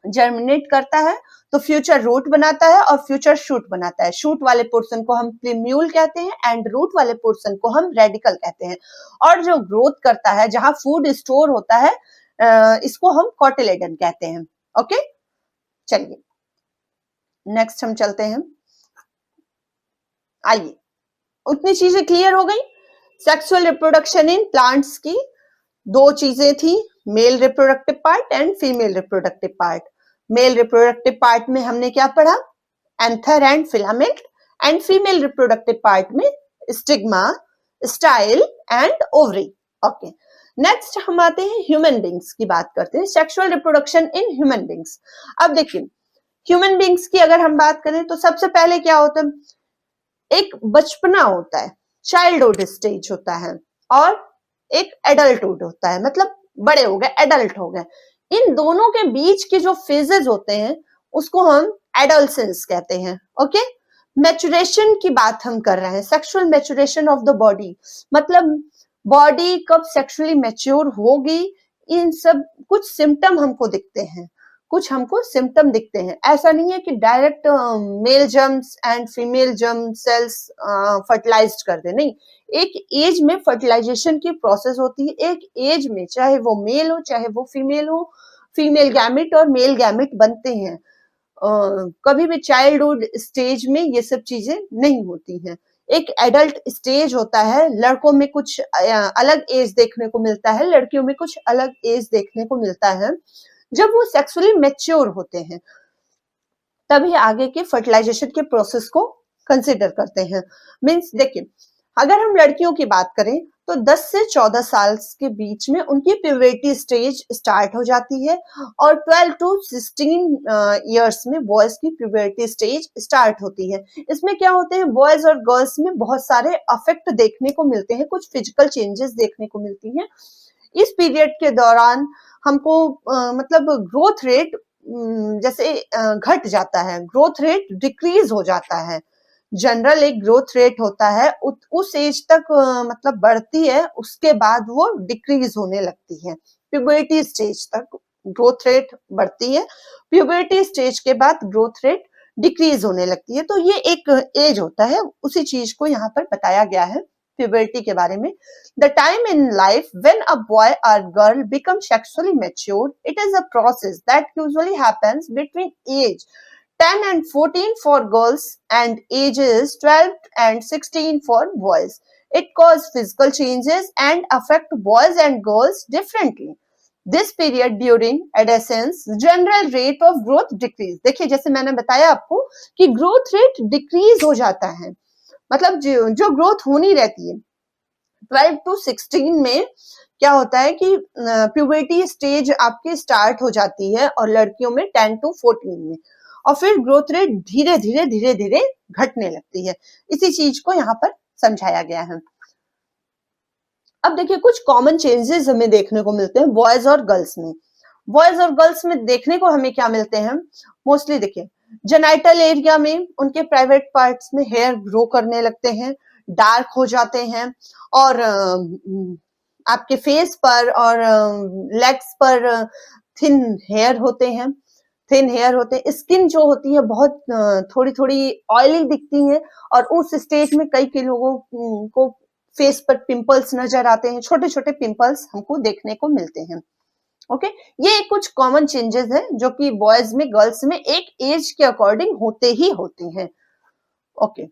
B: जर्मिनेट करता है तो फ्यूचर रूट बनाता है और फ्यूचर शूट बनाता है। शूट वाले पोर्शन को हम प्लिम्यूल कहते हैं एंड रूट वाले पोर्शन को हम रेडिकल कहते हैं। और जो ग्रोथ करता है, जहां फूड स्टोर होता है, इसको हम कोटिलेडन कहते हैं। ओके, चलिए नेक्स्ट हम चलते हैं। आइए, उतनी चीजें क्लियर हो गई। सेक्सुअल रिप्रोडक्शन इन प्लांट्स की दो चीजें थी, male reproductive part and female reproductive part. Male reproductive part में हमने क्या पढ़ा? Anther and filament, and female reproductive part में stigma, style and ovary. Okay, next हम आते हैं ह्यूमन बींग्स की बात करते हैं, sexual reproduction in human beings. अब देखिए, ह्यूमन बींग्स की अगर हम बात करें तो सबसे पहले क्या होता है? एक बचपना होता है, चाइल्डहुड स्टेज होता है, और एक एडल्टहुड होता है, मतलब बड़े हो गए, एडल्ट हो गए। इन दोनों के बीच के जो फेजेस होते हैं उसको हम एडोलसेंस कहते हैं। ओके, मैचुरेशन की बात हम कर रहे हैं, sexual maturation of the body, मतलब बॉडी कब सेक्सुअली मैच्योर होगी, इन सब कुछ सिम्टम हमको दिखते हैं, कुछ हमको सिम्टम दिखते हैं। ऐसा नहीं है कि direct male germs and female germ cells fertilized कर दे, नहीं, एक एज में फर्टिलाइजेशन की प्रोसेस होती है। एक एज में चाहे वो मेल हो चाहे वो फीमेल हो, फीमेल गैमेट और मेल गैमेट बनते हैं। कभी भी चाइल्डहुड स्टेज में ये सब चीजें नहीं होती हैं। एक एडल्ट स्टेज होता है, लड़कों में कुछ अलग एज देखने को मिलता है, लड़कियों में कुछ अलग एज देखने को मिलता है। जब वो सेक्सुअली मैच्योर होते हैं तभी आगे के फर्टिलाइजेशन के प्रोसेस को कंसिडर करते हैं। मींस देखिए, अगर हम लड़कियों की बात करें तो 10 से 14 साल के बीच में उनकी प्यूबर्टी स्टेज स्टार्ट हो जाती है, और 12 टू 16 इयर्स में बॉयज की प्यूबर्टी स्टेज स्टार्ट होती है। इसमें क्या होते हैं, बॉयज और गर्ल्स में बहुत सारे अफेक्ट देखने को मिलते हैं, कुछ फिजिकल चेंजेस देखने को मिलती हैं। इस पीरियड के दौरान हमको मतलब ग्रोथ रेट जैसे घट जाता है, ग्रोथ रेट डिक्रीज हो जाता है। जनरल एक ग्रोथ रेट होता है, उस एज तक मतलब बढ़ती है, उसके बाद वो डिक्रीज होने लगती है। प्यूबर्टी स्टेज तक ग्रोथ रेट बढ़ती है, प्यूबर्टी स्टेज के बाद ग्रोथ रेट डिक्रीज होने लगती है। तो ये एक एज होता है, उसी चीज को यहाँ पर बताया गया है प्यूबर्टी के बारे में। The time in life when a boy or girl becomes sexually mature, it is a process that usually happens between age 10 and 14 for girls and ages 12 and 16 for boys. It causes physical changes and affect boys and girls differently. This period during adolescence, general rate of growth decrease. देखिए, जैसे मैंने बताया आपको कि growth rate decrease हो जाता है, मतलब जो ग्रोथ होनी रहती है 12 to 16 में क्या होता है कि प्यूबर्टी स्टेज आपकी स्टार्ट हो जाती है और लड़कियों में 10 to 14 में, और फिर ग्रोथ रेट धीरे धीरे घटने लगती है। इसी चीज को यहाँ पर समझाया गया है। अब देखिए कुछ कॉमन चेंजेस हमें देखने को मिलते हैं बॉयज और गर्ल्स में। बॉयज और गर्ल्स में देखने को हमें क्या मिलते हैं, मोस्टली देखिए जेनाइटल एरिया में उनके प्राइवेट पार्ट्स में हेयर ग्रो करने लगते हैं, डार्क हो जाते हैं, और आपके फेस पर और लेग्स पर थिन हेयर होते हैं, स्किन जो होती है बहुत थोड़ी थोड़ी ऑयली दिखती है, और उस स्टेज में कई लोगों को फेस पर पिंपल्स नजर आते हैं, छोटे छोटे पिंपल्स हमको देखने को मिलते हैं। ओके, ये कुछ कॉमन चेंजेस है जो कि बॉयज में गर्ल्स में एक एज के अकॉर्डिंग होते ही होते हैं। ओके,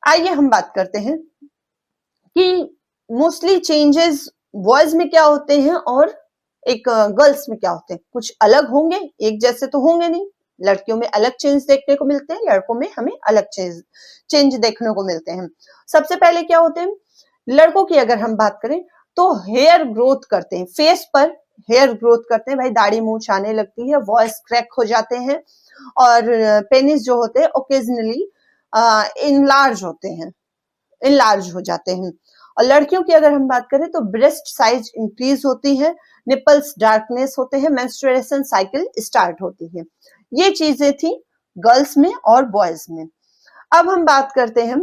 B: आइए हम बात करते हैं कि मोस्टली चेंजेस बॉयज में क्या होते हैं और एक गर्ल्स में क्या होते हैं। कुछ अलग होंगे, एक जैसे तो होंगे नहीं। लड़कियों में अलग चेंज देखने को मिलते हैं, लड़कों में हमें अलग चेंज देखने को मिलते हैं। सबसे पहले क्या होते हैं, लड़कों की अगर हम बात करें तो हेयर ग्रोथ करते हैं, फेस पर हेयर ग्रोथ करते हैं, भाई दाढ़ी मूंछ आने लगती है, वॉइस क्रैक हो जाते हैं, और पेनिस जो होते हैं ओकेजनली इनलार्ज हो जाते हैं। और लड़कियों की अगर हम बात करें तो ब्रेस्ट साइज इंक्रीज होती है, निपल्स डार्कनेस होते हैं, मेंस्ट्रुएशन साइकिल स्टार्ट होती है। ये चीजें थी गर्ल्स में और बॉयज में। अब हम बात करते हैं,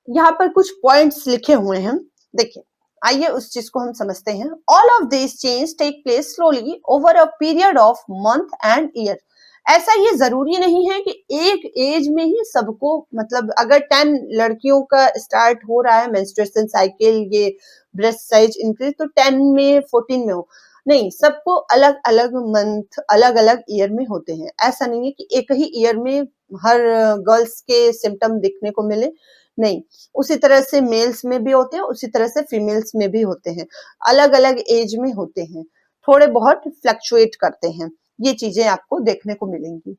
B: यहाँ पर कुछ पॉइंट्स लिखे हुए हैं, देखिए आइए उस चीज को हम समझते हैं। All of this change take place slowly over a period of month and year. ऐसा ये जरूरी नहीं है कि एक एज में ही सबको, मतलब अगर 10 लड़कियों का स्टार्ट हो रहा है मेंस्ट्रुएशन साइकिल, ये ब्रेस्ट साइज इंक्रीज, तो 10 में 14 में हो, नहीं, सबको अलग अलग मंथ अलग अलग ईयर में होते हैं। ऐसा नहीं है कि एक ही ईयर में हर गर्ल्स के सिम्टम दिखने को मिले, नहीं, उसी तरह से मेल्स में भी होते हैं, उसी तरह से फीमेल्स में भी होते हैं, अलग अलग एज में होते हैं, थोड़े बहुत फ्लक्चुएट करते हैं। ये चीजें आपको देखने को मिलेंगी,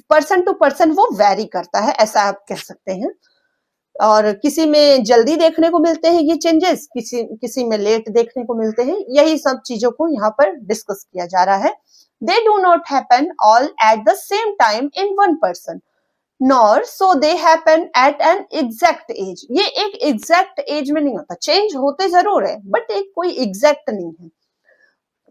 B: पर्सन टू पर्सन वो वैरी करता है, ऐसा आप कह सकते हैं। और किसी में जल्दी देखने को मिलते हैं ये चेंजेस, किसी में लेट देखने को मिलते हैं। यही सब चीजों को यहाँ पर डिस्कस किया जा रहा है। They do not happen all at the same time in one person, nor so they happen at an exact as. ये एक एग्जैक्ट एज में नहीं होता, चेंज होते जरूर है बट एक कोई एग्जैक्ट नहीं है,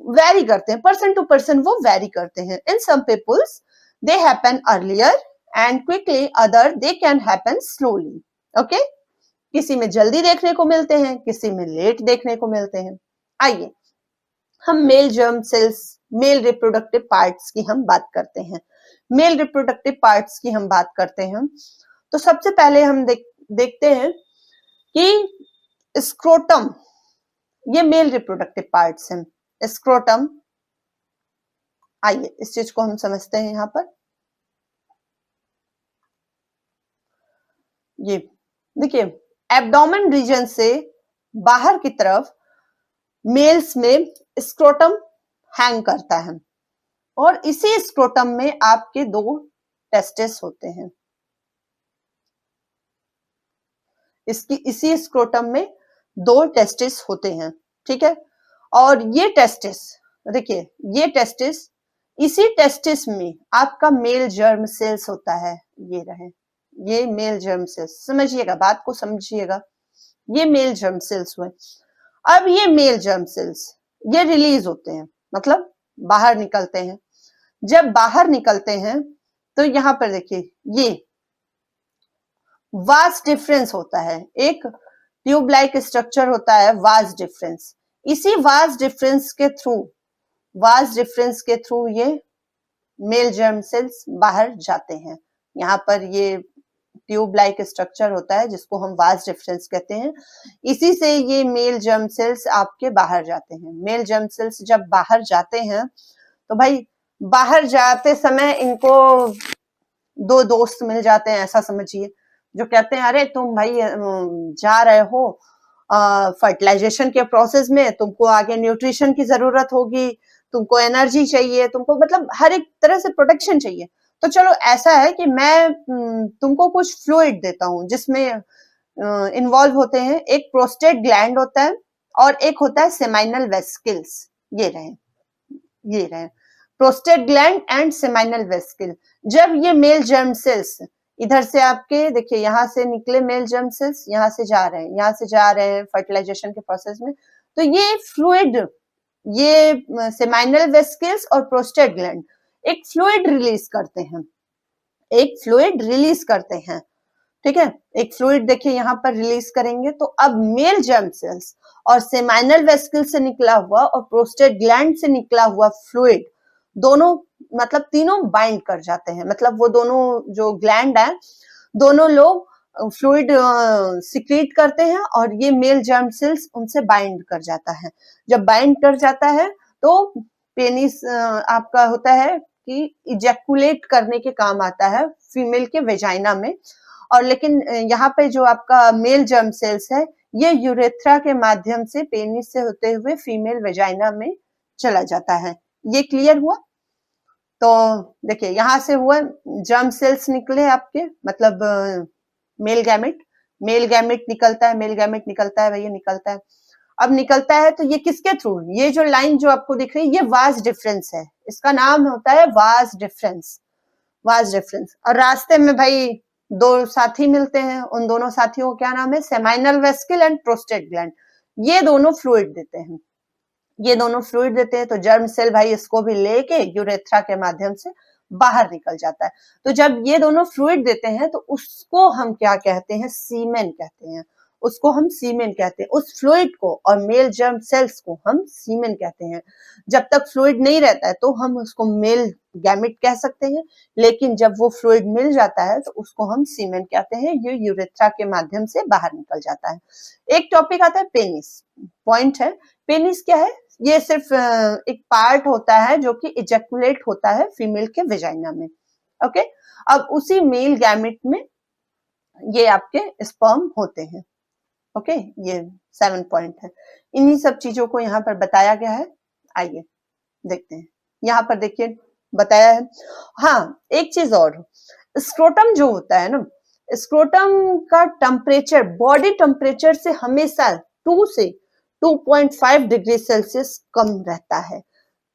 B: वैरी करते हैं, पर्सन टू पर्सन वो वैरी करते हैं। In some peoples they happen earlier and quickly, other they can happen slowly. Okay, किसी में जल्दी देखने को मिलते हैं, किसी में लेट देखने को मिलते हैं। आइए हम male germ cells, male reproductive parts की हम बात करते हैं। मेल रिप्रोडक्टिव पार्ट्स की हम बात करते हैं तो सबसे पहले हम देखते हैं कि स्क्रोटम, ये मेल रिप्रोडक्टिव पार्ट्स हैं। स्क्रोटम, आइए इस चीज को हम समझते हैं। यहाँ पर ये देखिए, एब्डोमेन रीजन से बाहर की तरफ मेल्स में स्क्रोटम हैंग करता है, और इसी स्क्रोटम में आपके 2 टेस्टिस होते हैं। इसी स्क्रोटम में 2 टेस्टिस होते हैं, ठीक है। और ये टेस्टिस, देखिए ये टेस्टिस, इसी टेस्टिस में आपका मेल जर्म सेल्स होता है। ये रहे, ये मेल जर्म सेल्स, समझिएगा बात को, समझिएगा, ये मेल जर्म सेल्स हुए। अब ये मेल जर्म सेल्स ये रिलीज होते हैं, मतलब बाहर निकलते हैं। जब बाहर निकलते हैं तो यहाँ पर देखिए ये वास डिफरेंस होता है, एक ट्यूब लाइक स्ट्रक्चर होता है, वास डिफरेंस। इसी वास डिफरेंस के थ्रू ये मेल जर्म सेल्स बाहर जाते हैं। यहाँ पर ये ट्यूब लाइक स्ट्रक्चर होता है जिसको हम वास डिफरेंस कहते हैं, इसी से ये मेल जर्म सेल्स आपके बाहर जाते हैं। मेल जर्म सेल्स जब बाहर जाते हैं तो भाई बाहर जाते समय इनको 2 दोस्त मिल जाते हैं, ऐसा समझिए, जो कहते हैं अरे तुम भाई जा रहे हो फर्टिलाइजेशन के प्रोसेस में, तुमको आगे न्यूट्रिशन की जरूरत होगी, तुमको एनर्जी चाहिए, तुमको मतलब हर एक तरह से प्रोटेक्शन चाहिए, तो चलो ऐसा है कि मैं तुमको कुछ फ्लूइड देता हूं जिसमें इन्वॉल्व होते हैं, एक प्रोस्टेट ग्लैंड होता है और एक होता है सेमाइनल वेसिकल्स। ये रहे prostate gland and seminal vesicle. जब ये मेल जर्म सेल्स इधर से आपके देखिए यहाँ से निकले मेल जर्म सेल्स, यहाँ से जा रहे हैं फर्टिलाइजेशन के प्रोसेस में, तो ये फ्लूइड, ये सेमाइनल वेसिकल्स और प्रोस्टेट ग्लैंड एक फ्लूइड रिलीज करते हैं, ठीक है। एक फ्लूइड देखिए यहाँ पर रिलीज करेंगे, तो अब मेल जर्म सेल्स और सेमाइनल वेसिकल से निकला हुआ और प्रोस्टेट ग्लैंड से निकला हुआ फ्लूइड दोनों मतलब तीनों बाइंड कर जाते हैं, मतलब वो दोनों जो ग्लैंड है दोनों लोग फ्लूइड सिक्रीट करते हैं और ये मेल जर्म सेल्स उनसे बाइंड कर जाता है। जब बाइंड कर जाता है तो पेनिस आपका होता है कि इजैकुलेट करने के काम आता है फीमेल के वेजाइना में, और लेकिन यहाँ पे जो आपका मेल जर्म सेल्स है ये यूरेथ्रा के माध्यम से पेनिस से होते हुए फीमेल वेजाइना में चला जाता है। ये क्लियर हुआ? तो देखिए यहाँ से हुआ जर्म सेल्स निकले आपके, मतलब मेल गैमेट निकलता है, भैया निकलता है। अब निकलता है तो ये किसके थ्रू, ये जो लाइन जो आपको दिख रही है ये वास डिफरेंस है, इसका नाम होता है वास डिफरेंस। और रास्ते में भाई दो साथी मिलते हैं, उन दोनों साथियों का क्या नाम है, seminal vesicle and prostate gland. ये दोनों फ्लूइड देते हैं, तो जर्म सेल भाई इसको भी लेके यूरेथ्रा के माध्यम से बाहर निकल जाता है। तो जब ये दोनों फ्लूइड देते हैं तो उसको हम क्या कहते हैं, सीमेन कहते हैं। उस फ्लूइड को और मेल जर्म सेल्स को हम सीमेन कहते हैं। जब तक फ्लूइड नहीं रहता है तो हम उसको मेल गैमेट कह सकते हैं, लेकिन जब वो फ्लूइड मिल जाता है तो उसको हम सीमेन कहते हैं। ये यूरेथ्रा के माध्यम से बाहर निकल जाता है। एक टॉपिक आता है पेनिस। पॉइंट है, पेनिस क्या है, ये सिर्फ एक पार्ट होता है जो कि इजैकुलेट होता है फीमेल के वेजाइना में। ओके, अब उसी मेल गैमेट में ये आपके स्पर्म होते हैं। ओके, ये 7 पॉइंट है। इन्हीं सब चीजों को यहाँ पर बताया गया है। आइए देखते हैं, यहाँ पर देखिए बताया है। हाँ, एक चीज और, स्क्रोटम जो होता है ना, स्क्रोटम का टेम्परेचर बॉडी टेम्परेचर से हमेशा 2 से 2.5 डिग्री सेल्सियस कम रहता है,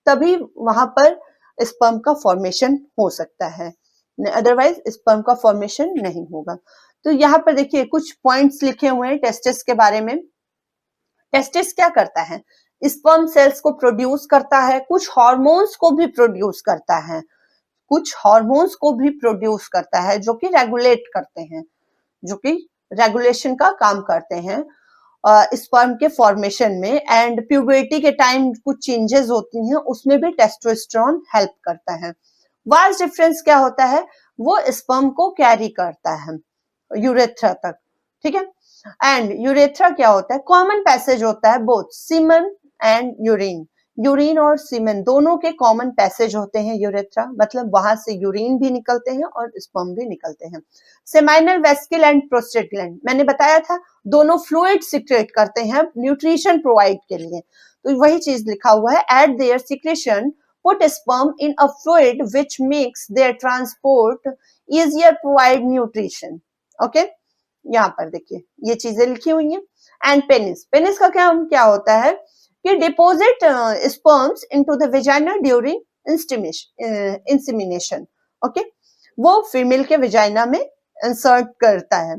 B: तभी वहां पर स्पर्म का फॉर्मेशन हो सकता है, अदरवाइज स्पर्म का फॉर्मेशन नहीं होगा। तो यहाँ पर देखिए कुछ पॉइंट्स लिखे हुए हैं टेस्टिस के बारे में। टेस्टिस क्या करता है, स्पर्म सेल्स को प्रोड्यूस करता है, कुछ हार्मोन्स को भी प्रोड्यूस करता है जो कि रेगुलेट करते हैं, जो कि रेगुलेशन का काम करते हैं स्पर्म के फॉर्मेशन में। एंड प्यूबर्टी के टाइम कुछ चेंजेस होती हैं, उसमें भी टेस्टोस्टेरोन हेल्प करता है। वास डिफरेंस क्या होता है, वो स्पर्म को कैरी करता है यूरेथ्रा तक, ठीक है। एंड यूरेथ्रा क्या होता है, कॉमन पैसेज होता है बोथ सीमन एंड यूरिन और सीमेन दोनों के कॉमन पैसेज होते हैं यूरेथ्रा, मतलब वहां से यूरिन भी निकलते हैं और स्पर्म भी निकलते हैं। Seminal vesicle and prostate gland मैंने बताया था, दोनों फ्लूइड सिक्रेट करते हैं न्यूट्रिशन प्रोवाइड के लिए, तो वही चीज लिखा हुआ है, eight there secretion put sperm in a fluid which makes their transport easier, provide nutrition. Okay, यहाँ पर देखिए ये चीजें लिखी हुई हैं। एंड पेनिस का क्या होता है कि deposit sperms into the vagina during insemination. Okay, वो फीमेल के वेजाइना में इंसर्ट करता है।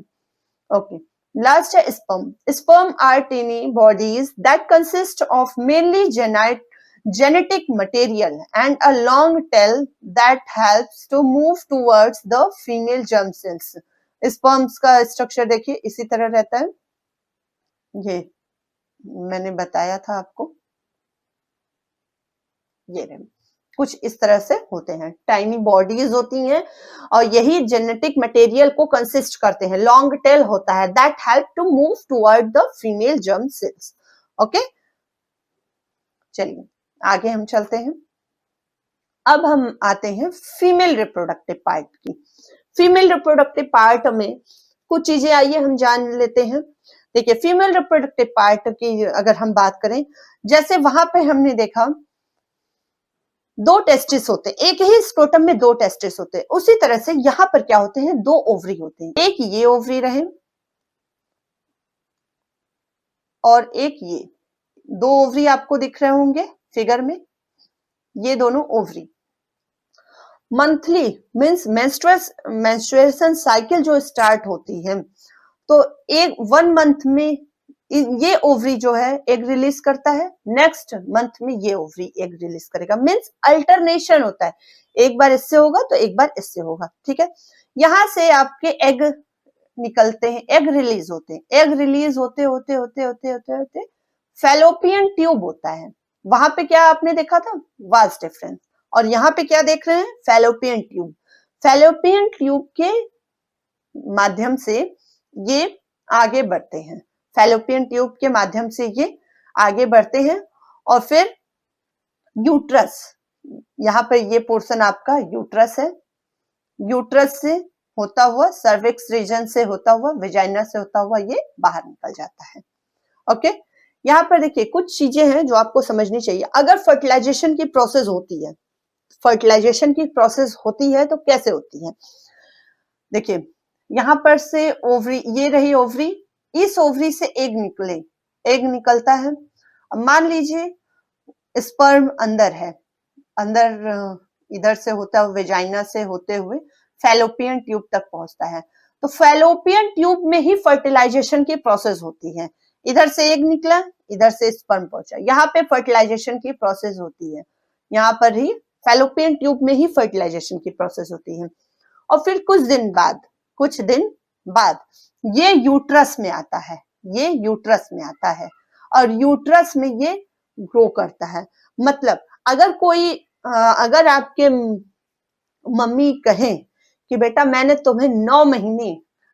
B: ओके, लास्ट है sperm are tiny bodies that consist of mainly genetic material and a long tail that helps to move towards the female germ cells. Sperms का structure देखिए इसी तरह रहता है, ये मैंने बताया था आपको, ये कुछ इस तरह से होते हैं, टाइनी बॉडीज होती हैं और यही जेनेटिक मटेरियल को कंसिस्ट करते हैं। लॉन्ग टेल होता है that help to move toward the female germ cells. Okay, चलिए आगे हम चलते हैं। अब हम आते हैं फीमेल रिप्रोडक्टिव पार्ट की। फीमेल रिप्रोडक्टिव पार्ट में कुछ चीजें आइए हम जान लेते हैं। देखिए फीमेल रिप्रोडक्टिव पार्ट की अगर हम बात करें, जैसे वहां पे हमने देखा दो टेस्टिस होते हैं, एक ही स्क्रोटम में दो टेस्टिस होते हैं। उसी तरह से यहाँ पर क्या होते हैं, दो ओवरी होते हैं, एक ये ओवरी रहे और एक ये, दो ओवरी आपको दिख रहे होंगे फिगर में, ये दोनों ovary. Monthly means menstruation cycle जो स्टार्ट होती है, तो एक 1 मंथ में ये ओवरी जो है एग रिलीज करता है, नेक्स्ट मंथ में ये ओवरी एग रिलीज करेगा। मीन्स अल्टरनेशन होता है, एक बार इससे होगा तो एक बार इससे होगा, ठीक है। यहां से आपके एग निकलते हैं, एग रिलीज होते हैं, एग रिलीज होते होते होते होते होते होते फैलोपियन ट्यूब होता है। वहां पे क्या आपने देखा था, वाज डिफरेंस, और यहाँ पे क्या देख रहे हैं, फैलोपियन ट्यूब। फैलोपियन ट्यूब के माध्यम से ये आगे बढ़ते हैं, फैलोपियन ट्यूब के माध्यम से ये आगे बढ़ते हैं और फिर यूट्रस, यहाँ पर ये पोर्शन आपका यूट्रस है, यूट्रस से होता हुआ, सर्विक्स रीजन से होता हुआ, वेजाइना से होता हुआ ये बाहर निकल जाता है। ओके, यहाँ पर देखिए कुछ चीजें हैं जो आपको समझनी चाहिए। अगर फर्टिलाइजेशन की प्रोसेस होती है, फर्टिलाइजेशन की प्रोसेस होती है तो कैसे होती है, देखिए यहाँ पर से ओवरी, ये रही ओवरी, इस ओवरी से एग निकले, एग निकलता है। अब मान लीजिए स्पर्म अंदर है, अंदर इधर से होता हुआ, वेजाइना से होते हुए फैलोपियन ट्यूब तक पहुंचता है। तो फैलोपियन ट्यूब में ही फर्टिलाइजेशन की प्रोसेस होती है, इधर से एग निकला, इधर से स्पर्म पहुंचा, यहाँ पे फर्टिलाइजेशन की प्रोसेस होती है, यहाँ पर ही फैलोपियन ट्यूब में ही फर्टिलाइजेशन की प्रोसेस होती है। और फिर कुछ दिन बाद ये यूट्रस में आता है, ये यूट्रस में आता है और यूट्रस में ये ग्रो करता है। मतलब अगर आपके मम्मी कहें कि बेटा मैंने तुम्हें 9 महीने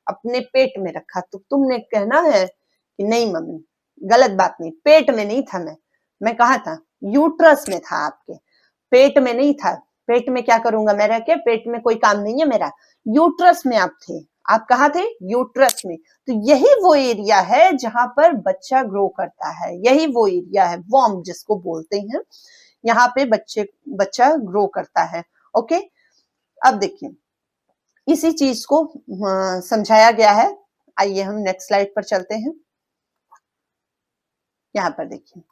B: अपने पेट में रखा, तो तुमने कहना है कि नहीं मम्मी, गलत बात नहीं, पेट में नहीं था मैं कहाँ था, यूट्रस में था, आपके पेट में नहीं था। पेट में क्या करूंगा मैं रह के, पेट में कोई काम नहीं है मेरा, यूट्रस में आप थे। आप कहाँ थे, यूट्रस में। तो यही वो एरिया है जहां पर बच्चा ग्रो करता है, यही वो एरिया है, वॉर्म जिसको बोलते हैं, यहाँ पे बच्चा ग्रो करता है। ओके, अब देखिए इसी चीज को समझाया गया है। आइए हम नेक्स्ट स्लाइड पर चलते हैं। यहाँ पर देखिए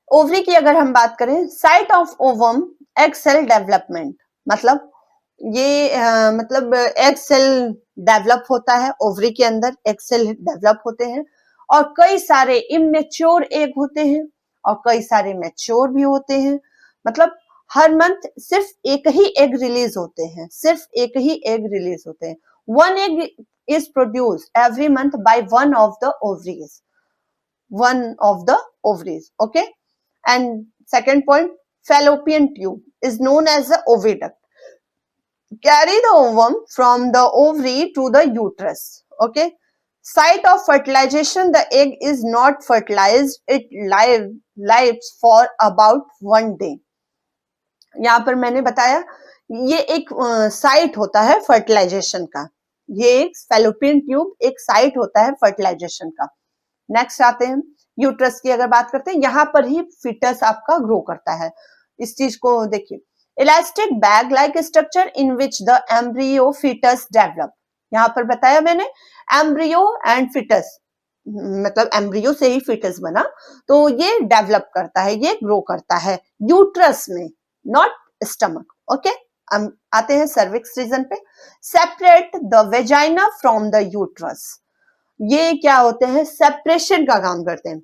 B: ओवरी की अगर हम बात करें, site of ovum egg cell development, मतलब ये मतलब एग सेल डेवलप होता है ओवरी के अंदर, एग सेल डेवलप होते हैं और कई सारे इमेच्योर एग होते हैं और कई सारे मैच्योर भी होते हैं। मतलब हर मंथ सिर्फ एक ही एग रिलीज होते हैं, सिर्फ एक ही एग रिलीज होते हैं। 1 egg is produced every month by one of the ovaries. Okay, and second point, fallopian tube is known as the oviduct, carry the ovum from the ovary to the uterus. Okay, site of fertilization, the egg is not fertilized, it lives for about 1 day. यहाँ पर मैंने बताया ये एक site होता है fertilisation का, ये एक फैलोपियन ट्यूब एक साइट होता है फर्टिलाइजेशन का। नेक्स्ट आते हैं यूट्रस की अगर बात करते हैं, यहाँ पर ही फिटस आपका ग्रो करता है। इस चीज को देखिए, elastic bag like structure in which the embryo foetus develop, यहाँ पर बताया मैंने एम्ब्रियो एंड फिटस, मतलब एम्ब्रियो से ही फिटस बना, तो ये डेवलप करता है, ये ग्रो करता है यूट्रस में, नॉट स्टमक। ओके, हम आते हैं सर्विक्स रीजन पे। Separate the vagina from the uterus, ये क्या होते हैं, सेपरेशन का काम करते हैं।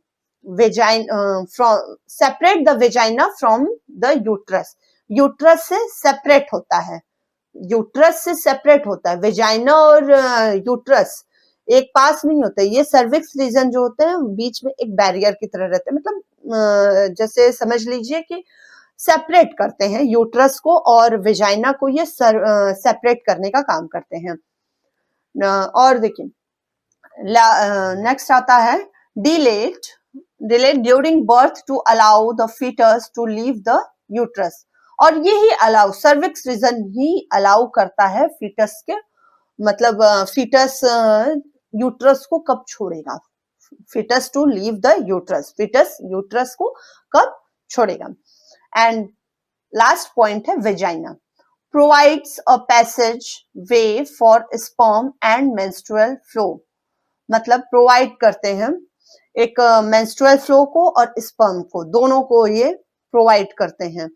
B: Separate the vagina from the uterus, uterus से सेपरेट होता है, यूट्रस से सेपरेट होता है। वेजाइना और यूट्रस एक पास नहीं होते, ये सर्विक्स रीजन जो होते हैं बीच में एक बैरियर की तरह रहते हैं, मतलब जैसे समझ लीजिए कि सेपरेट करते हैं यूट्रस को और वेजाइना को, ये सेपरेट करने का काम करते हैं। और देखिए नेक्स्ट आता है delayed during birth to allow the foetus to leave the uterus, और यही अलाउ, सर्विक्स रीजन ही अलाउ करता है फीटस के, मतलब फीटस यूट्रस को कब छोड़ेगा, fetus to leave the uterus. fetus uterus को कब छोड़ेगा? And last point है vagina. Provides a passage way for sperm and menstrual flow. मतलब प्रोवाइड करते हैं एक मेंस्ट्रुअल फ्लो को और स्पर्म को, दोनों को ये प्रोवाइड करते हैं।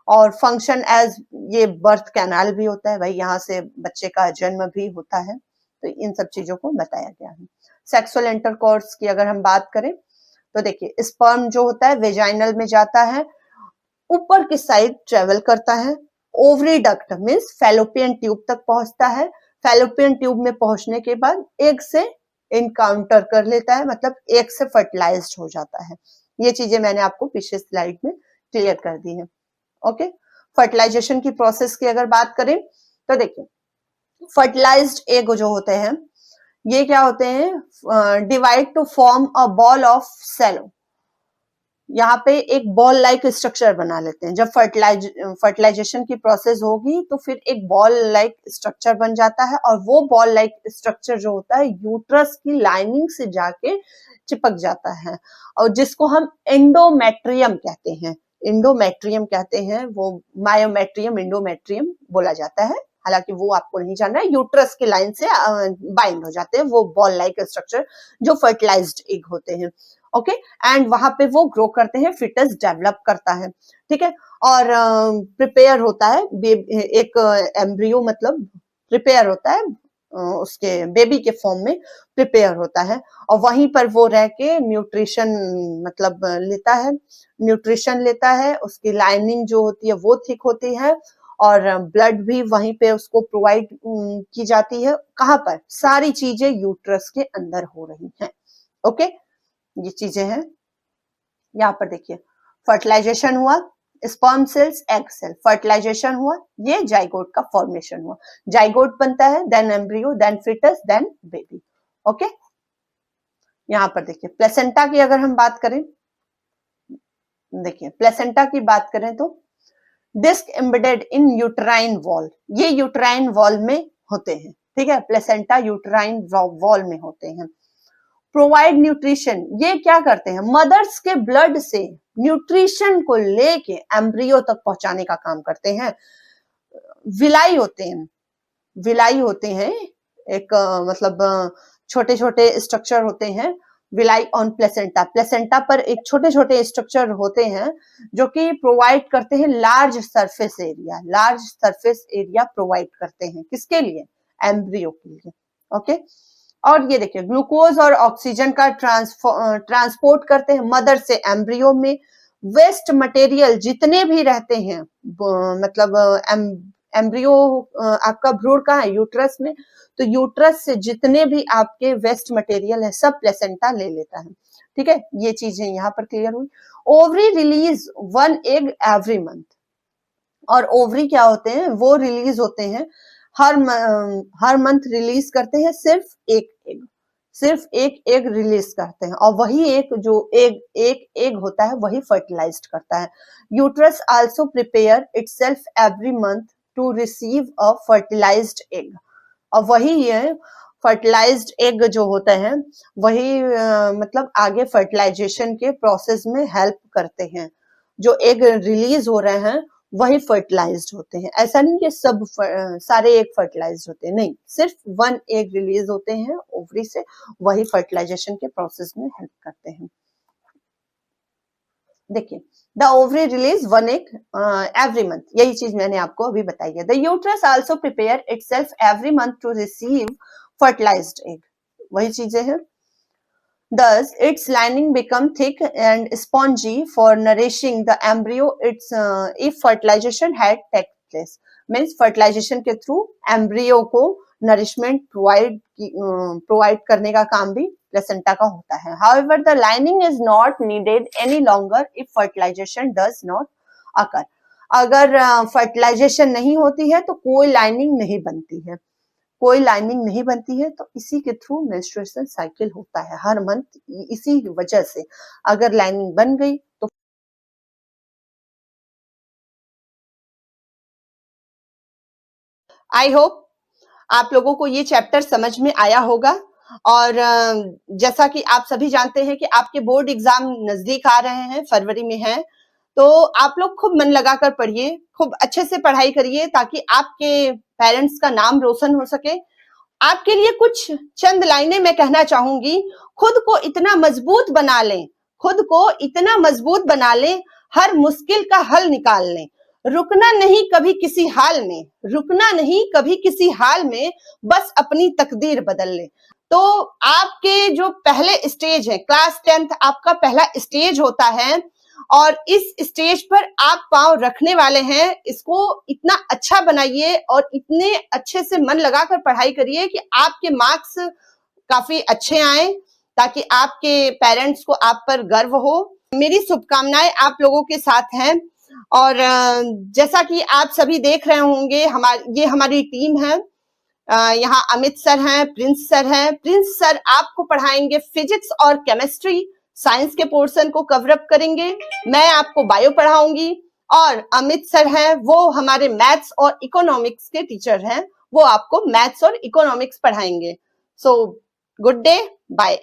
B: और फंक्शन एज ये बर्थ कैनाल भी होता है, भाई यहाँ से बच्चे का जन्म भी होता है। तो इन सब चीजों को बताया गया है। सेक्सुअल इंटरकोर्स की अगर हम बात करें तो देखिए, स्पर्म जो होता है वेजाइनल में जाता है, ऊपर की साइड ट्रेवल करता है, ovary duct means fallopian tube तक पहुंचता है। फैलोपियन ट्यूब में पहुंचने के बाद एग से इनकाउंटर कर लेता है, मतलब एग से फर्टिलाइज्ड हो जाता है। ये चीजें मैंने आपको पिछले स्लाइड में क्लियर कर दी है। ओके, फर्टिलाइजेशन की प्रोसेस की अगर बात करें तो देखिए, फर्टिलाइज्ड एग जो होते हैं ये क्या होते हैं, divide to form a ball of सेलो। यहाँ पे एक बॉल लाइक स्ट्रक्चर बना लेते हैं। जब फर्टिलाइजेशन की प्रोसेस होगी तो फिर एक बॉल लाइक स्ट्रक्चर बन जाता है, और वो बॉल लाइक स्ट्रक्चर जो होता है यूट्रस की लाइनिंग से जाके चिपक जाता है, और जिसको हम एंडोमेट्रियम कहते हैं। एंडोमेट्रियम कहते हैं, वो मायोमेट्रियम एंडोमेट्रियम बोला जाता है, हालांकि वो आपको नहीं जानना है। यूट्रस की लाइन से बाइंड हो जाते हैं वो बॉल लाइक स्ट्रक्चर जो फर्टिलाइज्ड एग होते हैं। ओके, एंड वहां पे वो ग्रो करते हैं, फिटस डेवलप करता है, ठीक है, और प्रिपेयर होता है एक एम्ब्रियो, मतलब प्रिपेयर होता है उसके बेबी के फॉर्म में प्रिपेयर होता है, और वहीं पर वो रह के न्यूट्रिशन मतलब न्यूट्रिशन लेता है। उसकी लाइनिंग जो होती है वो थिक होती है, और ब्लड भी वहीं पे उसको प्रोवाइड की जाती है। कहाँ पर? सारी चीजें यूट्रस के अंदर हो रही हैं। ओके, ये चीजें हैं। यहाँ पर देखिए, फर्टिलाइजेशन हुआ, sperm cells egg cell, fertilization हुआ, ये जाइगोट का फॉर्मेशन हुआ, जाइगोट बनता है, then embryo, then foetus, then baby. Okay, यहाँ पर देखिए प्लेसेंटा की अगर हम बात करें, देखिए प्लेसेंटा की बात करें तो disc embedded in uterine wall, ये यूट्राइन वॉल में होते हैं, ठीक है, प्लेसेंटा यूट्राइन वॉल में होते हैं। प्रोवाइड न्यूट्रिशन, ये क्या करते हैं, मदर्स के ब्लड से न्यूट्रिशन को लेके एम्ब्रियो तक पहुंचाने का काम करते हैं। विलाई होते हैं एक मतलब छोटे छोटे स्ट्रक्चर होते हैं, विलाई ऑन प्लेसेंटा, प्लेसेंटा पर एक छोटे छोटे स्ट्रक्चर होते हैं जो कि प्रोवाइड करते हैं लार्ज सरफेस एरिया प्रोवाइड करते हैं, किसके लिए? एम्ब्रियो के लिए। ओके, और ये देखिए ग्लूकोज और ऑक्सीजन का ट्रांसपोर्ट करते हैं मदर से एम्ब्रियो में। वेस्ट मटेरियल जितने भी रहते हैं, मतलब एम्ब्रियो आपका भ्रूण कहाँ है? यूट्रस में, तो यूट्रस से जितने भी आपके वेस्ट मटेरियल है सब प्लेसेंटा ले लेता है, ठीक है, ये चीजें यहाँ पर क्लियर हुई। Ovary release 1 egg every month, और ओवरी क्या होते हैं, वो रिलीज होते हैं हर मंथ रिलीज करते हैं सिर्फ एक एग रिलीज करते हैं, और वही एक जो एग होता है वही फर्टिलाइज्ड करता है। Uterus also prepare itself every month to receive a fertilized egg, और वही ये फर्टिलाइज्ड एग जो होते हैं वही मतलब आगे फर्टिलाइजेशन के प्रोसेस में हेल्प करते हैं। जो एग रिलीज हो रहे हैं वही फर्टिलाइज्ड होते हैं। ऐसा नहीं कि सब सारे एग फर्टिलाइज्ड होते हैं, नहीं, सिर्फ 1 एग रिलीज होते हैं ओवरी से, वही फर्टिलाइजेशन के प्रोसेस में हेल्प करते हैं। देखिए, the ovary release 1 egg every month, यही चीज मैंने आपको अभी बताई है। The uterus also prepare itself every month to receive fertilized egg, वही चीजें हैं। Thus, its lining become thick and spongy for nourishing the embryo. If fertilization had taken place, means fertilization के through embryo को nourishment provide करने का काम भी placenta का होता है। However, the lining is not needed any longer if fertilization does not occur. अगर fertilization नहीं होती है तो कोई lining नहीं बनती है, तो इसी के थ्रू मेंस्ट्रुएशन साइकिल होता है हर मंथ, इसी वजह से अगर लाइनिंग बन गई तो आई होप आप लोगों को ये चैप्टर समझ में आया होगा। और जैसा कि आप सभी जानते हैं कि आपके बोर्ड एग्जाम नजदीक आ रहे हैं, फरवरी में हैं, तो आप लोग खूब मन लगाकर पढ़िए, खूब अच्छे से पढ़ाई करिए ताकि आपके पेरेंट्स का नाम रोशन हो सके। आपके लिए कुछ चंद लाइनें मैं कहना चाहूंगी। खुद को इतना मजबूत बना लें, खुद को इतना मजबूत बना लें, हर मुश्किल का हल निकाल लें। रुकना नहीं कभी किसी हाल में, रुकना नहीं कभी किसी हाल में, बस अपनी तकदीर बदल लें। तो आपके जो पहले स्टेज है, क्लास 10th आपका पहला स्टेज होता है और इस स्टेज पर आप पांव रखने वाले हैं। इसको इतना अच्छा बनाइए और इतने अच्छे से मन लगाकर पढ़ाई करिए कि आपके मार्क्स काफी अच्छे आए, ताकि आपके पेरेंट्स को आप पर गर्व हो। मेरी शुभकामनाएं आप लोगों के साथ हैं। और जैसा कि आप सभी देख रहे होंगे, ये हमारी टीम है। यहाँ अमित सर हैं, प्रिंस सर हैं। प्रिंस सर आपको पढ़ाएंगे फिजिक्स और केमिस्ट्री, साइंस के पोर्शन को कवर अप करेंगे। मैं आपको बायो पढ़ाऊंगी और अमित सर हैं, वो हमारे मैथ्स और इकोनॉमिक्स के टीचर हैं, वो आपको मैथ्स और इकोनॉमिक्स पढ़ाएंगे। So good day, bye.